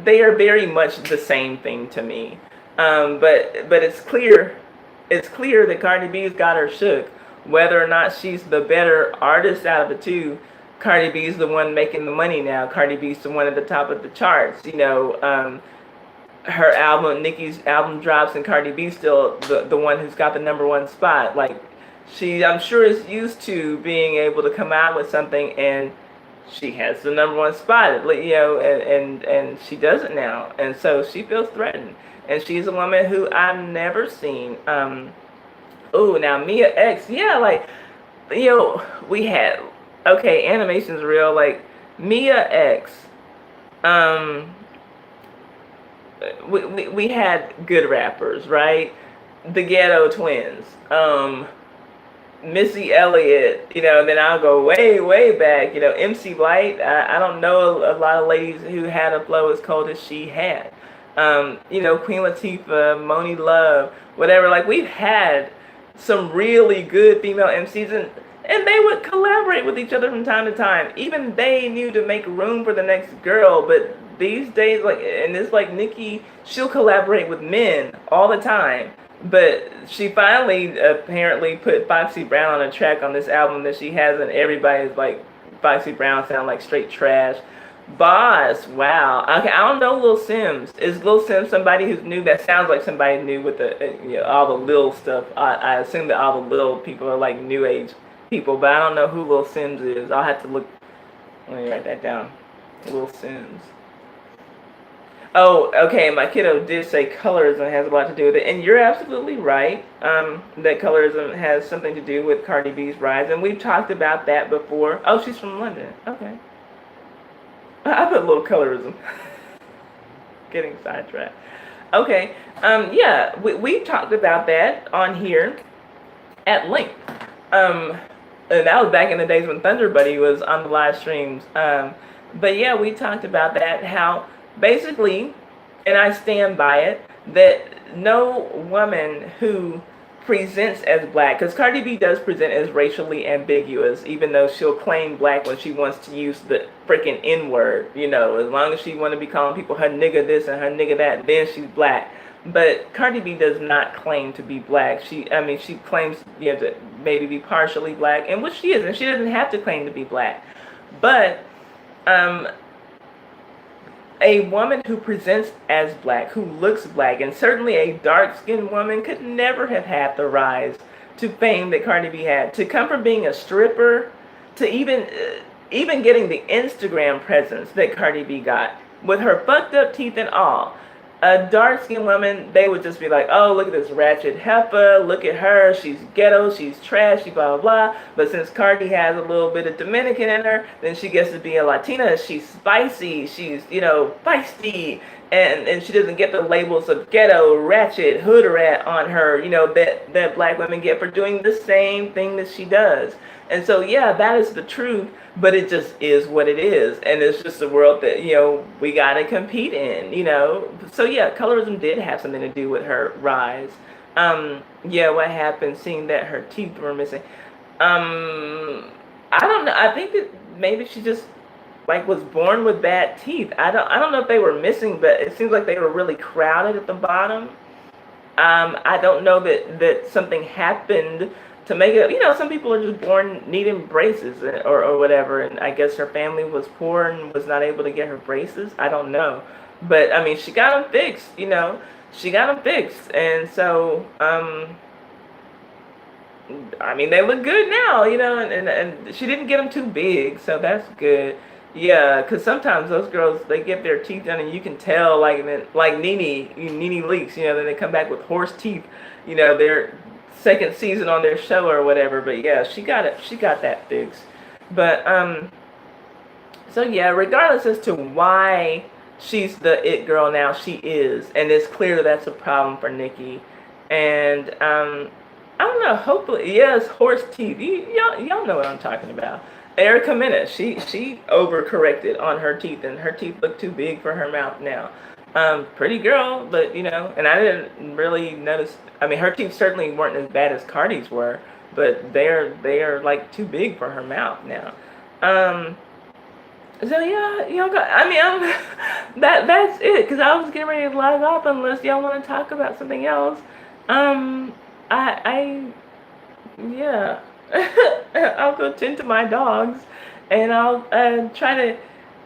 they are very much the same thing to me. But it's clear that Cardi B's got her shook. Whether or not she's the better artist out of the two, Cardi B's the one making the money now. Cardi B's the one at the top of the charts. Her album, Nicki's album drops, and Cardi B's still the one who's got the number one spot. Like I'm sure is used to being able to come out with something and she has the number one spot, and she does it now, and so she feels threatened. And she's a woman who I've never seen. Oh, now Mia X, yeah, like we had animation's real, like Mia X. Um, we had good rappers, right? The Ghetto Twins. Missy Elliott, then I'll go way, way back. MC Light. I don't know a lot of ladies who had a flow as cold as she had. Queen Latifah, Moni Love, whatever. Like we've had some really good female MCs, and they would collaborate with each other from time to time. Even they knew to make room for the next girl. But these days, like, and it's like Nicki, she'll collaborate with men all the time. But she finally apparently put Foxy Brown on a track on this album that she has, and everybody's like, Foxy Brown sound like straight trash. Boss, wow. Okay, I don't know Lil Sims. Is Lil Sims somebody who's new? That sounds like somebody new with the all the Lil stuff. I assume that all the Lil people are like new age people, but I don't know who Lil Sims is. I'll have to look. Let me write that down. Lil Sims. Oh, okay. My kiddo did say colorism has a lot to do with it, and you're absolutely right. That colorism has something to do with Cardi B's rise, and we've talked about that before. Oh, she's from London. Okay. I put a little colorism. Getting sidetracked. Okay. Yeah, we talked about that on here at length. Um, and that was back in the days when Thunder Buddy was on the live streams. But yeah, we talked about that. How basically, and I stand by it, that no woman who presents as black, because Cardi B does present as racially ambiguous, even though she'll claim black when she wants to use the freaking N word. You know, as long as she want to be calling people her nigga this and her nigga that, then she's black. But Cardi B does not claim to be black. She claims, you know, to maybe be partially black, and which she is, and she doesn't have to claim to be black. But um, a woman who presents as black, who looks black, and certainly a dark-skinned woman could never have had the rise to fame that Cardi B had. To come from being a stripper to even getting the Instagram presence that Cardi B got, with her fucked up teeth and all. A dark-skinned woman, they would just be like, oh, look at this ratchet heifer, look at her, she's ghetto, she's trashy, blah, blah, blah. But since Cardi has a little bit of Dominican in her, then she gets to be a Latina. She's spicy, she's, you know, feisty, and she doesn't get the labels of ghetto, ratchet, hood rat on her, you know, that black women get for doing the same thing that she does. And so, yeah, that is the truth, but it just is what it is. And it's just a world that, you know, we got to compete in, you know. So, yeah, colorism did have something to do with her rise. Yeah, what happened, seeing that her teeth were missing. I don't know. I think that maybe she just, like, was born with bad teeth. I don't know if they were missing, but it seems like they were really crowded at the bottom. I don't know that something happened to make it, you know, some people are just born needing braces or whatever, and I guess her family was poor and was not able to get her braces. I don't know. But, I mean, she got them fixed, you know. She got them fixed, and so, I mean, they look good now, you know, and she didn't get them too big, so that's good. Yeah, because sometimes those girls, they get their teeth done and you can tell, like Nene Leakes, you know, then they come back with horse teeth, you know, their second season on their show or whatever. But yeah, she got that fixed. But, so yeah, regardless as to why she's the it girl now, she is. And it's clear that that's a problem for Nicki. And, I don't know, hopefully, yes, horse teeth. Y'all know what I'm talking about. Erica Mena, she overcorrected on her teeth, and her teeth look too big for her mouth now. Pretty girl, but you know, and I didn't really notice. I mean, her teeth certainly weren't as bad as Cardi's were, but they're like too big for her mouth now. So yeah, y'all got. I mean, that's it. Cause I was getting ready to log off unless y'all want to talk about something else. Yeah. I'll go tend to my dogs, and I'll try to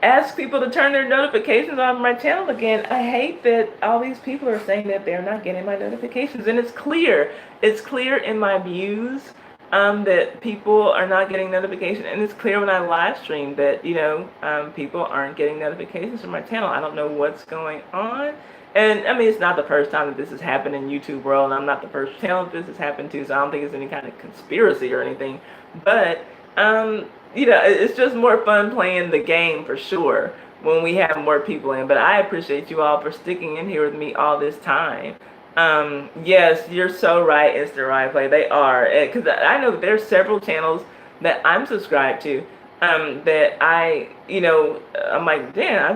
ask people to turn their notifications on my channel again. I hate that all these people are saying that they're not getting my notifications, and it's clear. It's clear in my views that people are not getting notifications, and it's clear when I live stream that, you know, people aren't getting notifications from my channel. I don't know what's going on. And, I mean, it's not the first time that this has happened in YouTube world, and I'm not the first channel that this has happened to, so I don't think it's any kind of conspiracy or anything. But, you know, it's just more fun playing the game for sure when we have more people in. But I appreciate you all for sticking in here with me all this time. Yes, you're so right, Instant Replay. They are. Because I know that there's several channels that I'm subscribed to. That I, you know, I'm like, damn,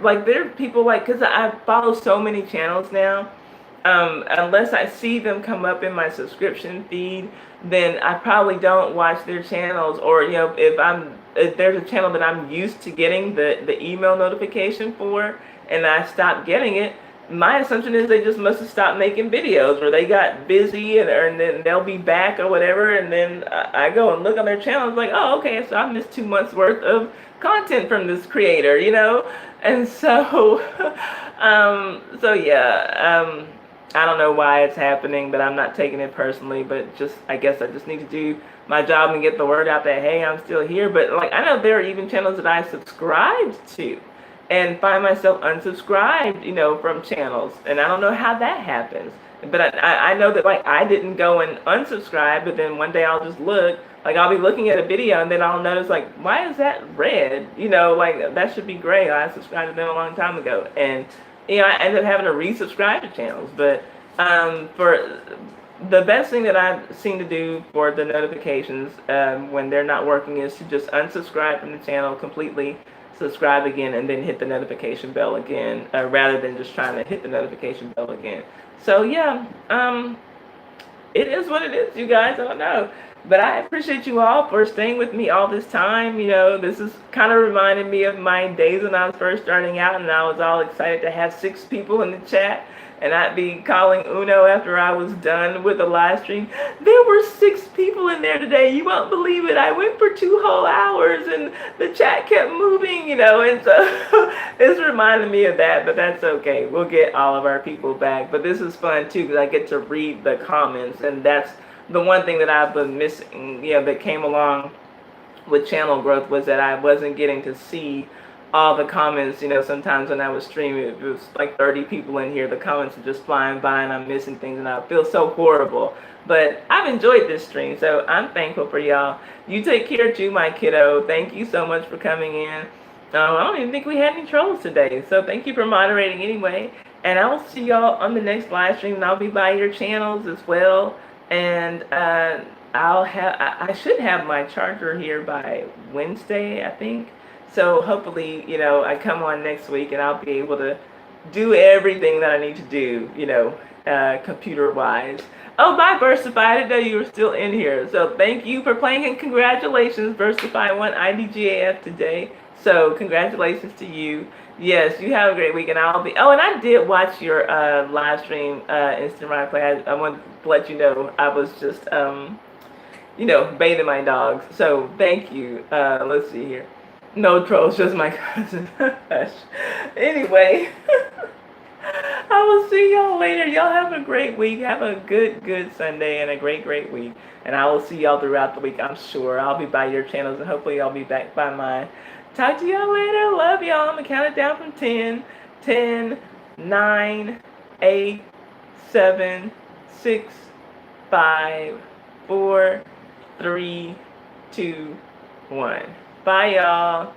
like, there are people, like, because I follow so many channels now, unless I see them come up in my subscription feed, then I probably don't watch their channels. Or, you know, if there's a channel that I'm used to getting the email notification for, and I stop getting it, my assumption is they just must have stopped making videos, or they got busy, and then they'll be back or whatever. And then I go and look on their channel. It's like, oh, okay, so I missed 2 months worth of content from this creator, you know. And so, so yeah, I don't know why it's happening, but I'm not taking it personally. But just, I guess I just need to do my job and get the word out that, hey, I'm still here. But, like, I know there are even channels that I subscribed to and find myself unsubscribed, you know, from channels. And I don't know how that happens. But I know that, like, I didn't go and unsubscribe, but then one day I'll just look, like, I'll be looking at a video, and then I'll notice, like, why is that red? You know, like, that should be gray. I subscribed to them a long time ago. And I ended up having to resubscribe to channels. But for the best thing that I've seen to do for the notifications when they're not working is to just unsubscribe from the channel completely, subscribe again, and then hit the notification bell again, rather than just trying to hit the notification bell again. So yeah, it is what it is, you guys. I don't know. But I appreciate you all for staying with me all this time. This is kind of reminding me of my days when I was first starting out, and I was all excited to have 6 people in the chat, and I'd be calling Uno after I was done with the live stream. There were 6 people in there today. You won't believe it. I went for 2 whole hours, and the chat kept moving, and so it's reminding me of that, but that's okay. We'll get all of our people back. But this is fun, too, because I get to read the comments, and that's the one thing that I've been missing, that came along with channel growth, was that I wasn't getting to see all the comments. Sometimes when I was streaming, it was like 30 people in here. The comments are just flying by, and I'm missing things, and I feel so horrible. But I've enjoyed this stream, so I'm thankful for y'all. You take care too, my kiddo. Thank you so much for coming in. I don't even think we had any trolls today, so thank you for moderating anyway. And I will see y'all on the next live stream, and I'll be by your channels as well. And I should have my charger here by Wednesday, I think. So hopefully, I come on next week and I'll be able to do everything that I need to do, computer-wise. Oh, bye, Versify. I didn't know you were still in here. So thank you for playing, and congratulations. Versify won IDGAF today. So congratulations to you. Yes, you have a great week, and I'll be. Oh, and I did watch your live stream, Instant Replay. I want to let you know I was just, bathing my dogs. So thank you. Let's see here. No trolls, just my cousin. Anyway, I will see y'all later. Y'all have a great week. Have a good Sunday and a great week. And I will see y'all throughout the week, I'm sure. I'll be by your channels, and hopefully I'll be back by mine. Talk to y'all later. Love y'all. I'm going to count it down from 10. 10, 9, 8, 7, 6, 5, 4, 3, 2, 1. Bye, y'all.